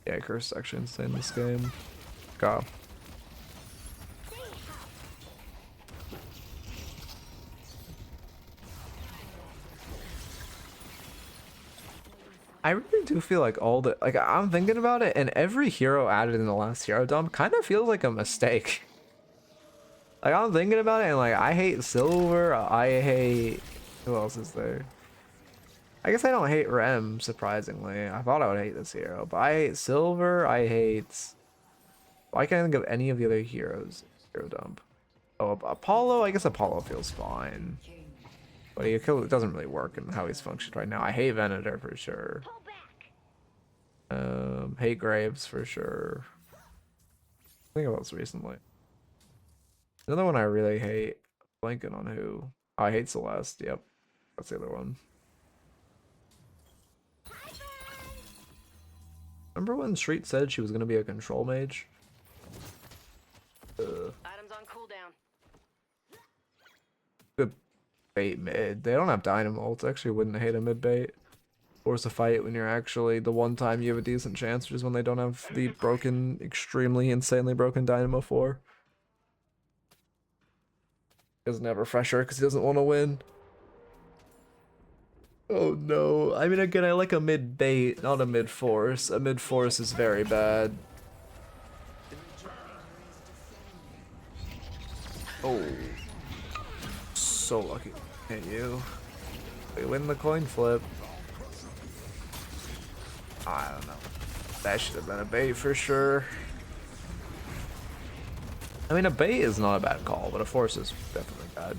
Yeah, Curse is actually insane in this game. Go. I really do feel like I'm thinking about it, and every hero added in the last hero dump kind of feels like a mistake. Like, I'm thinking about it, and like, I hate Silver, I hate, who else is there? I guess I don't hate Rem, surprisingly. I thought I would hate this hero, but I hate Silver, I hate... Why can't I think of any of the other heroes? Hero dump. Oh, Apollo? I guess Apollo feels fine. But he kill it doesn't really work in how he's functioned right now. I hate Venator for sure. Pull back. Hate Graves for sure. Think about this recently. Another one I really hate. Blanking on who. Oh, I hate Celeste. Yep. That's the other one. Remember when Street said she was going to be a control mage? Items on cooldown. Good bait mid. They don't have Dynamo ults. Actually wouldn't hate a mid bait. Force a fight when you're actually the one time you have a decent chance, which is when they don't have the broken, extremely insanely broken Dynamo 4. Doesn't have Refresher because he doesn't want to win. Oh no. I mean, again, I like a mid bait, not a mid force. A mid force is very bad. Oh. So lucky. Hit you. They win the coin flip. I don't know. That should have been a bait for sure. I mean, a bait is not a bad call, but a force is definitely bad.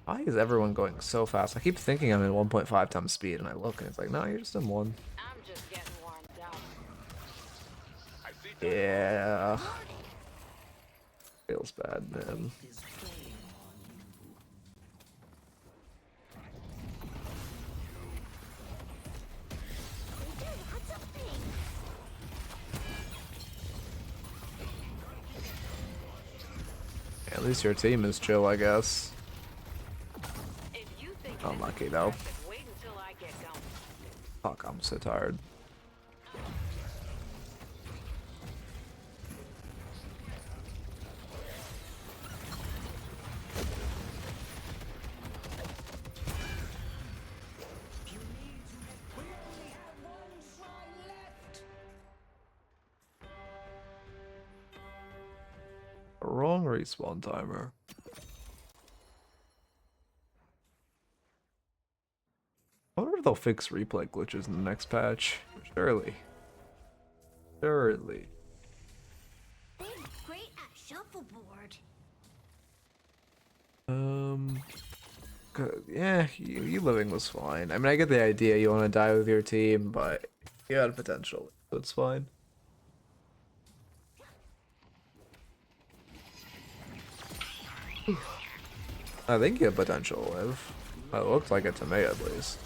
Why is everyone going so fast? I keep thinking I'm in 1.5 times speed, and I look, and it's like, no, you're just in 1. I'm just getting warmed up. Yeah. Feels bad, man. At least your team is chill, I guess. If you think Unlucky though. wait until I get going. Fuck, I'm so tired. Wrong respawn timer. I wonder if they'll fix replay glitches in the next patch. Surely. Surely. They're great at shuffleboard. Yeah, you living was fine. I mean, I get the idea you want to die with your team, but you had potential. So it's fine. I think you have potential to live. It looked like it to me, at least.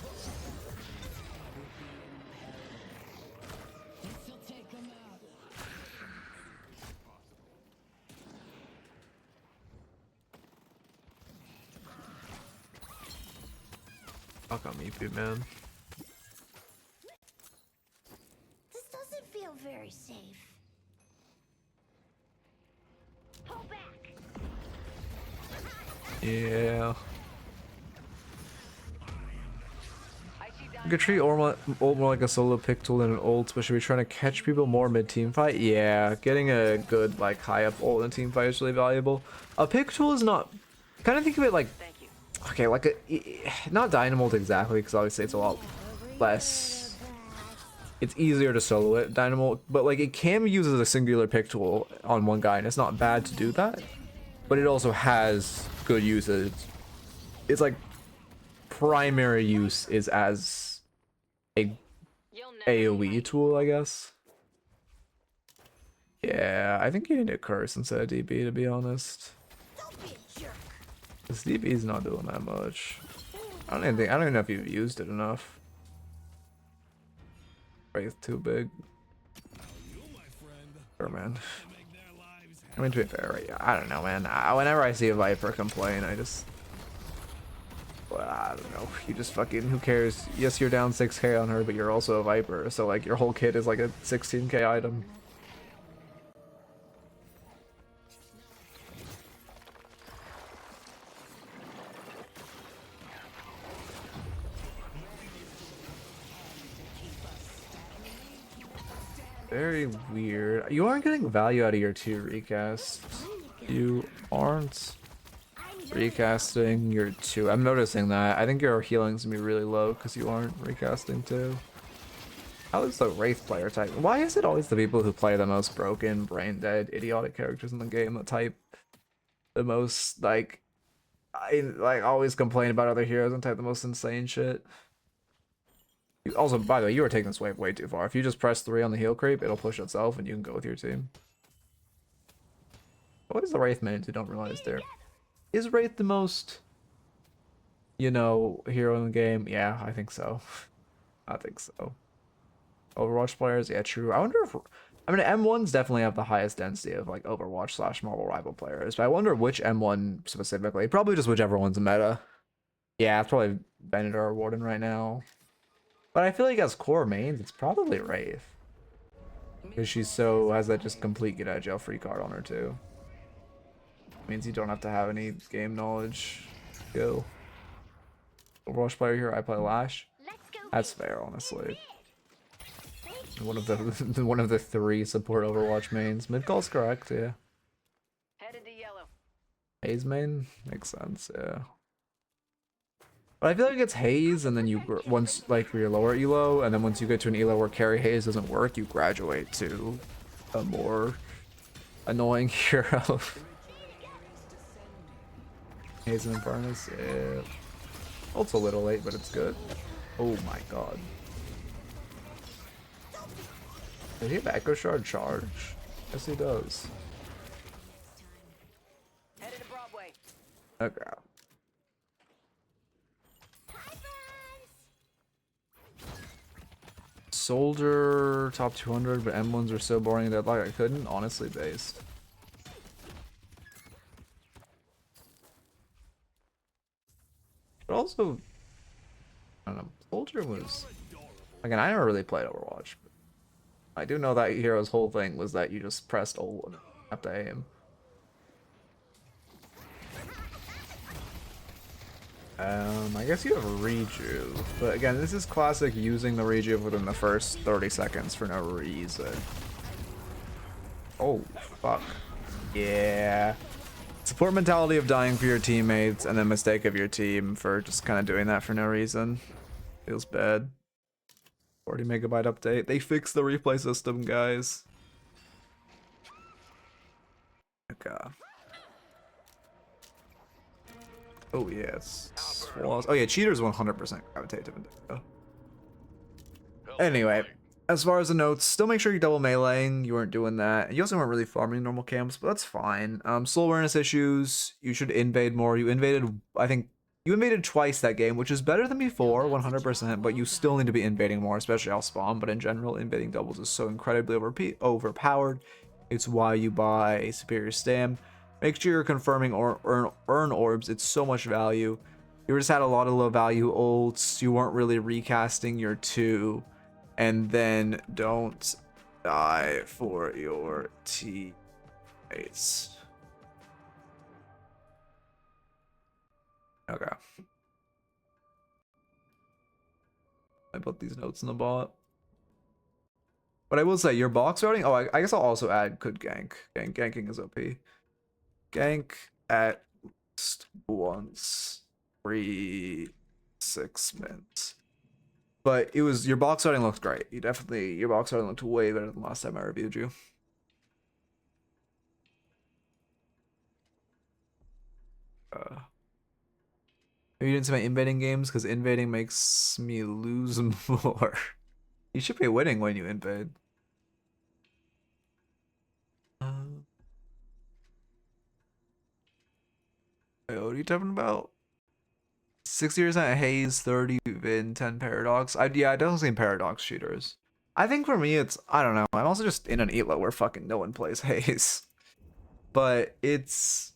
Fuck on EP, man. This doesn't feel very safe. Pull back. Yeah. I see You could treat ult more like a solo pick tool than an ult, but should we trying to catch people more mid-team fight? Yeah, getting a good, like, high-up ult in a team fight is really valuable. A pick tool is not... Kind of think of it like... Thank you. Okay, like a... Not Dynamo ult exactly, because obviously it's a lot less... It's easier to solo it, Dynamo, but like it can be used as a singular pick tool on one guy, and it's not bad to do that. But it also has good usage. It's like primary use is as a You'll never AoE tool, I guess. Yeah, I think you need a curse instead of DB, to be honest. Don't be a jerk. This DB is not doing that much. I don't even know if you've used it enough. Wraith too big. Sure, man. I mean, to be fair, right? I don't know, man. Whenever I see a Viper complain, I just... Well, I don't know. You just fucking... Who cares? Yes, you're down 6k on her, but you're also a Viper. So, like, your whole kit is like a 16k item. Very weird. You aren't getting value out of your 2 recasts. You aren't recasting your 2. I'm noticing that. I think your healing's gonna be really low because you aren't recasting 2. How is the Wraith player type? Why is it always the people who play the most broken, brain dead, idiotic characters in the game that type the most, like, I always complain about other heroes and type the most insane shit. Also, by the way, you are taking this wave way too far. If you just press 3 on the heal creep, it'll push itself and you can go with your team. What is the Wraith mains who don't realize there? Is Wraith the most, you know, hero in the game? Yeah, I think so. I think so. Overwatch players, yeah, true. I wonder if, I mean, M1s definitely have the highest density of like Overwatch / Marvel Rival players, but I wonder which M1 specifically. Probably just whichever one's meta. Yeah, it's probably Bennett or Warden right now. But I feel like as core mains, it's probably Wraith. Because she has that just complete get out of jail free card on her too. Means you don't have to have any game knowledge. Go. Overwatch player here, I play Lash. That's fair, honestly. One of the 3 support Overwatch mains. Mid-call's correct, yeah. Headed to yellow. Haze main? Makes sense, yeah. But I feel like it's Haze, and then you, once, like, you're lower elo, and then once you get to an elo where carry Haze doesn't work, you graduate to a more annoying hero. Haze and Infernus, yeah. It's a little late, but it's good. Oh my god. Does he have Echo Shard charge? Yes, he does. Headed to Broadway. Okay. Soldier top 200, but M1s are so boring in Deadlock I couldn't. Honestly, based. But also, I don't know. Soldier was, again, I never really played Overwatch. But I do know that hero's whole thing was that you just pressed ult and have to aim. I guess you have a rejuve, but again, this is classic using the rejuve within the first 30 seconds for no reason. Oh, fuck. Yeah. Support mentality of dying for your teammates, and then mistake of your team for just kind of doing that for no reason. Feels bad. 40 megabyte update. They fixed the replay system, guys. Okay. Oh, yes. Oh, yeah, cheaters 100% gravitate to Vendetta. Anyway, as far as the notes, still make sure you double meleeing. You weren't doing that. You also weren't really farming normal camps, but that's fine. Soul awareness issues. You should invade more. You invaded, I think, you invaded twice that game, which is better than before, 100%, but you still need to be invading more, especially off spawn. But in general, invading doubles is so incredibly overpowered. It's why you buy Superior Stam. Make sure you're confirming or earn orbs. It's so much value. You just had a lot of low value ults. You weren't really recasting your 2. And then don't die for your teammates. Okay. I put these notes in the bot. But I will say, your box routing... Oh, I guess I'll also add could gank. Ganking is OP. Gank at least once every 6 minutes. But it was, your box routing looked great. Your box routing looked way better than last time I reviewed you. Maybe you didn't see my invading games because invading makes me lose more. You should be winning when you invade. Wait, what are you talking about? 60% Haze, 30 Vin, 10 Paradox. Yeah, I definitely seen Paradox shooters. I think for me, it's, I don't know. I'm also just in an elo where fucking no one plays Haze. But it's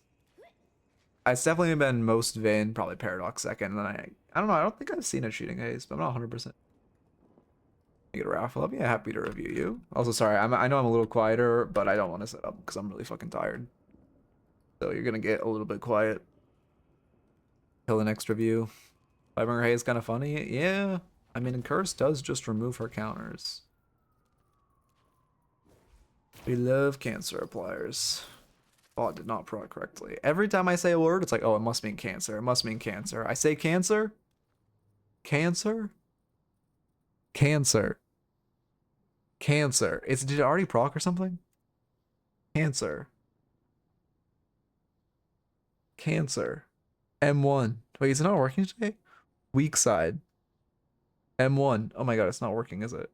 definitely been most Vin, probably Paradox second. And then I don't know. I don't think I've seen it shooting Haze, but I'm not 100%. You get a raffle up. Yeah, happy to review you. Also, sorry, I know I'm a little quieter, but I don't want to set up because I'm really fucking tired. So you're gonna get a little bit quiet till the next review. Fiber Hay is kind of funny. Yeah, I mean, Curse does just remove her counters. We love cancer appliers. Oh, it did not proc correctly. Every time I say a word, it's like, oh, it must mean cancer. It must mean cancer. I say cancer. Cancer. Cancer. Cancer. Did it already proc or something? Cancer. Cancer. M1. Wait, is it not working today? Weak side. M1. Oh my god, it's not working, is it?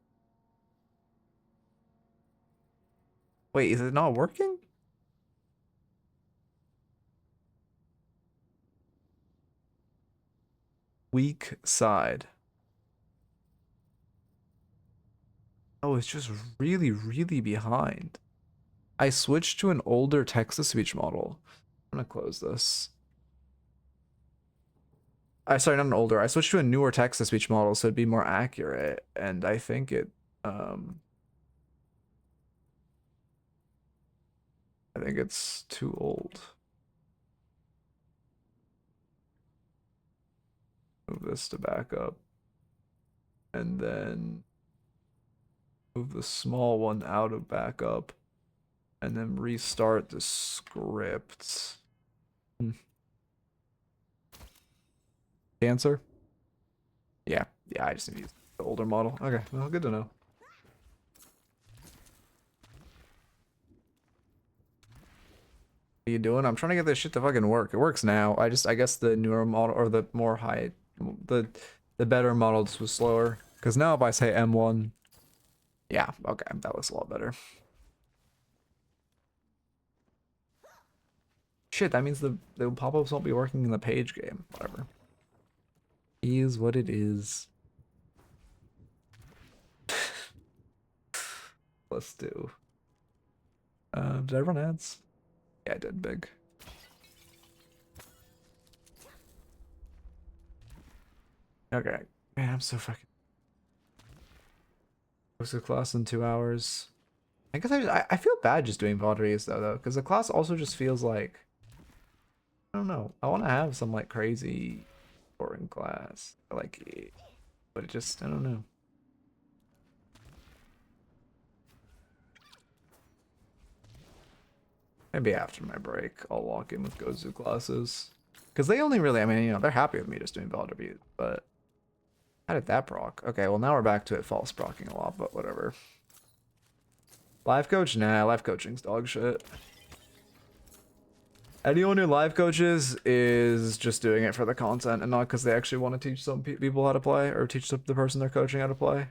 Wait, is it not working? Weak side. Oh, it's just really, really behind. I switched to an older text-to-speech model. I'm gonna close this. Sorry, not an older. I switched to a newer text-to-speech model so it'd be more accurate, and I think it's too old. Move this to backup. And then move the small one out of backup. And then restart the script. Cancer? Yeah, I just need to use the older model. Okay, well, good to know. What are you doing? I'm trying to get this shit to fucking work. It works now. I guess the newer model, or the more high, the better model just was slower. Because now if I say M1, yeah, okay, that looks a lot better. Shit, that means the pop-ups won't be working in the Paige game. Whatever. Is what it is. Let's do. Did I run ads? Yeah, I did big. Okay. Man, I'm so fucking. Goes to class in 2 hours. I guess I feel bad just doing Valkyries though, because the class also just feels like, I don't know. I want to have some like crazy boring class, like, but it just, I don't know. Maybe after my break, I'll walk in with Gozu classes, because they only really, I mean, you know, they're happy with me just doing Valkyrie, but how did that proc? Okay, well now we're back to it false procking a lot, but whatever. Life coach? Nah, life coaching's dog shit. Anyone who life coaches is just doing it for the content and not because they actually want to teach some people how to play or teach the person they're coaching how to play.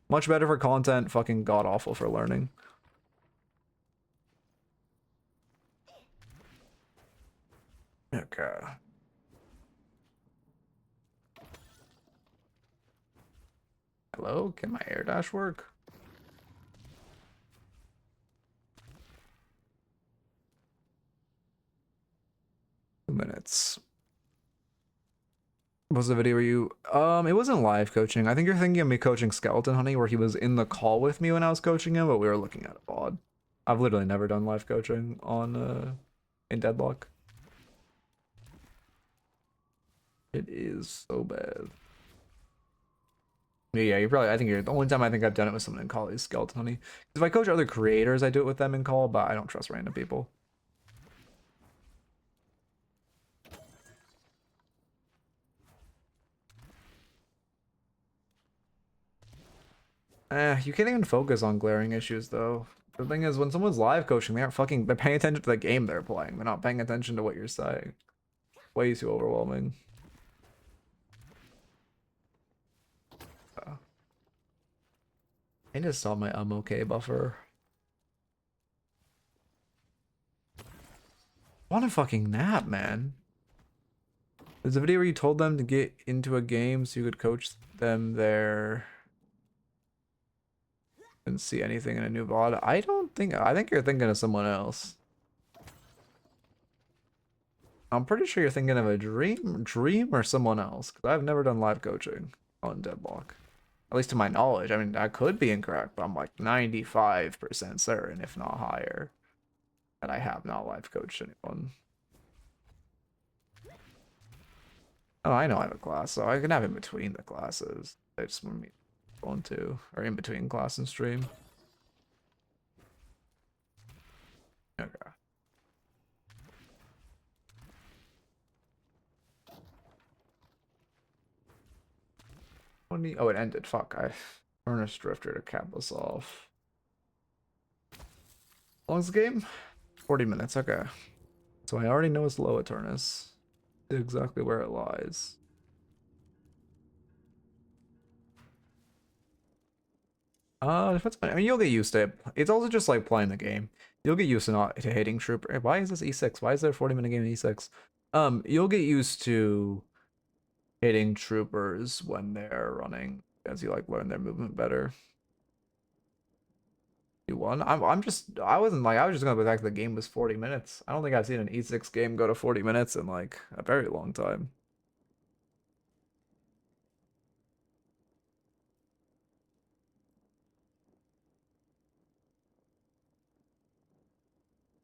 Much better for content, fucking god awful for learning. Okay. Hello? Can my air dash work? Minutes. What was the video where you it wasn't live coaching. I think you're thinking of me coaching Skeleton Honey where he was in the call with me when I was coaching him, but we were looking at a VOD. I've literally never done live coaching on in Deadlock. It is so bad. Yeah, you probably, I think you're the only time I think I've done it with someone in call is Skeleton Honey. If I coach other creators, I do it with them in call, but I don't trust random people. You can't even focus on glaring issues though. The thing is, when someone's live coaching, they're paying attention to the game they're playing. They're not paying attention to what you're saying. Way too overwhelming. I just saw my I'm okay buffer. I want a fucking nap, man. There's a video where you told them to get into a game so you could coach them there. Didn't see anything in a new VOD. I think you're thinking of someone else. I'm pretty sure you're thinking of a dream or someone else, because I've never done live coaching on Deadlock. At least to my knowledge. I mean, I could be incorrect, but I'm like 95% certain, if not higher, that I have not live coached anyone. Oh, I know I have a class, so I can have in between the classes. I just want me to, or in between class and stream. Okay. 20. Oh, it ended. Fuck. Eternus Drifter to cap us off. How long's the game? 40 minutes. Okay. So I already know it's low Eternus. Exactly where it lies. Depends on, I mean, you'll get used to it. It's also just like playing the game. You'll get used to not to hitting trooper. Why is this E6? Why is there a 40-minute game in E6? You'll get used to hitting troopers when they're running as you like learn their movement better. You won. I was just gonna go back to the game was 40 minutes. I don't think I've seen an E6 game go to 40 minutes in like a very long time.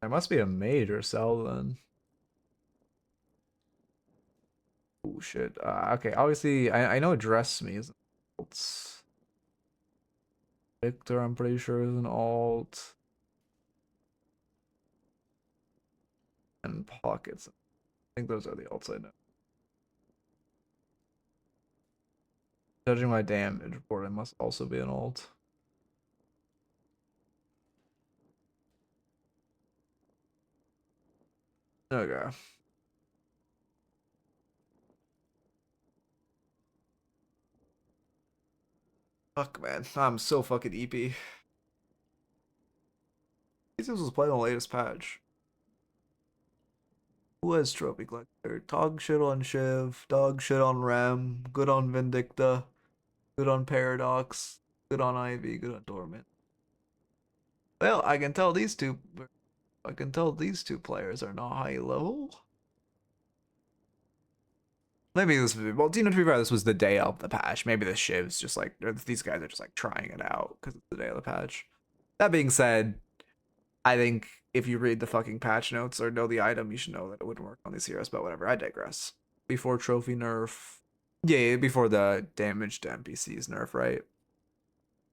There must be a major cell then. Oh shit. Okay, obviously I know Dress Me is an alt. Victor, I'm pretty sure is an alt. And Pockets. I think those are the alts I know. Judging my damage board, it must also be an alt. Okay. Fuck, man. I'm so fucking EP. This was playing the latest patch. Who has Trophy Collector? Dog shit on Shiv, dog shit on Ram, good on Vindicta, good on Paradox, good on Ivy, good on Dormant. Well, I can tell these two players are not high level. Maybe this was, well, to be fair, this was the day of the patch. Maybe the Shiv's just like, or these guys are just like trying it out because it's the day of the patch. That being said, I think if you read the fucking patch notes or know the item, you should know that it wouldn't work on these heroes, but whatever, I digress. Before trophy nerf. Yeah, before the damage to NPCs nerf, right?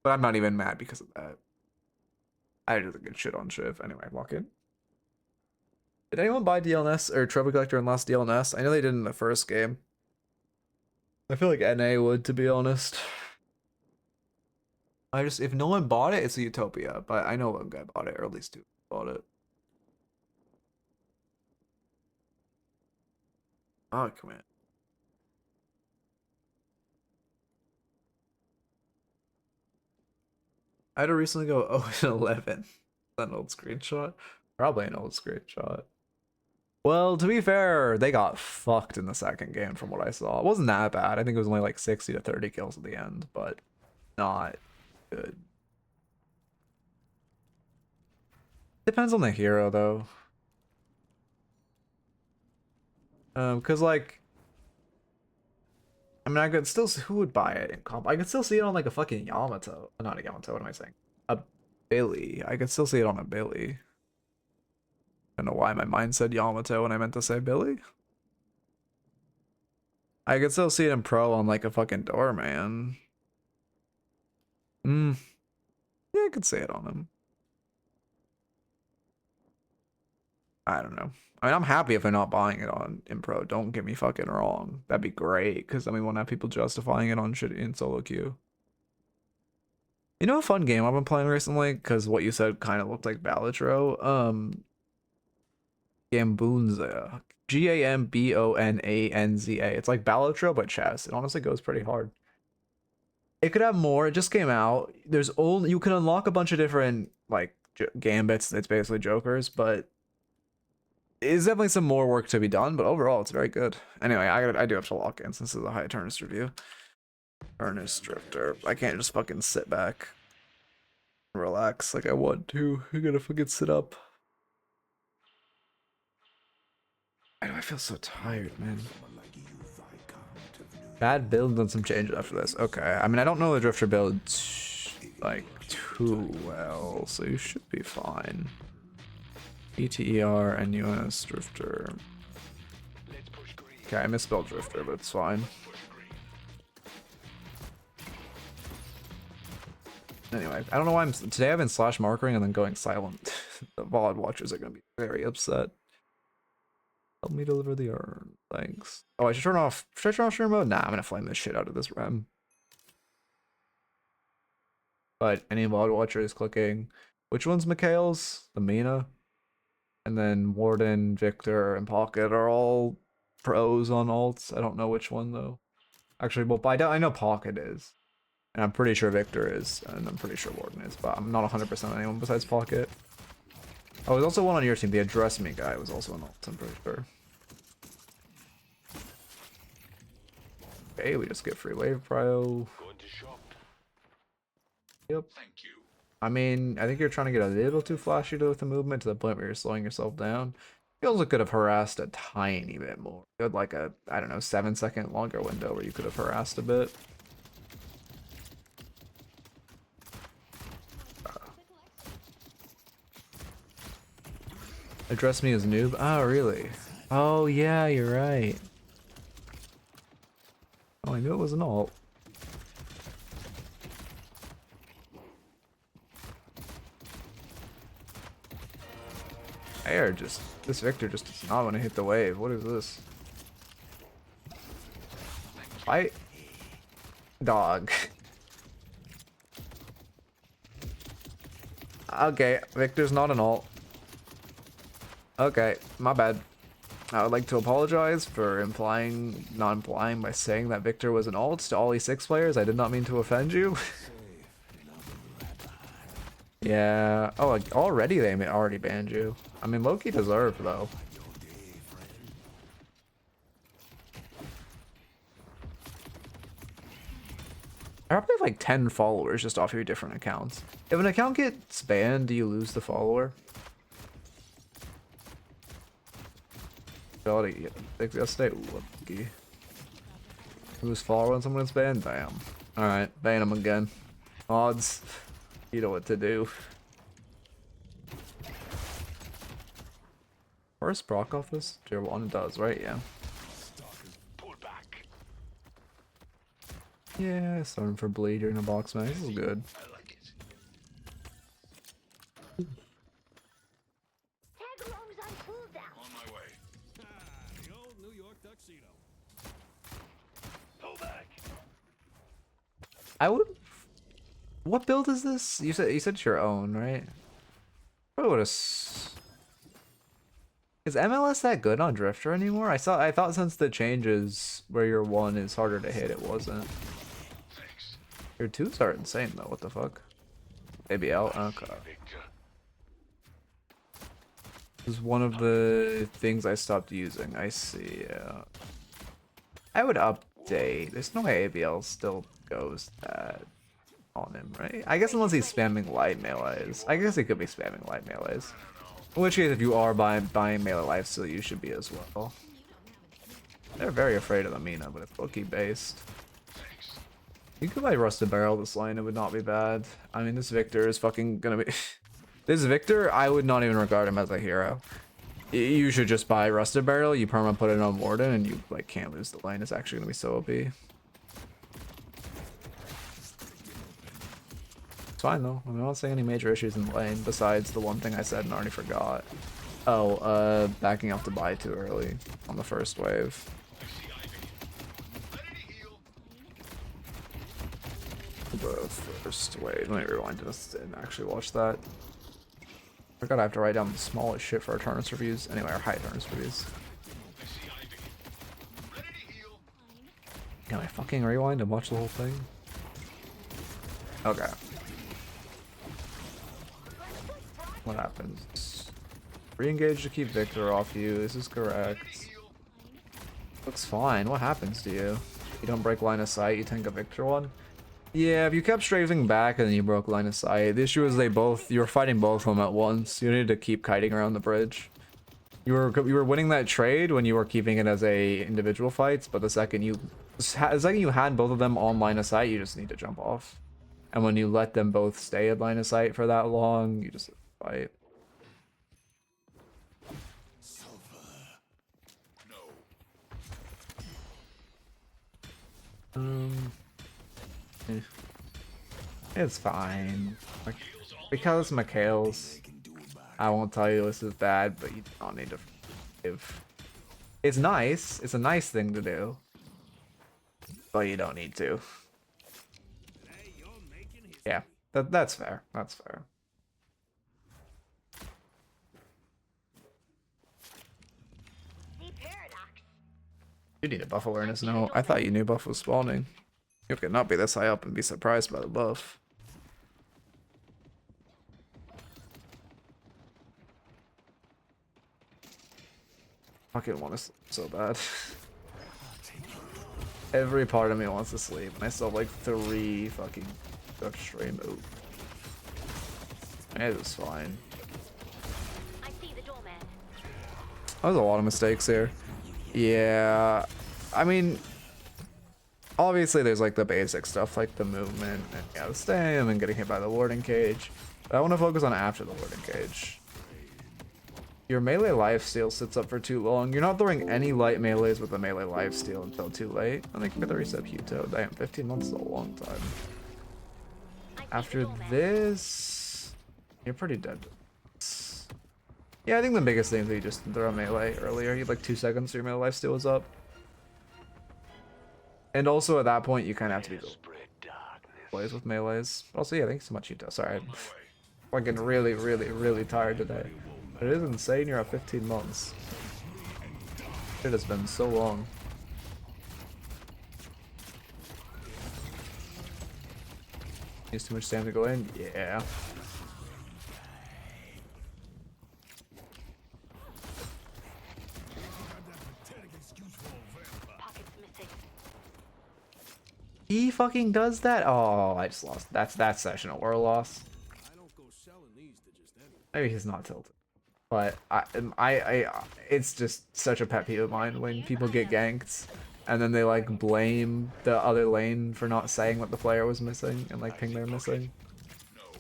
But I'm not even mad because of that. I did a good shit on Shiv. Anyway, walk in. Did anyone buy DLNS or Trophy Collector in last DLNS? I know they did in the first game. I feel like NA would, to be honest. If no one bought it, it's a Utopia, but I know one guy bought it, or at least two bought it. Oh, come on. I had to recently go 0-11. An old screenshot? Probably an old screenshot. Well, to be fair, they got fucked in the second game from what I saw. It wasn't that bad. I think it was only like 60 to 30 kills at the end, but not good. Depends on the hero though. Cause like I mean I could still see who would buy it in comp. I could still see it on like a fucking Yamato. Not a Yamato, what am I saying? A Billy. I could still see it on a Billy. I don't know why my mind said Yamato when I meant to say Billy. I could still see it in pro on like a fucking Doorman. Yeah, I could see it on him. I don't know. I mean, I'm happy if they're not buying it on in pro. Don't get me fucking wrong. That'd be great, because then we won't have people justifying it on shit in solo queue. You know a fun game I've been playing recently? Because what you said kind of looked like Balatro. Gambunza. Gambonanza. It's like Balatro, but chess. It honestly goes pretty hard. It could have more. It just came out. There's only, you can unlock a bunch of different like gambits. It's basically jokers, but it's definitely some more work to be done. But overall, it's very good. Anyway, I do have to lock in since this is a high Eternus review. Eternus Drifter. I can't just fucking sit back and relax like I want to. I gotta fucking sit up. Why do I feel so tired, man? Bad build and some changes after this. Okay, I mean, I don't know the Drifter build like too well, so you should be fine. ETER and US Drifter. Okay, I misspelled Drifter, but it's fine. Anyway, I don't know why today I've been slash markering and then going silent. The VOD watchers are gonna be very upset. Help me deliver the urn. Thanks. Oh, I should turn off stream mode? Nah, I'm gonna flame this shit out of this RAM. but any VOD watcher is clicking. Which one's Mikhail's? The Mina? And then Warden, Victor, and Pocket are all pros on alts. I don't know which one though. Actually, well, I know Pocket is. And I'm pretty sure Victor is. And I'm pretty sure Warden is. But I'm not 100% on anyone besides Pocket. Oh, there's also one on your team. The Address Me guy was also an alt, I'm pretty sure. Okay, we just get free wave prio. Going to shop. Yep. Thank you. I mean, I think you're trying to get a little too flashy with the movement to the point where you're slowing yourself down. You also could have harassed a tiny bit more. You had like a, I don't know, 7-second longer window where you could have harassed a bit. Address Me as noob? Oh, really? Oh, yeah, you're right. Oh, I knew it was an alt. This Victor just does not want to hit the wave. What is this? Fight? Dog. Okay, Victor's not an alt. Okay, my bad. I would like to apologize for not implying by saying that Victor was an alt to all E6 players. I did not mean to offend you. Yeah. Oh, like, already they already banned you. I mean, Loki deserved though. I probably have like 10 followers just off your different accounts. If an account gets banned, do you lose the follower? Yesterday, lucky. Lose follower when someone gets banned? Damn. Alright, ban him again. Mods, you know what to do. First proc off this? Tier 1 does, right? Yeah. Pull back. Yeah, starting for bleed during a box match. This is good. I like it. Tag alongs on cooldown. On my way. The old New York tuxedo. Pull back. I would. What build is this? You said it's your own, right? Probably would have. Is MLS that good on Drifter anymore? I thought since the changes where your 1 is harder to hit, it wasn't. Thanks. Your 2s are insane though. What the fuck? Maybe out. Okay. Victor. This is one of the things I stopped using. I see. Yeah. I would update. There's no way ABL still goes that on him, right? I guess unless he's spamming light melees. I guess he could be spamming light melees. In which case, if you are buying melee lifesteal, you should be as well. They're very afraid of the Mina, but it's low-key based. You could buy Rusted Barrel this lane, it would not be bad. I mean, this Victor is fucking gonna be... This Victor, I would not even regard him as a hero. You should just buy Rusted Barrel, you perma put it on Warden, and you like can't lose the lane. It's actually gonna be so OP. It's fine though. I'm not seeing any major issues in the lane besides the one thing I said and already forgot. Oh, backing off to buy too early on the first wave. The first wave. Let me rewind this and actually watch that. I forgot I have to write down the smallest shit for our Eternus reviews. Anyway, our high Eternus reviews. Can I fucking rewind and watch the whole thing? Okay. What happens? Re-engage to keep Victor off you. This is correct. Looks fine. What happens to you? You don't break line of sight, you tank a Victor one? Yeah, if you kept strafing back and then you broke line of sight, the issue is you were fighting both of them at once. You needed to keep kiting around the bridge. You were winning that trade when you were keeping it as a individual fights, but the second you had both of them on line of sight, you just need to jump off. And when you let them both stay at line of sight for that long, you just fight. It's fine. Because Mikhail's, I won't tell you this is bad, but you don't need to forgive. It's nice. It's a nice thing to do. But you don't need to. Yeah. That's fair. That's fair. The paradox. You need a buff awareness now. I thought you knew buff was spawning. You could not be this high up and be surprised by the buff. Fucking want to sleep so bad. Every part of me wants to sleep, and I still have like 3 fucking upstream. Ooh. It was fine. I see the doorman. That was a lot of mistakes here. Yeah, I mean, obviously there's like the basic stuff like the movement and yeah, the stam and getting hit by the warding cage. But I want to focus on after the warding cage. Your melee lifesteal sits up for too long. You're not throwing any light melees with a melee lifesteal until too late. I think you get the reset Huto. Damn, 15 months is a long time. After this, you're pretty dead. Yeah, I think the biggest thing is that you just throw melee earlier. You had like 2 seconds so your melee lifesteal was up. And also at that point, you kind of have to be the plays with melees. Also, yeah, thanks so much, Huto. Sorry, I'm fucking really tired today. It is insane you're at 15 months. It has been so long. Needs too much time to go in? Yeah. Pockets missing. He fucking does that? Oh, I just lost. That's that session or a loss. I don't go selling these to just anyone. Maybe he's not tilted. But it's just such a pet peeve of mine when people get ganked and then they like blame the other lane for not saying what the player was missing and like ping they're missing.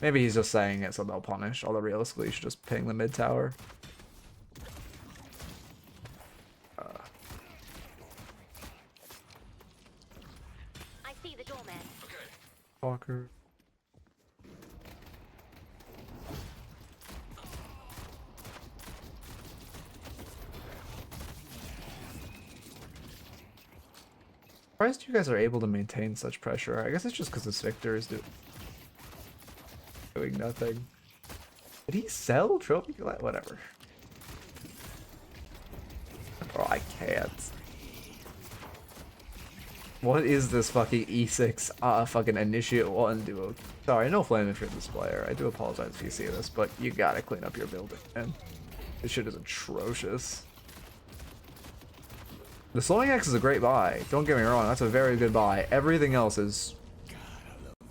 Maybe he's just saying it so they'll punish, although realistically you should just ping the mid tower. I see the doorman. Walker. Surprised you guys are able to maintain such pressure. I guess it's just because this Victor is doing nothing. Did he sell trophy? Whatever. Oh, I can't. What is this fucking E6 fucking initiate 1 duo? Sorry, no flame if you're this player. I do apologize if you see this, but you gotta clean up your building, man. This shit is atrocious. The slowing X is a great buy. Don't get me wrong, that's a very good buy. Everything else is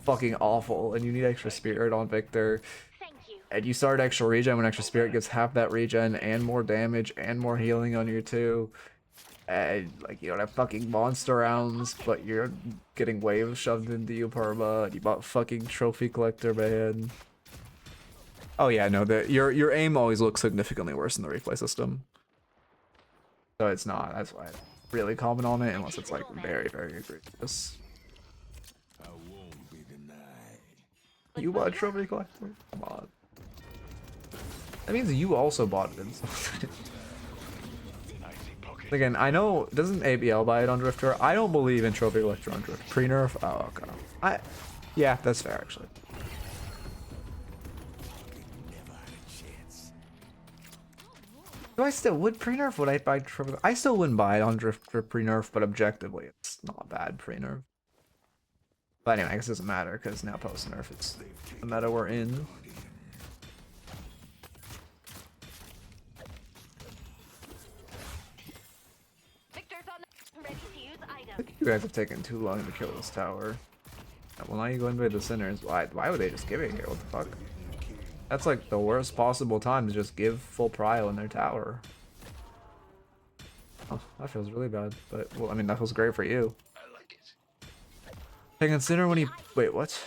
fucking awful, and you need extra spirit on Victor. Thank you. And you start extra regen when extra spirit gives half that regen and more damage and more healing on your 2. And like you don't have fucking monster rounds, but you're getting waves shoved into you perma. And you bought fucking trophy collector, man. Oh yeah, no, your aim always looks significantly worse in the replay system. So it's not. That's why I don't really comment on it unless it's like very egregious. I won't be denied. You bought a trophy collector? Come on. That means you also bought it in something. Again, I know, doesn't ABL buy it on Drifter? I don't believe in trophy collector on Drifter. Pre-nerf? Oh, okay. Yeah, that's fair actually. Do I still would pre-nerf? Would I buy trophy? I still wouldn't buy it on Drifter pre-nerf, but objectively, it's not bad pre-nerf. But anyway, I guess it doesn't matter because now post-nerf it's the meta we're in. Victor's on the ready to use I item. think you guys have taken too long to kill this tower. Well, now you go into the sinners. Why would they just give it here? What the fuck? That's like the worst possible time to just give full prio in their tower. Oh, that feels really bad. But, well, I mean, that feels great for you. I like it. Taking Sinner when he... Wait, what?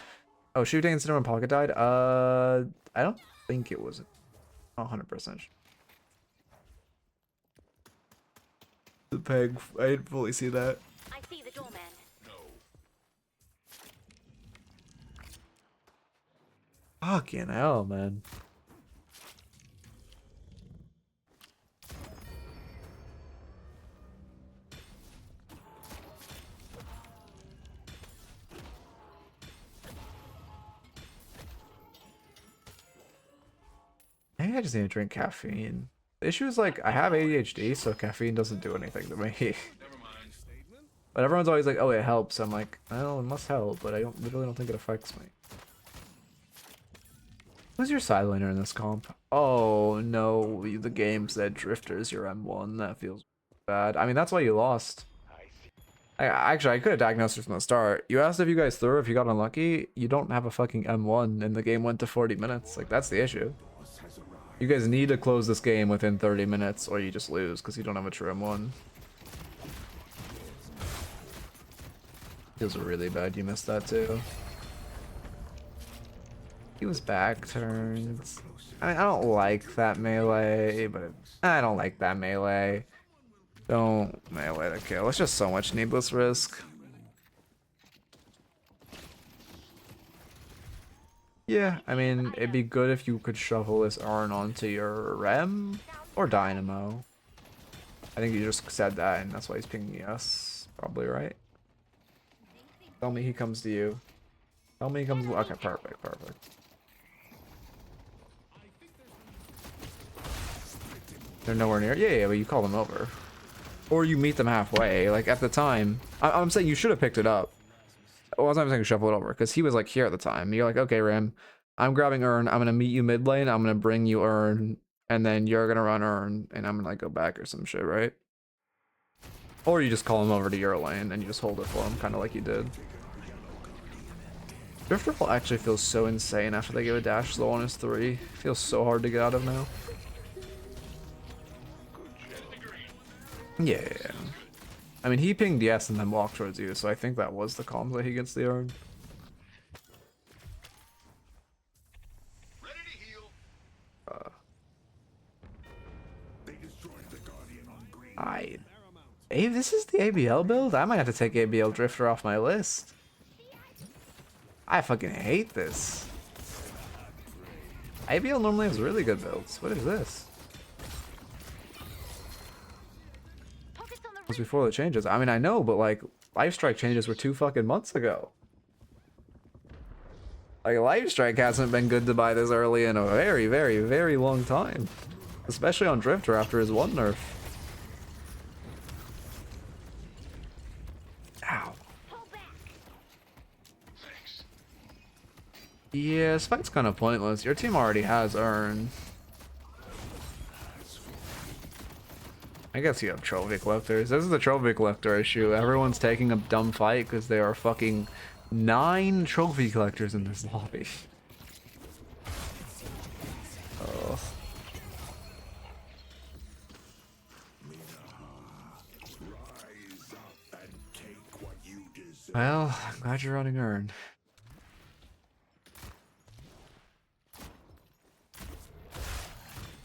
Oh, she was taking Sinner when Pocket died? I don't think it was 100%. The peg. I didn't fully see that. I see the doorman. Fucking hell, man. Maybe I just need to drink caffeine. The issue is like I have ADHD, so caffeine doesn't do anything to me. But everyone's always like, "Oh, it helps." I'm like, "Well, it must help," but I literally don't think it affects me. Who's your side laner in this comp? Oh no, the game said Drifter's your M1. That feels bad. I mean, that's why you lost. Actually, I could have diagnosed it from the start. You asked if you guys threw, if you got unlucky. You don't have a fucking M1, and the game went to 40 minutes. Like, that's the issue. You guys need to close this game within 30 minutes, or you just lose, because you don't have a true M1. Feels really bad you missed that, too. He was back turns. I mean, I don't like that melee, but I don't like that melee. Don't melee the kill. It's just so much needless risk. Yeah, I mean, it'd be good if you could shuffle this Arn onto your Rem or Dynamo. I think you just said that, and that's why he's pinging yes. Probably right. Tell me he comes to you. Tell me he comes. Okay, perfect, perfect. They're nowhere near. Yeah, but you call them over. Or you meet them halfway. Like, at the time, I'm saying you should have picked it up. Well, I was not saying shuffle it over, because he was, like, here at the time. You're like, okay, Ram, I'm grabbing Urn. I'm going to meet you mid lane. I'm going to bring you Urn. And then you're going to run Urn. And I'm going to, like, go back or some shit, right? Or you just call him over to your lane and you just hold it for him, kind of like you did. Drifter will actually feel so insane after they give a dash slow on his 3. Feels so hard to get out of now. Yeah. I mean, he pinged yes and then walked towards you, so I think that was the comms that he gets the Urn. This is the ABL build? I might have to take ABL Drifter off my list. I fucking hate this. ABL normally has really good builds. What is this? It was before the changes. I mean, I know, but like, Lifestrike changes were 2 fucking months ago. Like, Lifestrike hasn't been good to buy this early in a very, very, very long time. Especially on Drifter after his 1 nerf. Ow. Yeah, Spike's kind of pointless. Your team already has Urn. I guess you have trophy collectors. This is the trophy collector issue. Everyone's taking a dumb fight because there are fucking 9 trophy collectors in this lobby. Ugh. Well, I'm glad you're running Urn.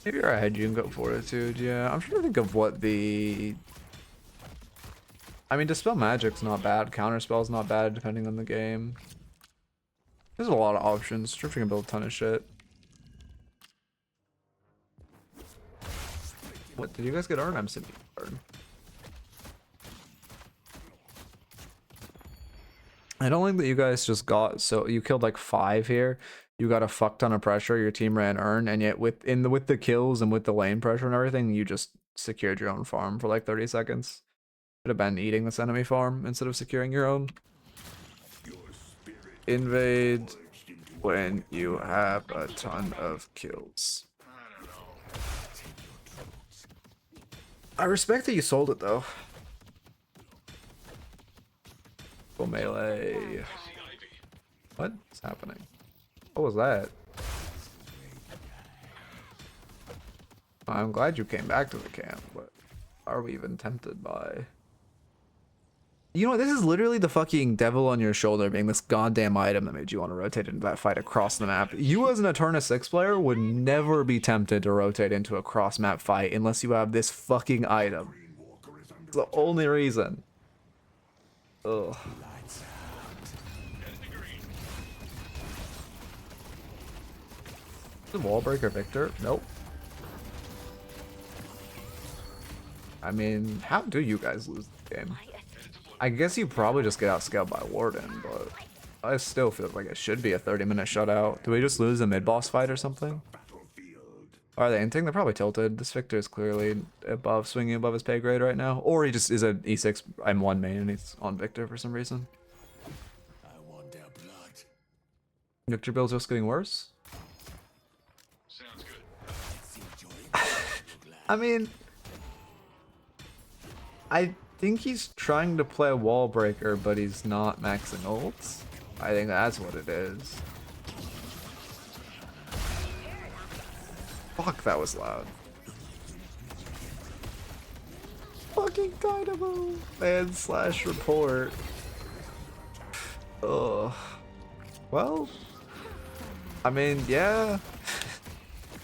If you're ahead, you can go Fortitude. Yeah, I'm trying to think of what the... I mean, Dispel Magic's not bad. Counterspell's not bad, depending on the game. There's a lot of options. Drifter can build a ton of shit. What, did you guys get Urn? I'm sitting Urn. I don't think that you guys just got... So, you killed like 5 here. You got a fuck ton of pressure, your team ran Urn, and yet with the kills and with the lane pressure and everything, you just secured your own farm for like 30 seconds. Could have been eating this enemy farm instead of securing your own. Invade when you have a ton of kills. I respect that you sold it though. Full melee. What's happening? What was that? I'm glad you came back to the camp, but are we even tempted by... You know what, this is literally the fucking devil on your shoulder being this goddamn item that made you want to rotate into that fight across the map. You as an Eternus 6 player would never be tempted to rotate into a cross map fight unless you have this fucking item. It's the only reason. Ugh. Wall breaker Victor? Nope. I mean, how do you guys lose the game? I guess you probably just get outscaled by Warden, but I still feel like it should be a 30-minute shutout. Do we just lose a mid-boss fight or something? Are they inting? They're probably tilted. This Victor is clearly swinging above his pay grade right now. Or he just is an E6 M1 main and he's on Victor for some reason. I want their blood. Victor build's just getting worse? Sounds good. I mean, I think he's trying to play a wall breaker, but he's not maxing ults. I think that's what it is. Fuck, that was loud. Fucking Dynamo! Man slash report. Ugh. Well, I mean, yeah.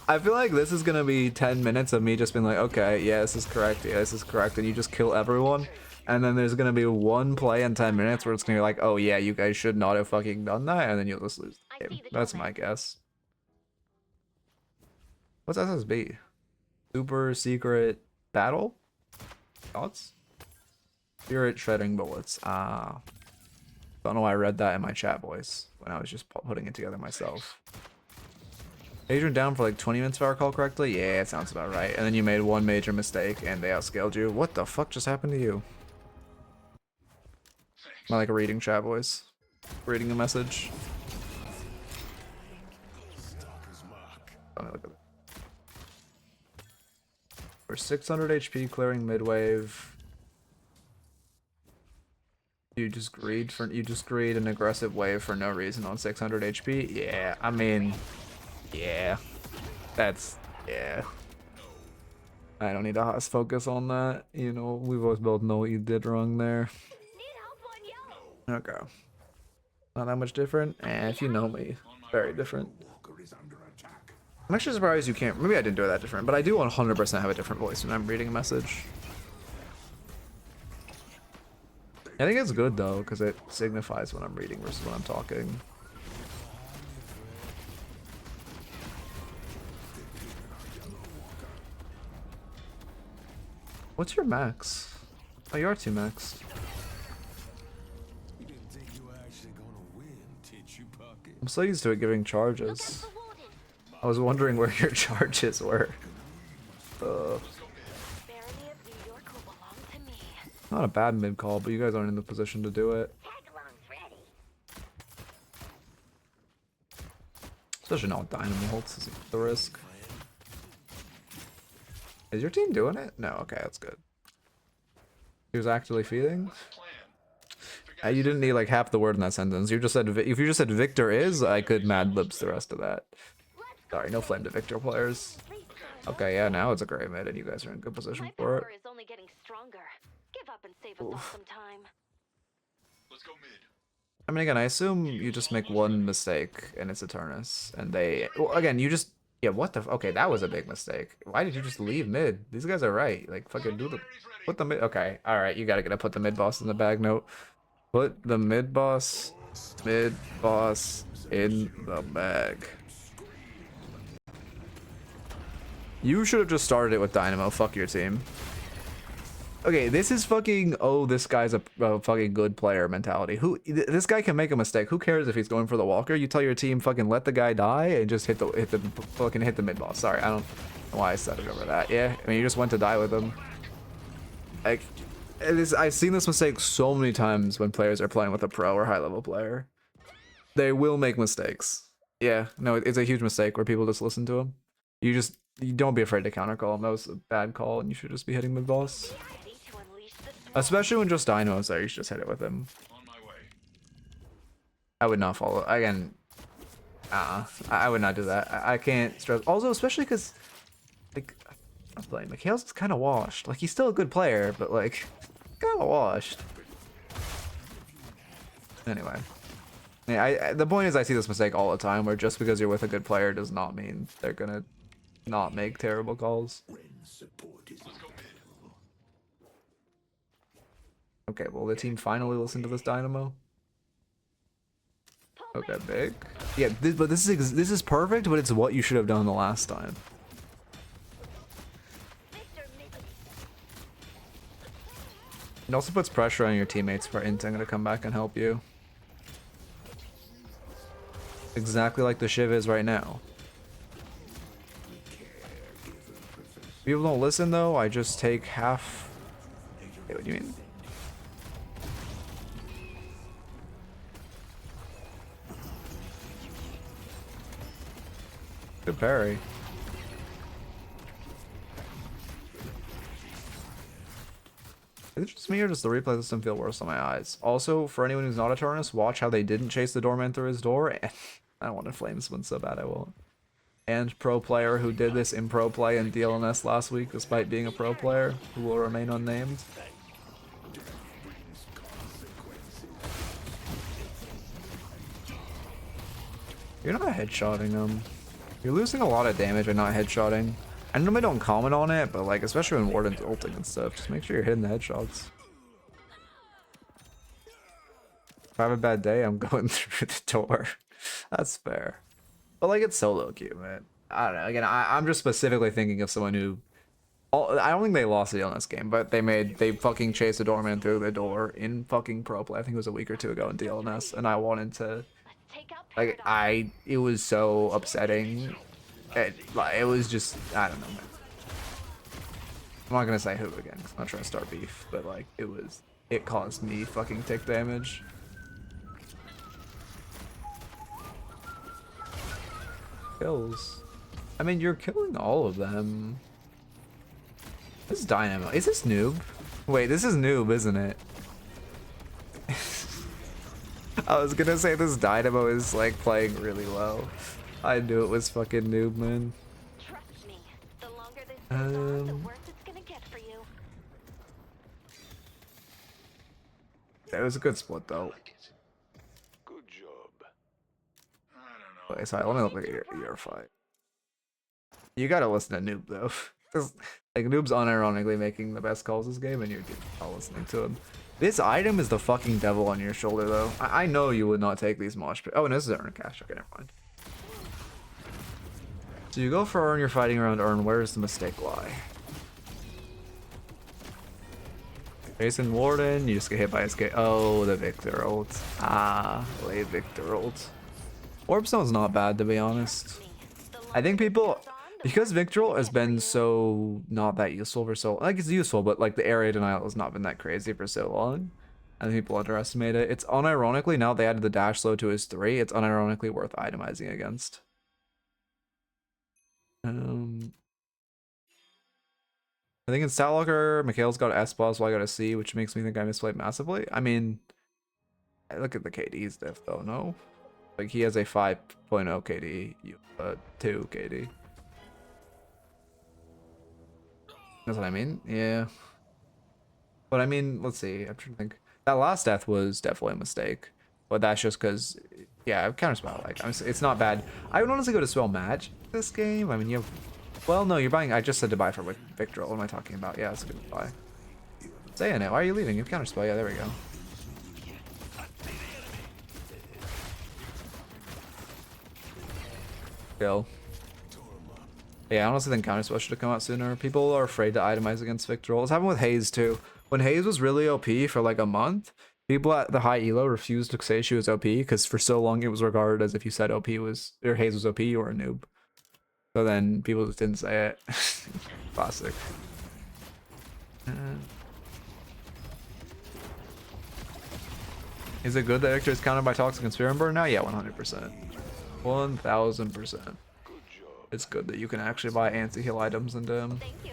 I feel like this is gonna be 10 minutes of me just being like, okay, yeah, this is correct, yeah, this is correct, and you just kill everyone. And then there's gonna be one play in 10 minutes where it's gonna be like, oh yeah, you guys should not have fucking done that, and then you'll just lose the game. That's my guess. What's SSB? Super secret battle? Thoughts? Spirit shredding bullets. Ah. Don't know why I read that in my chat voice when I was just putting it together myself. Adrian down for like 20 minutes if I recall correctly? Yeah, it sounds about right. And then you made one major mistake and they outscaled you. What the fuck just happened to you? Am I like a reading chat voice? Reading a message? Let me look at it. We're 600 HP clearing mid-wave. You just greed an aggressive wave for no reason on 600 HP? Yeah, I mean, yeah. That's, yeah. I don't need to focus on that. You know, we both know what you did wrong there. Okay. Not that much different? If you know me, very different. I'm actually surprised you can't. Maybe I didn't do it that different, but I do 100% have a different voice when I'm reading a message. I think it's good though, because it signifies when I'm reading versus when I'm talking. What's your max? Oh, you are 2 max. You didn't think you were actually gonna win, did you, Pocket? I'm so used to it giving charges. I was wondering where your charges were. Not a bad mid call, but you guys aren't in the position to do it. Especially not with Dynamo ults, is the risk. Is your team doing it? No, okay, that's good. He was actually feeding? You didn't need like half the word in that sentence. You just said, if you just said Victor is, I could Mad Libs the rest of that. Sorry, no flame to Victor players. Okay, yeah, now it's a gray mid and you guys are in good position for it. Let's go mid. I mean, again, I assume you just make one mistake and it's Eternus. And they... Well, again, you just... Yeah, what the... Okay, that was a big mistake. Why did you just leave mid? These guys are right. Like, fucking do the... Put the mid... Okay, alright, you gotta put the mid boss in the bag note. Put the mid boss in the bag. You should have just started it with Dynamo. Fuck your team. Okay, this is fucking, oh, this guy's a fucking good player mentality. This guy can make a mistake. Who cares if he's going for the walker? You tell your team fucking let the guy die and just hit the mid boss. Sorry, I don't know why I said it over that. Yeah, I mean, you just went to die with him. Like, I've seen this mistake so many times when players are playing with a pro or high level player. They will make mistakes. Yeah, no, it's a huge mistake where people just listen to him. You don't be afraid to counter call him. That was a bad call and you should just be hitting mid boss. Especially when just Dino's there, you should just hit it with him. On my way. I would not follow. Again, I would not do that. I can't stress. Also, especially because, like, I'm playing Mikhail's kind of washed. Like, he's still a good player, but, like, kind of washed. Anyway. Yeah, the point is I see this mistake all the time, where just because you're with a good player does not mean they're gonna not make terrible calls. Okay, will the team finally listen to this Dynamo? Okay, big. Yeah, but this is perfect, but it's what you should have done the last time. It also puts pressure on your teammates for inting to come back and help you. Exactly like the Shiv is right now. People don't listen though. I just take half. Wait, what do you mean? Good parry. Is it just me or does the replay system feel worse on my eyes? Also, for anyone who's not a Eternus, watch how they didn't chase the doorman through his door. And I don't want to flame someone so bad I won't. And pro player who did this in pro play and DLNS last week despite being a pro player, who will remain unnamed. You're not headshotting them. You're losing a lot of damage by not headshotting. I normally don't comment on it, but like, especially when Warden's ulting and stuff, just make sure you're hitting the headshots. If I have a bad day, I'm going through the door. That's fair. But like, it's solo queue, man. I don't know. Again, I'm just specifically thinking of someone who... I don't think they lost the deal in this game, but they fucking chased a doorman through the door in fucking pro play. I think it was a week or two ago in DLNS, and I wanted to... Like, it was so upsetting. It was just, I don't know, man. I'm not gonna say who again, because I'm not trying to start beef, but like, it caused me fucking tick damage. Kills. I mean, you're killing all of them. This is Dynamo. Is this Noob? Wait, this is Noob, isn't it? I was gonna say this Dynamo is like playing really low. I knew it was fucking Noob, man. Trust me, the longer this goes on, the worse it's gonna get for you. It was a good split though. Good job. I don't know. Okay, sorry, let me look at your fight. You gotta listen to Noob though. 'Cause, like, Noob's unironically making the best calls this game, and you're not listening to him. This item is the fucking devil on your shoulder, though. I know you would not take these mosh pits. Oh, and this is Earn Cash. Okay, never mind. So you go for Earn, you're fighting around Earn. Where does the mistake lie? Jason Warden, you just get hit by his Oh, the Victor ult. Ah, late Victor ult. Orbstone's not bad, to be honest. I think people... Because Victoral has been so not that useful for so like it's useful, but like the area denial has not been that crazy for so long. I think people underestimate it. It's unironically, now they added the dash slow to his 3, it's unironically worth itemizing against. I think in Statlocker, Mikhail's got S+, while I got a C, which makes me think I misplayed massively. I mean, I look at the KD's diff though, no? Like he has a 5.0 KD, 2 KD. That's what I mean, yeah. But I mean, let's see, I'm trying to think. That last death was definitely a mistake. But that's just because, yeah, counterspell, like, it's not bad. I would honestly go to spell match this game. I mean, you have, well, no, you're buying, I just said to buy for Victoral. What am I talking about? Yeah, it's a good buy. Saying it, why are you leaving? You have counterspell, yeah, there we go. Kill. Yeah, I honestly think Counterspell should have come out sooner. People are afraid to itemize against Victoral. It's happened with Haze too. When Haze was really OP for like a month, people at the high elo refused to say she was OP because for so long it was regarded as if you said OP was, or Haze was OP, you were a noob. So then people just didn't say it. Classic. Is it good that Victor is countered by Toxic and Spear Burn now? Yeah, 100%. 1000%. It's good that you can actually buy anti-heal items into him. Thank you.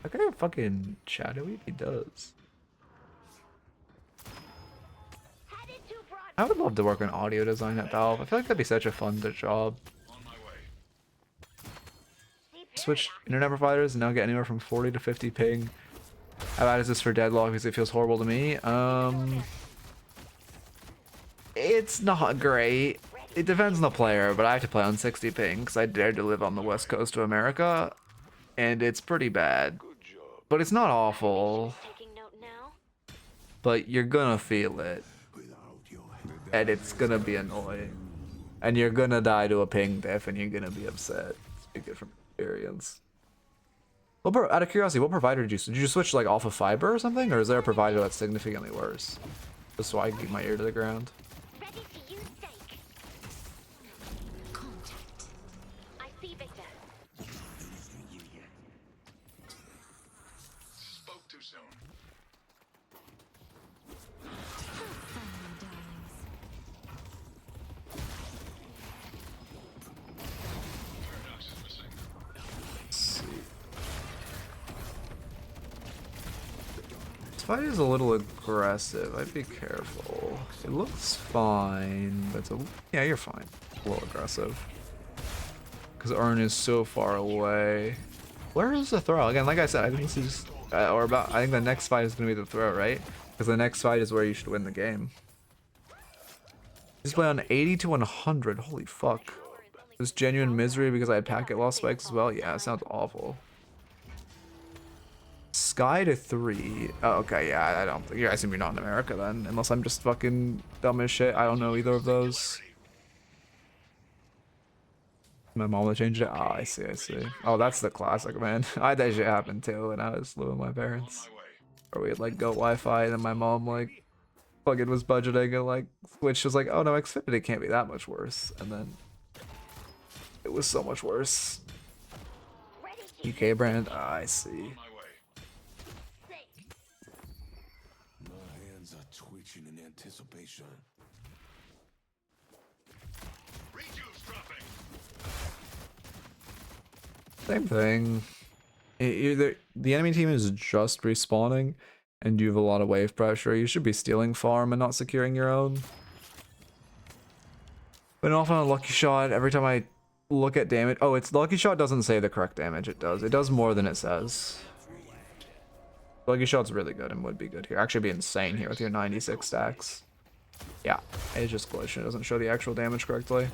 That guy fucking shadowy if he does. I would love to work on audio design at Valve. I feel like that'd be such a fun job. On my way. Switch internet providers and now get anywhere from 40 to 50 ping. How bad is this for Deadlock because it feels horrible to me? It's not great. It depends on the player, but I have to play on 60 ping because I dared to live on the west coast of America, and it's pretty bad. But it's not awful. But you're gonna feel it, and it's gonna be annoying, and you're gonna die to a ping diff, and you're gonna be upset. Speaking from experience. Well, out of curiosity, what provider did you switch like off of fiber or something, or is there a provider that's significantly worse? Just so I can keep my ear to the ground. Ready to use stake. Contact. I see Victor. soon. Finally dies. Paradox is missing. Let's see. This fight is a little aggressive. I'd be careful. It looks fine, but it's a, yeah, you're fine. A little aggressive. Because Urn is so far away. Where is the throw? Again, like I said, I think this is I think the next fight is gonna be the throw, right? Because the next fight is where you should win the game. Just play on 80 to 100. Holy fuck. This genuine misery because I had packet loss spikes as well. Yeah, it sounds awful. Sky to 3. Oh, okay, yeah, I don't think you guys gonna be not in America then, unless I'm just fucking dumb as shit. I don't know either of those. My mom changed it. Oh, I see, I see. Oh, that's the classic, man. I had that shit happen too when I was living with my parents. Or we had like go Wi-Fi, and then my mom like fucking was budgeting and like Switch was like, oh no, Xfinity can't be that much worse, and then it was so much worse. UK brand. Ah, I see. My hands are twitching in anticipation. Rejuice dropping. Same thing. Either the enemy team is just respawning and you have a lot of wave pressure, you should be stealing farm and not securing your own. But often on a lucky shot, every time I look at damage, oh, it's lucky shot doesn't say the correct damage. It does. It does more than it says. Lucky shot's really good and would be good here. Actually be insane here with your 96 stacks. Yeah, it's just glitched. It doesn't show the actual damage correctly.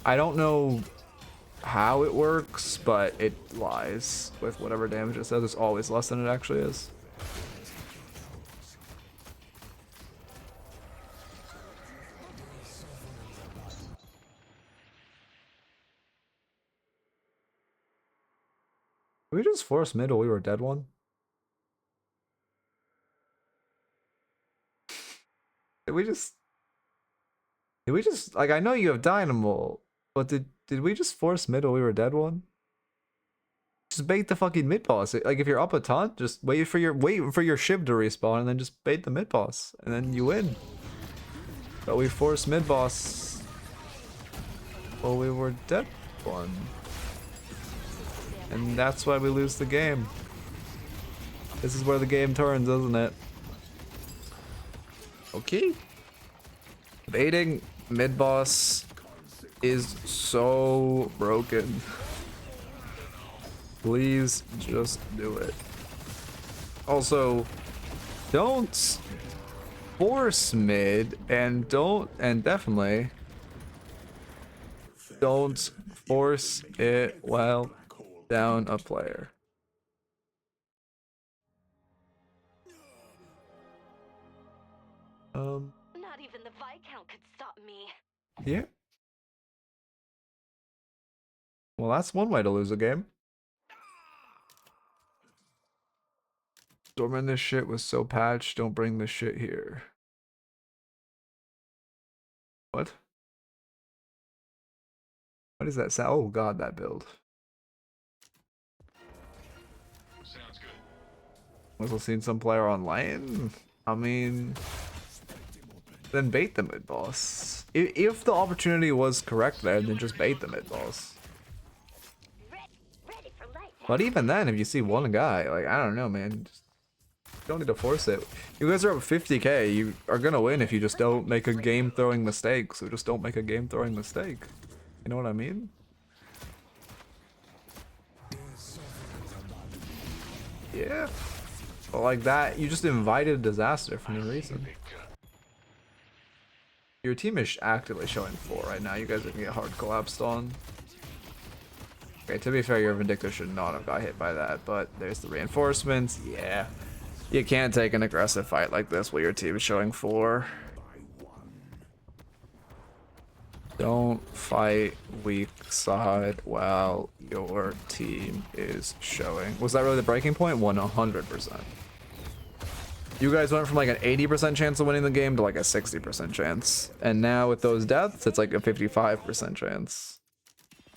I don't know how it works, but it lies with whatever damage it says. It's always less than it actually is. Did we just force mid while we were dead one? Did we just like, I know you have Dynamo, but did we just force mid while we were dead one? Just bait the fucking mid boss. Like if you're up a ton, just wait for your shiv to respawn and then just bait the mid boss and then you win. But we forced mid boss while we were dead one. And that's why we lose the game. This is where the game turns, isn't it? Okay. Baiting mid boss is so broken. Please just do it. Also, don't force mid and definitely don't force it while down a player. Not even the Viscount could stop me. Yeah. Well, that's one way to lose a game. Storming this shit was so patched, don't bring this shit here. What? What is that sound? Oh god, that build. Sounds good. Also seen some player on lane. I mean, then bait the mid boss. If the opportunity was correct there, then just bait the mid boss. Ready for light. But even then, if you see one guy, like, I don't know, man. Just don't need to force it. You guys are up 50k. You are gonna win if you just don't make a game throwing mistake. So just don't make a game throwing mistake. You know what I mean? Yeah. But like that, you just invited a disaster for no reason. Your team is actively showing 4 right now. You guys are gonna get hard collapsed on. Okay, to be fair, your Vindictor should not have got hit by that, but there's the reinforcements. Yeah. You can't take an aggressive fight like this while your team is showing 4. Don't fight weak side while your team is showing. Was that really the breaking point? 100%. You guys went from like an 80% chance of winning the game to like a 60% chance. And now with those deaths, it's like a 55% chance.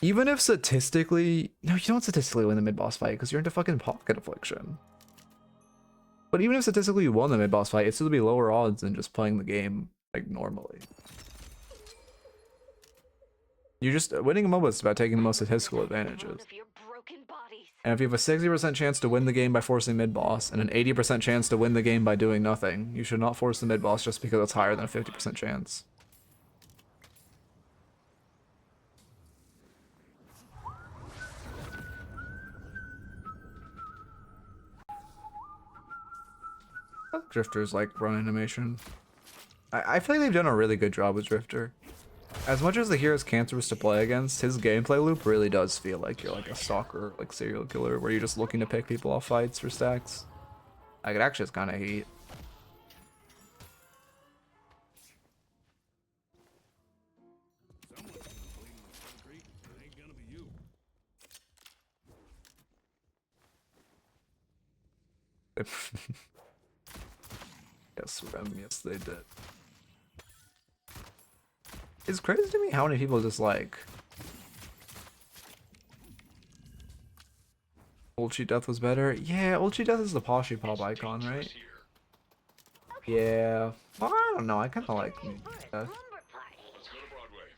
Even if statistically... No, you don't statistically win the mid-boss fight because you're into fucking pocket affliction. But even if statistically you won the mid-boss fight, it'd still be lower odds than just playing the game like normally. You're just winning a MOBA is about taking the most statistical advantages. And if you have a 60% chance to win the game by forcing mid-boss and an 80% chance to win the game by doing nothing, you should not force the mid-boss just because it's higher than a 50% chance. Drifter's like run animation. I feel like they've done a really good job with Drifter. As much as the hero's cancerous to play against, his gameplay loop really does feel like you're like a stalker, like serial killer, where you're just looking to pick people off fights for stacks. Like it actually is kind of heat. Someone's gonna bleed in the concrete. It ain't gonna be you. Yes, Rem, yes they did. It's crazy to me how many people just like Old Cheat Death was better. Yeah, Old Cheat Death is the Poshy Pop icon, right? Yeah. Well, I don't know. I kind of like New Cheat Death. Let's go to Broadway.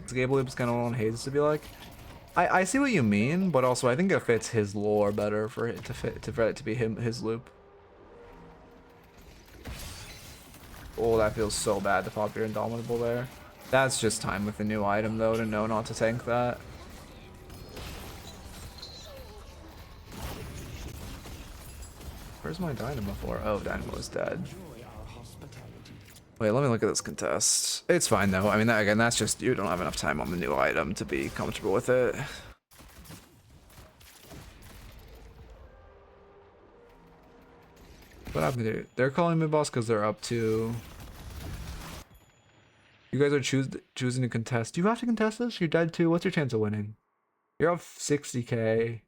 This game loop's kind of what one hates to be like. I see what you mean, but also I think it fits his lore better for it to for it to be his loop. Oh, that feels so bad to pop your Indomitable there. That's just time with the new item though to know not to tank that. Where's my Dynamo for? Oh, Dynamo's dead. Wait, let me look at this contest. It's fine though. I mean, again, that's just you don't have enough time on the new item to be comfortable with it. What happened to it? They're calling mid-boss because they're up to... You guys are choosing to contest. Do you have to contest this? You're dead too? What's your chance of winning? You're up 60k.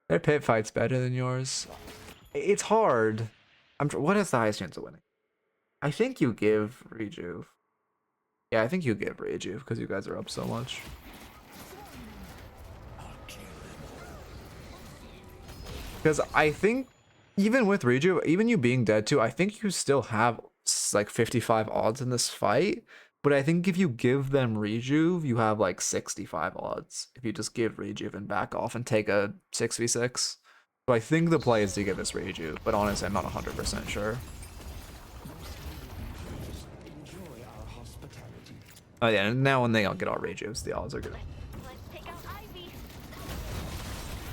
Their pit fight's better than yours. It's hard. What is the highest chance of winning? I think you give Rejuve. Yeah, I think you give Rejuve because you guys are up so much. Because I think even with Rejuve, even you being dead too, I think you still have like 55 odds in this fight. But I think if you give them Rejuve, you have like 65 odds. If you just give Rejuve and back off and take a 6v6. So I think the play is to give this Rejuve, but honestly, I'm not 100% sure. Oh yeah, and now when they all get all Rejuves, the odds are good.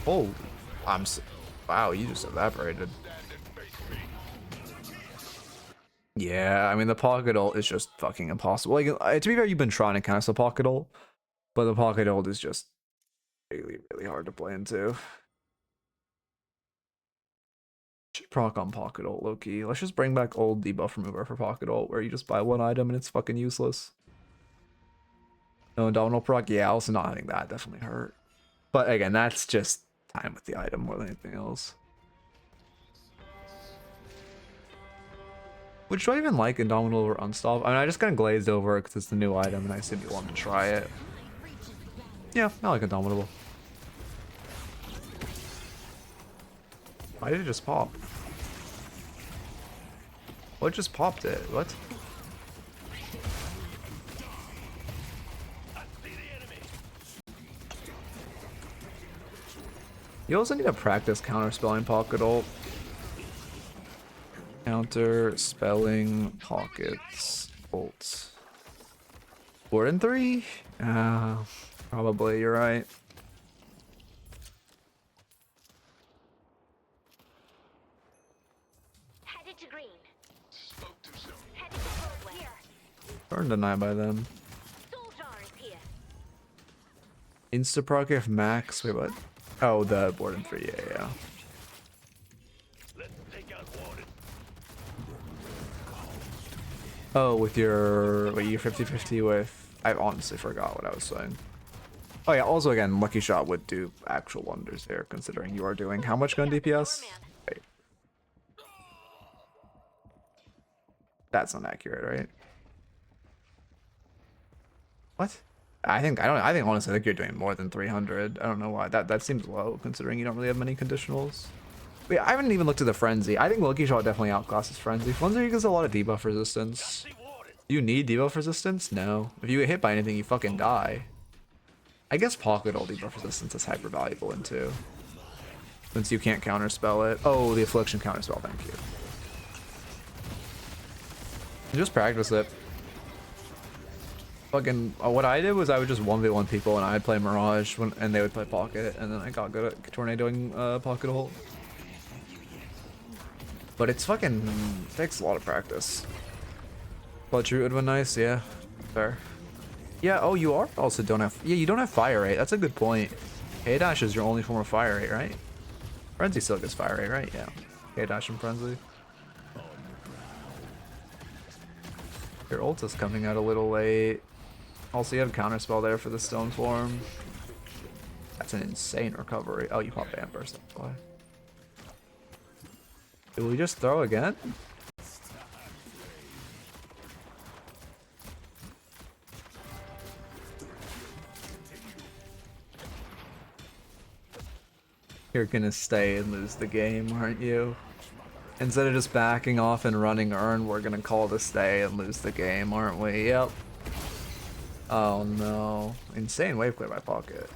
Oh, wow, you just evaporated. Yeah, I mean, the pocket ult is just fucking impossible. Like, to be fair, you've been trying to cast a pocket ult, but the pocket ult is just really, really hard to play into. Should proc on pocket ult, low-key. Let's just bring back old debuff remover for pocket ult, where you just buy one item and it's fucking useless. No abdominal proc, yeah, also not having that definitely hurt. But again, that's just time with the item more than anything else. Which do I even like, Indomitable or Unstop? I mean, I just kind of glazed over it because it's the new item and I assumed you wanted to try it. Yeah, I like Indomitable. Why did it just pop? What just popped it? What? You also need to practice counter spelling pocket ult. Counter spelling pockets ult. 4 and 3? Probably, you're right. Headed to green. Spoke too soon. Headed to Broadway. Here. Turn denied by them. Soldier is here. Instaproc if max. Wait, what? Oh, the board and 3. Yeah. Let's take out Warden. Oh, with your... Wait, you're 50-50 with... I honestly forgot what I was saying. Oh yeah, also again, Lucky Shot would do actual wonders here, considering you are doing how much gun DPS? Wait. That's not accurate, right? What? I think honestly I think you're doing more than 300. I don't know why. That seems low considering you don't really have many conditionals. Wait, I haven't even looked at the Frenzy. I think Lucky Shot definitely outclasses Frenzy. Frenzy gives a lot of debuff resistance. Do you need debuff resistance? No. If you get hit by anything, you fucking die. I guess Pocket Ult debuff resistance is hyper valuable in too. Since you can't counterspell it. Oh, the Affliction counterspell, thank you. Just practice it. Fucking what I did was I would just 1v1 people and I'd play Mirage and they would play Pocket, and then I got good at tornadoing Pocket Ult. But it's fucking takes a lot of practice. But root would have been nice, yeah. Fair. Yeah, oh you are also don't have you don't have fire rate. That's a good point. K-Dash is your only form of fire rate, right? Frenzy still gets fire rate, right? Yeah. K-Dash and Frenzy. Your ult is coming out a little late. Also, you have counterspell there for the stone form. That's an insane recovery. Oh, you pop Bam Burst. That's why. Did we just throw again? You're gonna stay and lose the game, aren't you? Instead of just backing off and running Urn, we're gonna call to stay and lose the game, aren't we? Yep. Oh no. Insane wave clear by Pocket.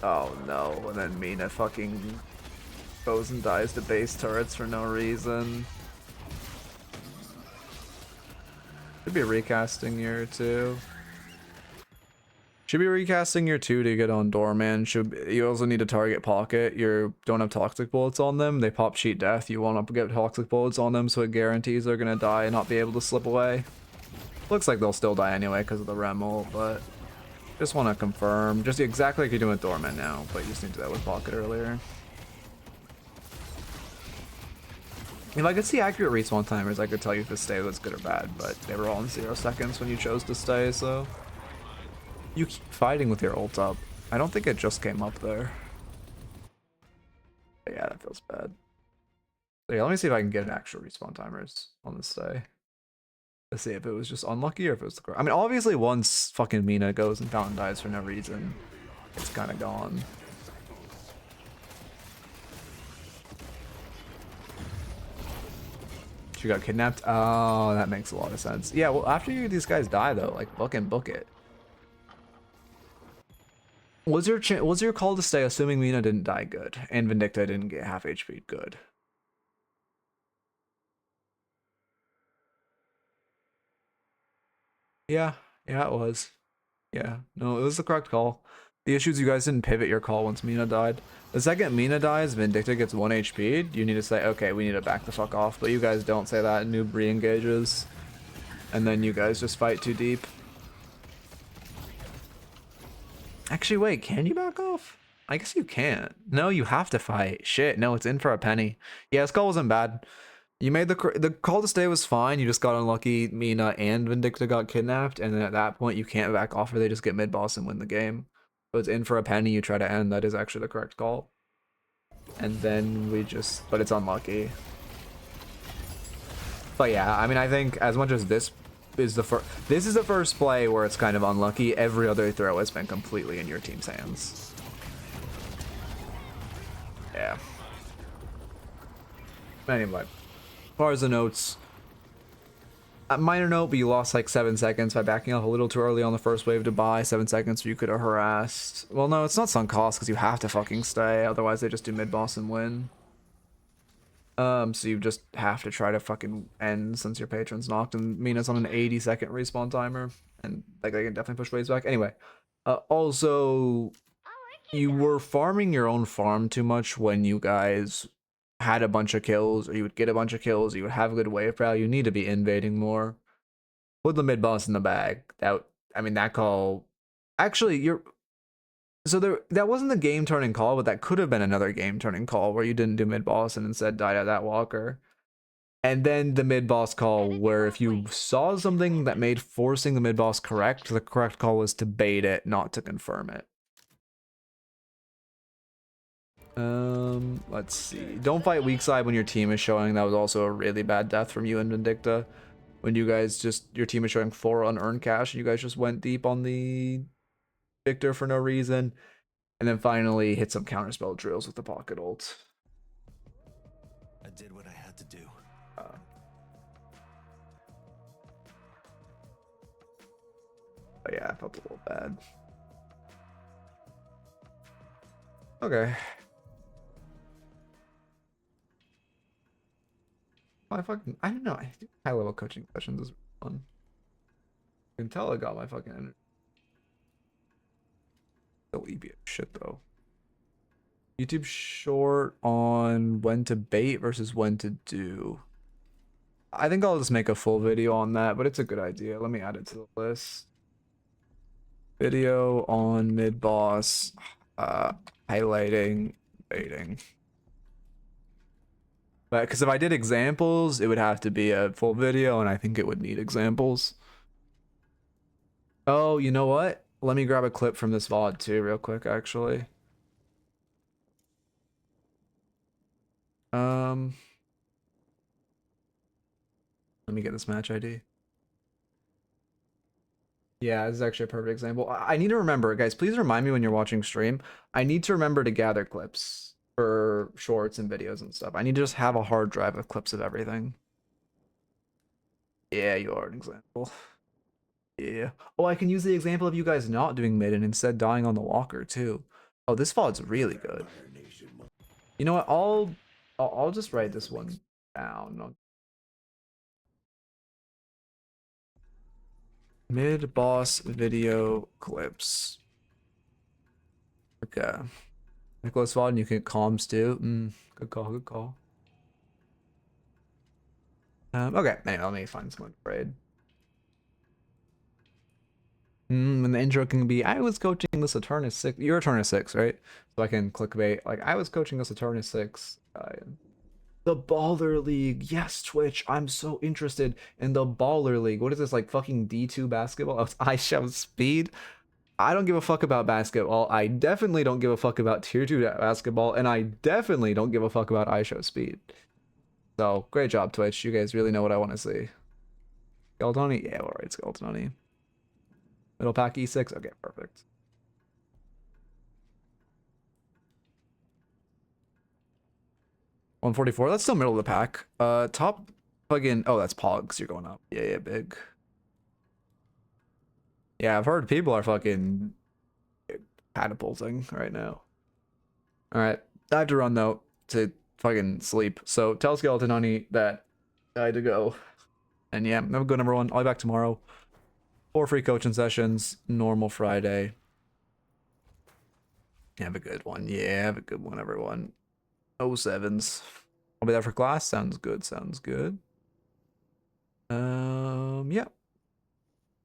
Oh no, and then Mina fucking goes and dies to base turrets for no reason. Should be recasting year 2. Should be recasting year 2 to get on Doorman. You also need to target Pocket. You don't have toxic bullets on them. They pop sheet death. You want to get toxic bullets on them so it guarantees they're gonna die and not be able to slip away. Looks like they'll still die anyway because of the Rem ult, but just want to confirm. Just exactly like you're doing with Doorman now, but you just need to do that with Pocket earlier. If I could see accurate respawn timers, I could tell you if the stay was good or bad, but they were all in 0 seconds when you chose to stay, so... You keep fighting with your ult up. I don't think it just came up there. But yeah, that feels bad. So yeah, let me see if I can get an actual respawn timers on this stay. Let's see if it was just unlucky or if it was the... I mean, obviously once fucking Mina goes and Fountain dies for no reason, it's kind of gone. She got kidnapped? Oh, that makes a lot of sense. Yeah, well, after these guys die, though, like, book it. Was your call to stay assuming Mina didn't die good and Vindicta didn't get half HP good? Yeah, it was. Yeah, no, it was the correct call. The issue is you guys didn't pivot your call once Mina died. The second Mina dies, Vindicta gets 1 HP. You need to say, okay, we need to back the fuck off. But you guys don't say that. Noob re-engages. And then you guys just fight too deep. Actually, wait, can you back off? I guess you can't. No, you have to fight. Shit, no, it's in for a penny. Yeah, this call wasn't bad. You made the call to stay was fine. You just got unlucky. Mina and Vindicta got kidnapped, and then at that point you can't back off or they just get mid boss and win the game. So it's in for a penny. You try to end. That is actually the correct call. And then we just, but it's unlucky. But yeah, I mean, I think as much as this is the first play where it's kind of unlucky. Every other throw has been completely in your team's hands. Yeah. Anyway. As far as the notes, a minor note, but you lost like 7 seconds by backing off a little too early on the first wave to buy. 7 seconds you could have harassed. Well, no, it's not sunk cost because you have to fucking stay. Otherwise, they just do mid boss and win. So you just have to try to fucking end since your patron's knocked and Mina's on an 80-second respawn timer, and like they can definitely push waves back. Anyway, also you were farming your own farm too much when you guys had a bunch of kills, or you would get a bunch of kills, you would have a good wave prow. You need to be invading more. Put the mid boss in the bag. That call, actually, that wasn't the game turning call, but that could have been another game turning call where you didn't do mid boss and instead died at that walker. And then the mid boss call where if you saw something that made forcing the mid boss correct, the correct call was to bait it, not to confirm it. Let's see. Don't fight weak side when your team is showing. That was also a really bad death from you and Vindicta. when you guys just, your team is showing 4 unearned cash and you guys just went deep on the Victor for no reason, and then finally hit some counterspell drills with the pocket ult. I did what I had to do. But yeah, I felt a little bad. Okay. I don't know. I think high level coaching sessions is fun. You can tell I got my fucking energy. So EB shit though. YouTube short on when to bait versus when to do. I think I'll just make a full video on that, but it's a good idea. Let me add it to the list. Video on mid boss, highlighting baiting. But because if I did examples, it would have to be a full video, and I think it would need examples. Oh, you know what? Let me grab a clip from this VOD too, real quick, actually. Let me get this match ID. Yeah, this is actually a perfect example. I need to remember, guys, please remind me when you're watching stream. I need to remember to gather clips for shorts and videos and stuff. I need to just have a hard drive of clips of everything. Yeah, you are an example. Yeah. Oh, I can use the example of you guys not doing mid and instead dying on the walker too. Oh, this VOD's really good. You know what? I'll just write this one down. Mid boss video clips. Okay. Nicholas VOD, and you can comms too. Good call, good call. Okay, anyway, let me find someone to raid. And the intro can be, I was coaching this Eternus 6. You're Eternus 6, right? So I can clickbait, like, I was coaching this Eternus 6 guy. The Baller League. Yes, Twitch. I'm so interested in the Baller League. What is this, like fucking D2 basketball? Oh, I show speed. I don't give a fuck about basketball. I definitely don't give a fuck about tier 2 basketball. And I definitely don't give a fuck about I show speed. So, great job, Twitch. You guys really know what I want to see. Skeletoni? Yeah, alright, Skeletoni. Middle pack E6? Okay, perfect. $144. That's still middle of the pack. Top plugin. Oh, that's Pogs. You're going up. Yeah, yeah, big. Yeah, I've heard people are fucking catapulting right now. All right, I have to run though to fucking sleep. So tell Skeleton Honey that I had to go. And yeah, have a good number 1. I'll be back tomorrow. 4 free coaching sessions. Normal Friday. Have a good one. Yeah, have a good one, everyone. 07s. I'll be there for class. Sounds good. Sounds good. Yeah.